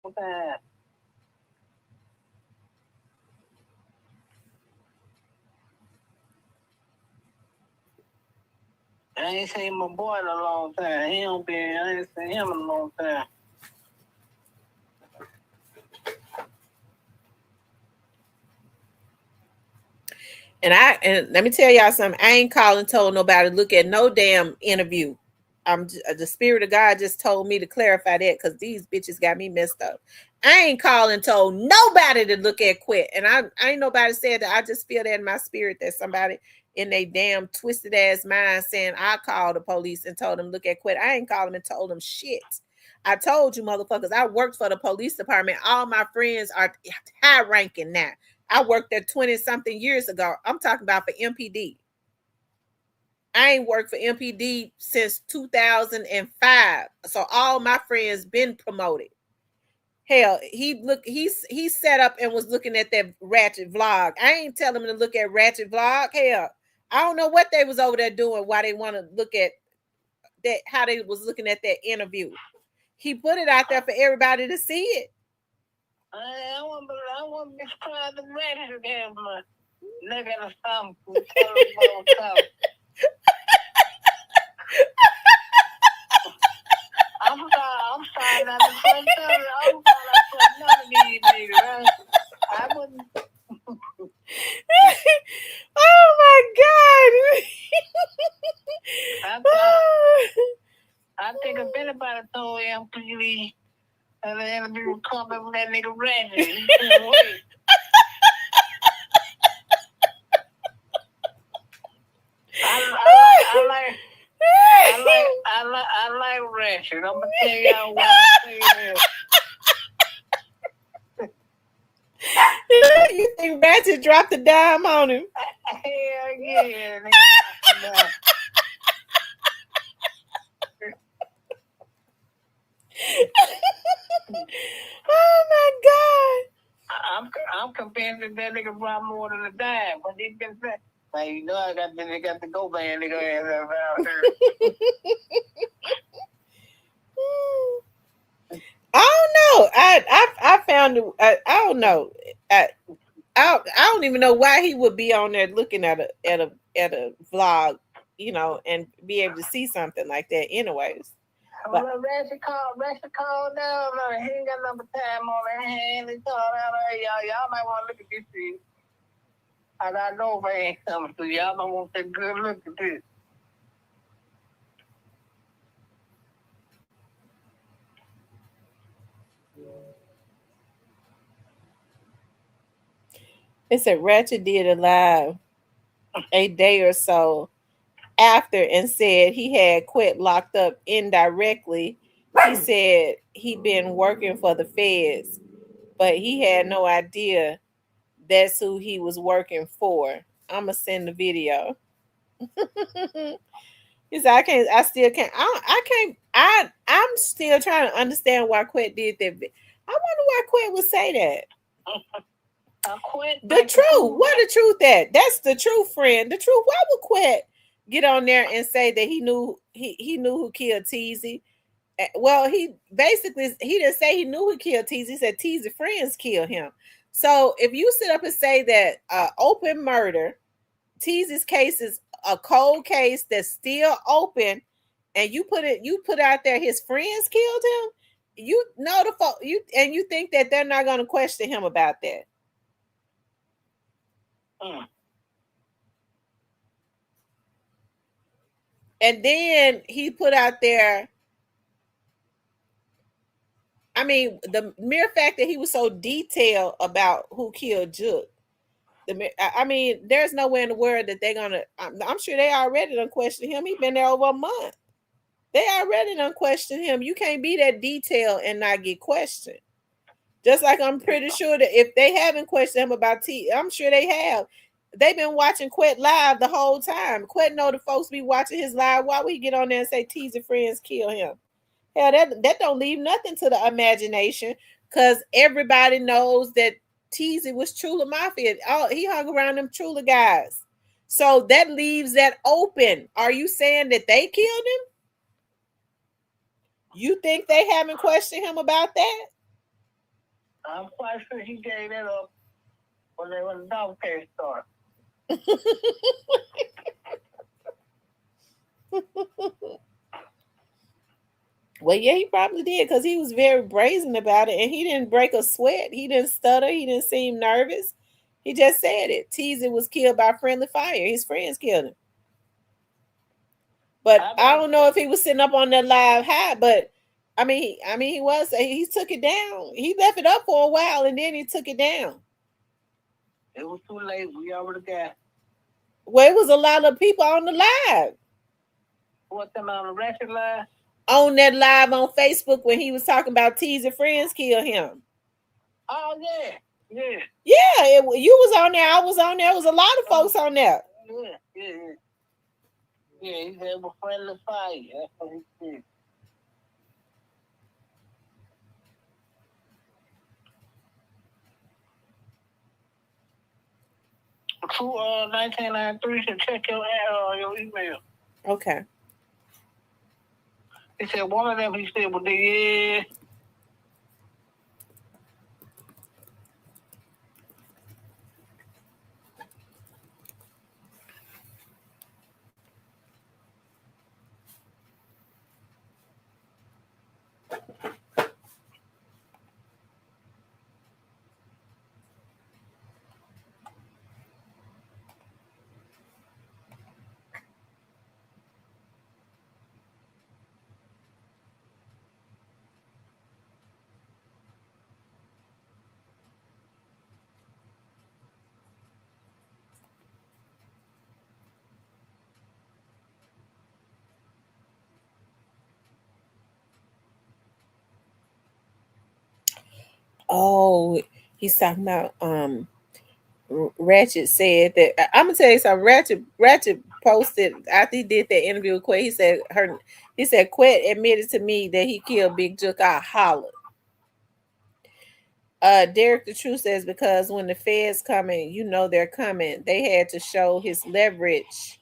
Okay. I ain't seen my boy in a long time. I ain't seen him in a long time. And let me tell y'all something. I ain't calling told nobody to look at no damn interview. The Spirit of God just told me to clarify that because these bitches got me messed up. I ain't calling told nobody to look at Quet. And I ain't nobody said that. I just feel that in my spirit that somebody in their damn twisted ass mind saying I called the police and told them look at Quet. I ain't called them and told them shit. I told you motherfuckers, I worked for the police department. All my friends are high ranking now. I worked there 20-something years ago. I'm talking about for MPD. I ain't worked for MPD since 2005. So all my friends been promoted. Hell, he set up and was looking at that Ratchet vlog. I ain't telling him to look at Ratchet vlog. Hell, I don't know what they was over there doing, why they want to look at that, how they was looking at that interview. He put it out there for everybody to see it. I want to be surprised and ready to have my nigga to some I'm trying to put none of these niggas. I wouldn't. Oh my God. I think if anybody told MTV that the interview was coming with that nigga Reggie, he couldn't wait. I like Reggie. I'm gonna tell y'all why I say this. You think Ratchet dropped a dime on him? Hell yeah, nigga. Oh my I'm convinced that nigga brought more than a dime, but he been saying, like, you know, I got the go band nigga ass out here. God. I don't know. I found it. I don't know. I don't even know why he would be on there looking at a vlog, you know, and be able to see something like that. Anyways. But Ratchet called down. He ain't got number time on that hand. He called out, hey, y'all might want to look at this shit. I got no man coming through. Y'all don't want to take a good look at this. It said Ratchet did a live a day or so after and said he had quit locked up indirectly. He said he'd been working for the feds, but he had no idea that's who he was working for. I'm gonna send the video. He said, I'm still trying to understand why Quet did that. I wonder why Quet would say that. I quit. The truth. What the truth at? That's the truth, friend. The truth. Why would Quet get on there and say that he knew who killed Teasy? Well, he didn't say he knew who killed Teasy. He said Teasy friends killed him. So if you sit up and say that open murder, Teasy's case is a cold case that's still open, and you put out there his friends killed him, you know you think that they're not going to question him about that. And then he put out there, I mean, the mere fact that he was so detailed about who killed Juke. I mean, there's nowhere in the world that they're gonna. I'm sure they already done questioned him. He's been there over a month. They already done questioned him. You can't be that detailed and not get questioned. Just like I'm pretty sure that if they haven't questioned him about I'm sure they have. They've been watching Quet live the whole time. Quet know the folks be watching his live. Why would he get on there and say Teasy friends kill him? Hell, that don't leave nothing to the imagination, because everybody knows that Teasy was Chula Mafia. Oh, he hung around them Chula guys. So that leaves that open. Are you saying that they killed him? You think they haven't questioned him about that? I'm quite sure he gave that up when the dog case started. Well, yeah, he probably did, because he was very brazen about it, and he didn't break a sweat. He didn't stutter. He didn't seem nervous. He just said it. Teasy was killed by friendly fire. His friends killed him. But I don't know if he was sitting up on that live high, but I mean, he took it down. He left it up for a while, and then he took it down. It was too late. We already got. Well, it was a lot of people on the live. What, them on the Ratchet live? On that live on Facebook when he was talking about Teasy friends kill him. Oh, yeah. Yeah. Yeah, you was on there. I was on there. There was a lot of folks on there. Yeah. Yeah, he had a friendly fire. That's what he said. To 1993, so check your email. Okay. He said one of them, he said, well, yeah. Oh, he's talking about Ratchet said that I'm gonna tell you something. Ratchet posted after he did that interview with Quet. He said Quet admitted to me that he killed Big Jook. I hollered. Derek the Truth says because when the feds coming, you know they're coming. They had to show his leverage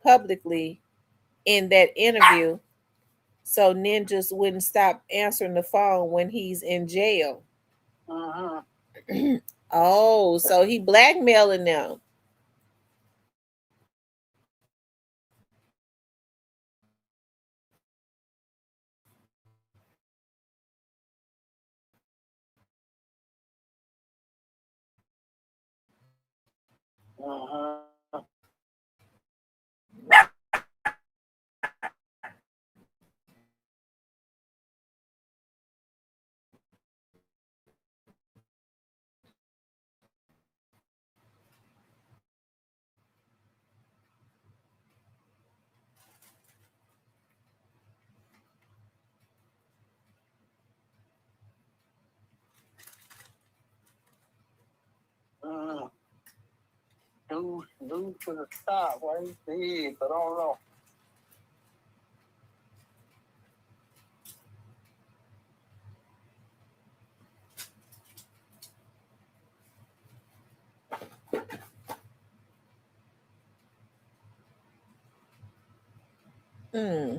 publicly in that interview, so ninjas wouldn't stop answering the phone when he's in jail. Uh-huh. Oh, so he blackmailing them. Uh-huh. Due to the stop, what he did, but I don't know. Hmm.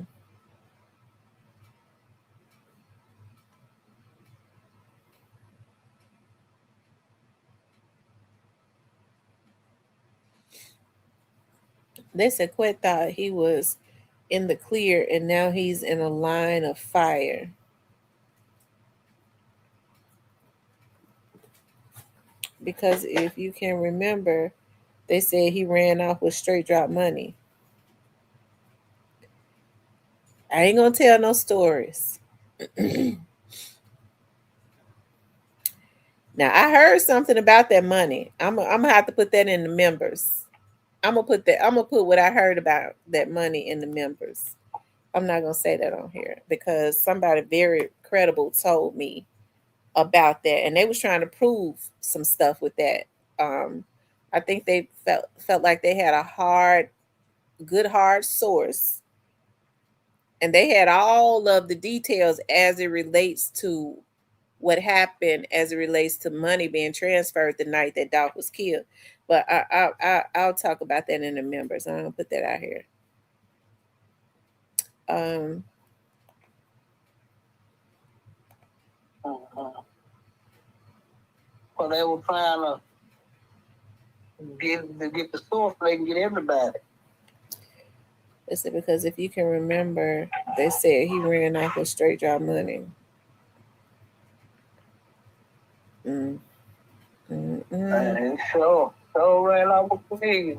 They said Quet thought he was in the clear and now he's in a line of fire. Because if you can remember, they said he ran off with straight drop money. I ain't gonna tell no stories. Now I heard something about that money. I'm gonna have to put that in the members. I'm gonna put what I heard about that money in the members. I'm not gonna say that on here because somebody very credible told me about that, and they was trying to prove some stuff with that. I think they felt like they had a good hard source, and they had all of the details as it relates to what happened, as it relates to money being transferred the night that Doc was killed. But I'll talk about that in the members. I'm gonna put that out here. Um, Uh-huh. Well, they were trying to get the source so they can get everybody. It's because if you can remember, they said he ran off with straight drop money. Mm. And so ran out with the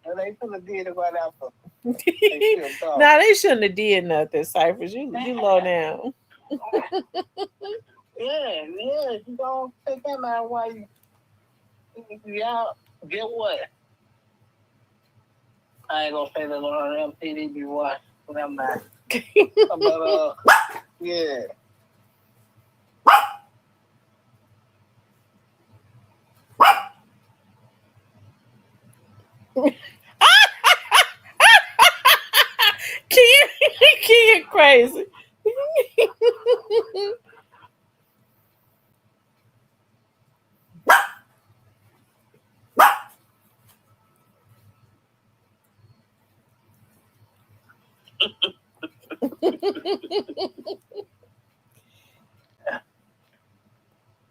and they could have did it right after. Nah, they shouldn't have did nothing, Cyphers. You low down. Yeah, you don't take that man while you out. Get what? I ain't gonna say that on MTV be watched. Never mind. But yeah. Kid crazy.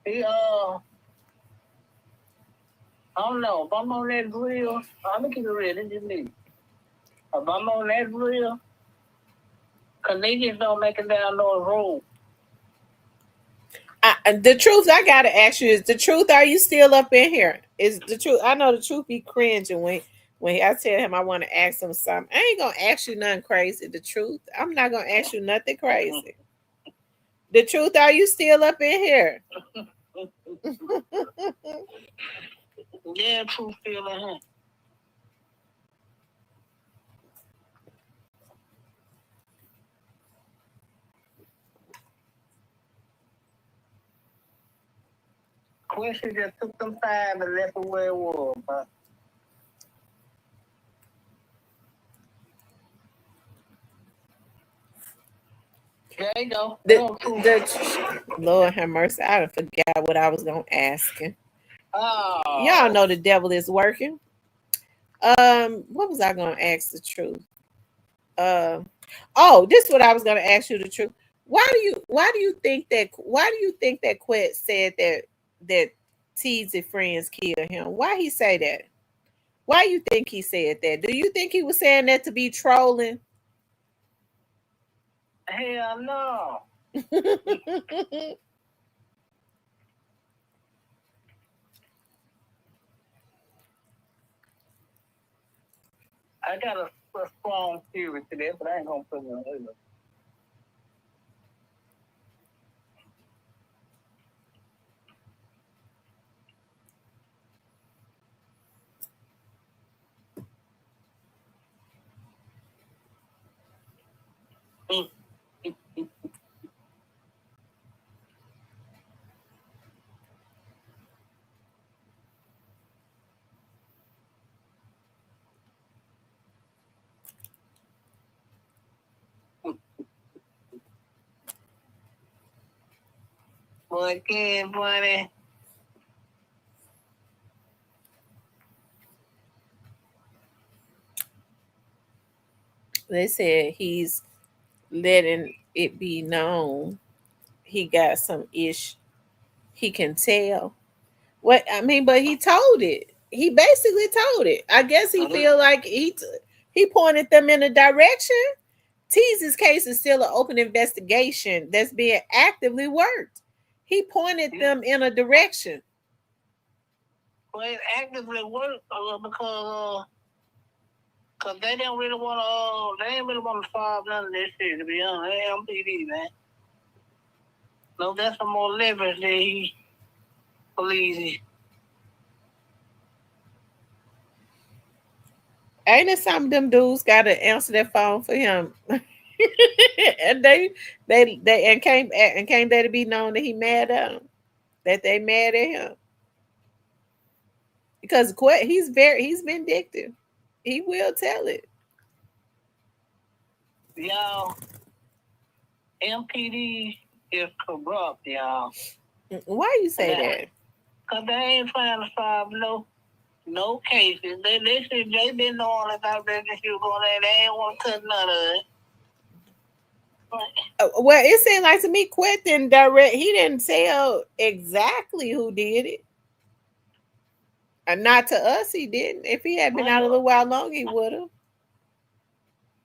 He I don't know. If I'm on that grill, I'm gonna keep it real. This is me. If I'm on that grill, cause they just don't make it down no road. The truth I gotta ask you is the truth. Are you still up in here? Is the truth? I know the truth be cringing when I tell him I want to ask him something. I ain't gonna ask you nothing crazy. The truth. I'm not gonna ask you nothing crazy. The truth. Are you still up in here? Yeah, truth still in here. Quincy just took some time and left it where it was, but there you go. Lord have mercy. I forgot what I was gonna ask him. Oh. Y'all know the devil is working. What was I gonna ask the truth? This is what I was gonna ask you the truth. Why do you think that Quet said that Teezy friends killed him? Why he say that? Why you think he said that? Do you think he was saying that to be trolling? Hell no. I got a strong theory to that, but I ain't gonna put it on either. Boy, kid, buddy. They said he's letting it be known he got some ish. He can tell. What I mean, but he told it. He basically told it. I guess he feel like he pointed them in a direction. Teezy's case is still an open investigation that's being actively worked. He pointed them in a direction. Well, it actively worked because they didn't really want to. They didn't really want to solve none of this shit. To be honest, they MPD, man. No, that's some more leverage that he believes. Ain't it some of them dudes got to answer that phone for him? And they came there to be known that he mad at them, that they mad at him because he's vindictive. He will tell it. Y'all, MPD is corrupt, y'all. Why you say that? Because they ain't trying to solve no cases. They been knowing about that issue going there. They ain't want to cut none of it. Well, it seemed like to me, Quet didn't direct. He didn't tell exactly who did it. And not to us, he didn't. If he had been out a little while longer, he would have.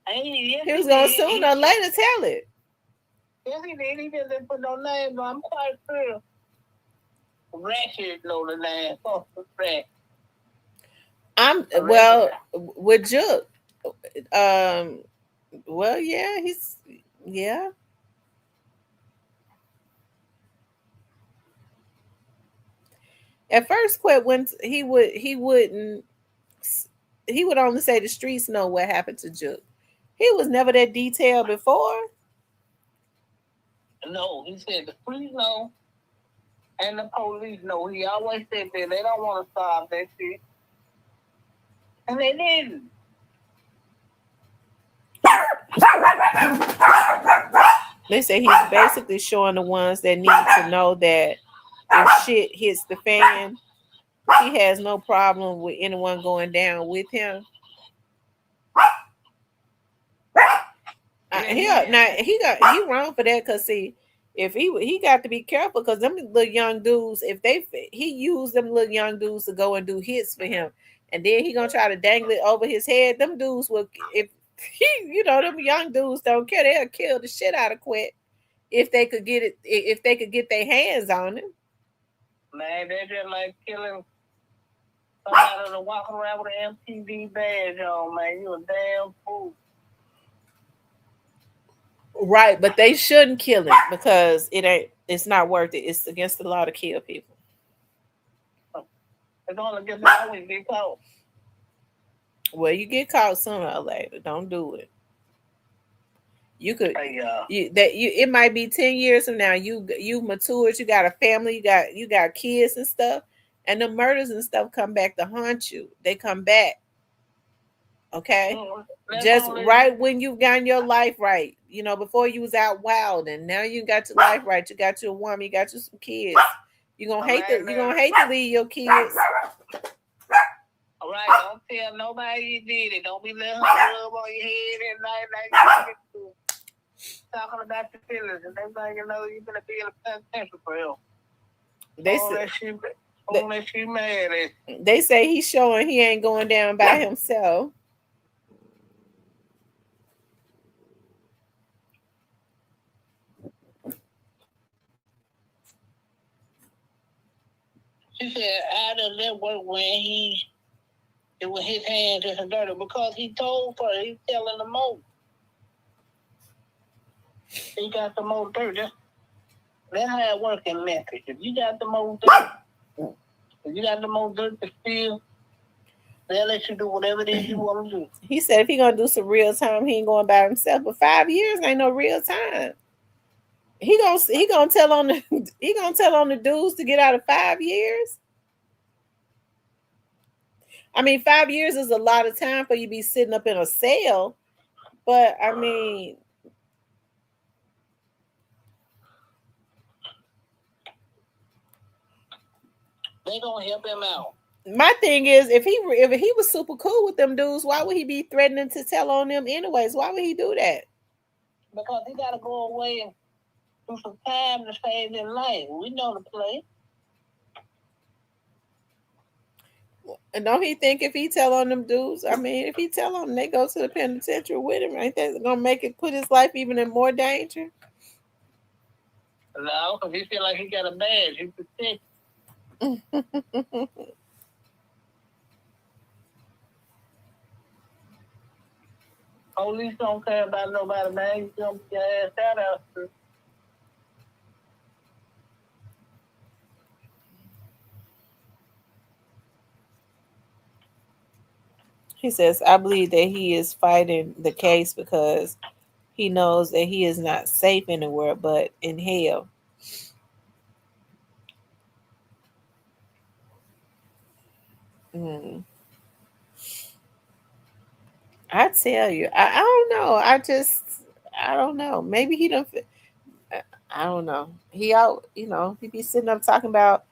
He was going to sooner or later tell it. Yes, he did. He just didn't put no name, but I'm quite sure Ratchet know the name. Well, with Juke. Well, yeah, yeah. At first, Quet he would only say the streets know what happened to Juke. He was never that detailed before. No, he said the streets know and the police know. He always said that they don't want to solve that shit. And they didn't. They say he's basically showing the ones that need to know that if shit hits the fan, he has no problem with anyone going down with him. He wrong for that because see, if he got to be careful because them little young dudes, he used them little young dudes to go and do hits for him, and then he gonna try to dangle it over his head. Them dudes will, if them young dudes don't care, they'll kill the shit out of Quet. if they could get it, if they could get their hands on it. Man, they're just like killing somebody to walk around with an MTV badge on, man. You a damn fool. Right, but they shouldn't kill him because it's not worth it. It's against the law to kill people. It's only against the law when you get caught. Well, you get caught sooner or later. Don't do it. You could Hey, it might be 10 years from now. You matured, you got a family, you got kids and stuff, and the murders and stuff come back to haunt you. They come back. Okay? Just right when you've gotten your life right. You know, before you was out wild, and now you got your life right. You got your woman, you got you some kids. You're gonna hate to leave your kids. All right, don't tell nobody you did it. Don't be letting her rub on your head at night like you talking about your feelings, and everybody know you're gonna be in a penitentiary for him. Unless you mad at. They say he's showing he ain't going down by himself. She said, how does that work when it was his hands just dirty? Because he told her, he's telling the most. He got the most dirty. That's how it works in Memphis. If you got the most dirt, to steal, they'll let you do whatever it is you want to do. He said if he gonna do some real time, he ain't going by himself. But 5 years ain't no real time. He gonna tell on the dudes to get out of 5 years. I mean, 5 years is a lot of time for you to be sitting up in a cell. But I mean, they gonna help him out. My thing is, if he was super cool with them dudes, why would he be threatening to tell on them anyways? Why would he do that? Because he gotta go away and do some time to save his life. We know the play. And don't he think if he tell on them dudes, I mean, if he tell on them, they go to the penitentiary with him, ain't that gonna make it put his life even in more danger? No, because he feel like he got a badge. He protect. Police don't care about nobody, man. You don't get your ass out of. He says, I believe that he is fighting the case because he knows that he is not safe in the world, but in hell. I tell you, I don't know. I don't know. Maybe he don't. I don't know. He out, he be sitting up talking about,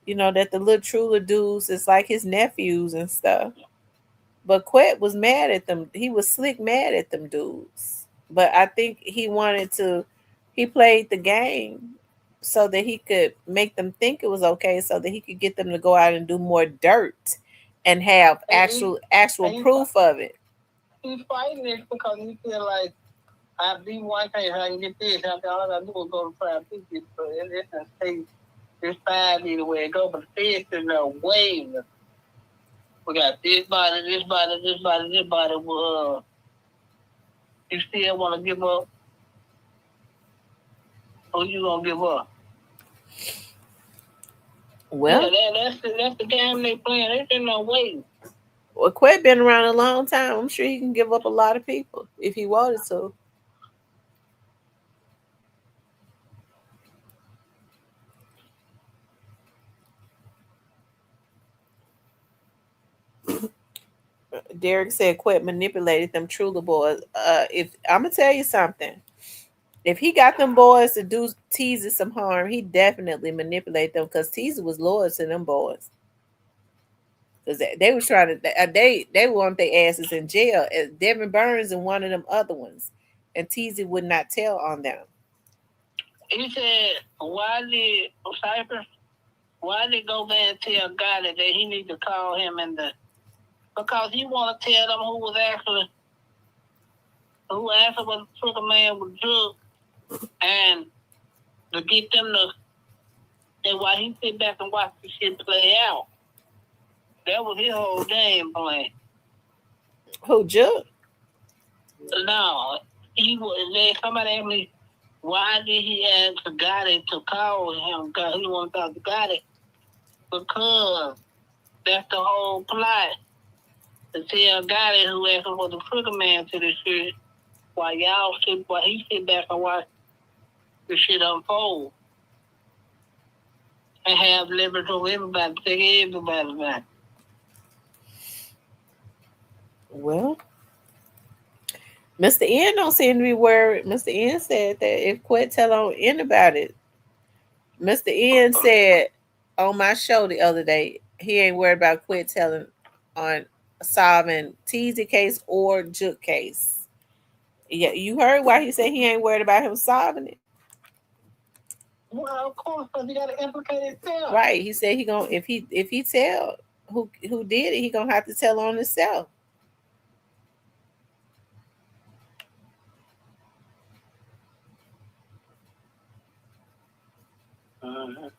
that the little Trula dudes is like his nephews and stuff. But Quet was mad at them. He was slick mad at them dudes. But I think he played the game so that he could make them think it was okay, so that he could get them to go out and do more dirt and have actual proof of it. He's fighting this because he feel like I be one thing, I can get this. All I gotta do is go to prime people. So it's a state. This 5 either way it go, but the feds is no way. We got this body. You still want to give up? Or you gonna give up? Well, that's the game they playing. There's no way. Well, Quet been around a long time. I'm sure he can give up a lot of people if he wanted to. Derek said Quet manipulated them Trula boys. If I'm gonna tell you something, if he got them boys to do Teaser some harm, he definitely manipulated them because Teaser was loyal to them boys. Because they was trying to, they want their asses in jail. Devin Burns and one of them other ones, and Teaser would not tell on them. He said, why did go there and tell God that he need to call him because he want to tell them who actually was took a man with drugs and to get them to. And while he sit back and watch the shit play out, that was his whole game plan. Who, Juke? No, somebody asked me, why did he ask Gotti to call him? Because he wanted to talk to Gotti. Because that's the whole plot. To tell Gotti, who asked for the trigger man to the shit, while he sit back and watch the shit unfold. And have leverage over everybody, take everybody back. Well, Mr. N don't seem to be worried. Mr. N said that if Quet tell on anybody, Mr. N said on my show the other day, he ain't worried about Quet telling on solving Teasy case or Juke case. Yeah, you heard why he said he ain't worried about him solving it. Well, of course, because he got to implicate himself. Right. He said he gonna if he tell who did it, he gonna have to tell on himself. Uh-huh.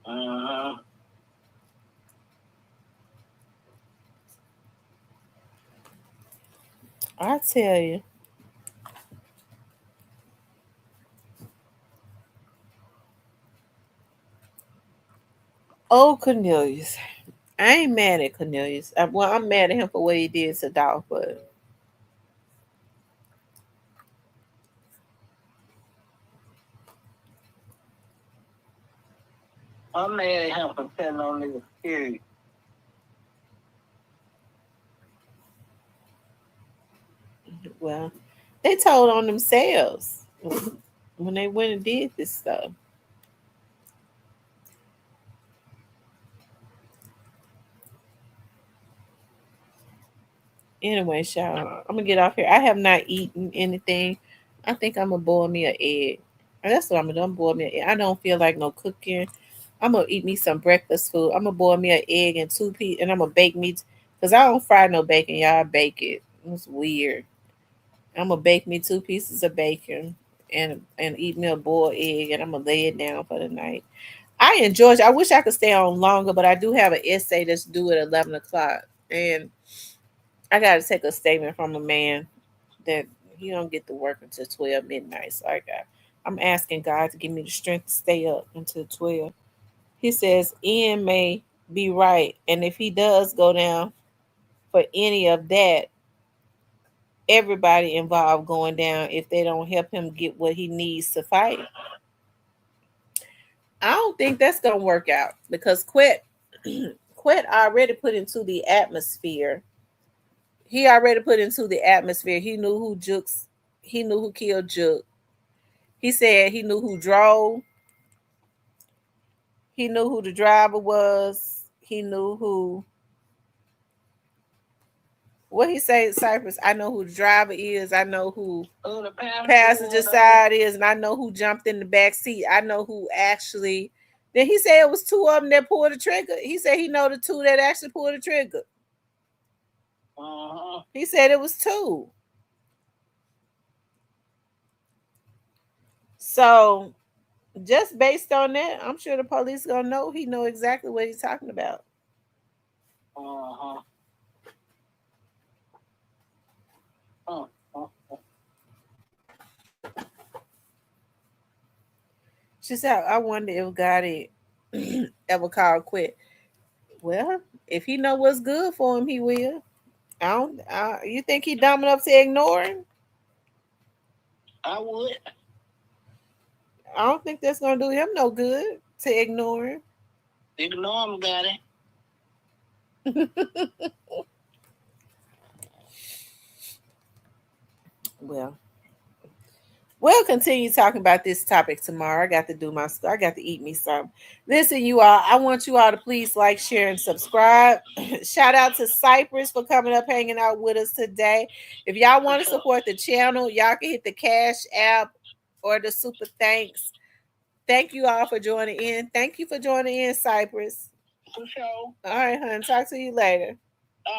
Uh-huh. I tell you. Oh, Cornelius. I ain't mad at Cornelius. I'm mad at him for what he did to Dolph, but I'm mad at him for telling on niggas, period. well, they told on themselves when they went and did this stuff. Anyway, y'all, I'm gonna get off here. I have not eaten anything. I think I'm gonna boil me an egg. And that's what I'm gonna do. I'm boil me an egg. I don't feel like no cooking. I'm gonna eat me some breakfast food. I'm gonna boil me an egg and 2 pieces, and I'm gonna bake me because I don't fry no bacon. Y'all I bake it. It's weird. I'm gonna bake me 2 pieces of bacon and eat me a boiled egg, and I'm gonna lay it down for the night. I enjoy it. I wish I could stay on longer, but I do have an essay that's due at 11 o'clock, and I got to take a statement from a man that he don't get to work until 12 midnight. So I'm asking God to give me the strength to stay up until 12. He says Ian may be right, and if he does go down for any of that, everybody involved going down if they don't help him get what he needs to fight. I don't think that's gonna work out because Quet already put into the atmosphere. He already put into the atmosphere. He knew who Jukes. He knew who killed Juke. He said he knew who drove. He knew who the driver was. He knew who. What he say, Cypress? I know who the driver is. I know who the passenger side is, and I know who jumped in the back seat. I know who actually. Then he said it was two of them that pulled the trigger. He said he know the two that actually pulled the trigger. Uh-huh. He said it was two. So, just based on that, I'm sure the police gonna know. He know exactly what he's talking about. Uh-huh. She said, "I wonder if Gotti ever called Quet." Well, if he know what's good for him, he will. I don't. You think he dumb enough to ignore him? I would. I don't think that's gonna do him no good to ignore him. Ignore him, Gotti. Well, we'll continue talking about this topic tomorrow. I got to do my stuff. I got to eat me some. Listen, you all, I want you all to please like, share, and subscribe. Shout out to Cypress for coming up, hanging out with us today. If y'all want to support the channel, y'all can hit the Cash App or the Super Thanks Thank you all for joining in. Thank you for joining in, Cypress. For sure. All right, hon. Talk to you later. Uh,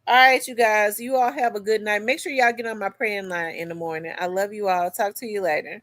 All right, you guys. You all have a good night. Make sure y'all get on my praying line in the morning. I love you all. Talk to you later.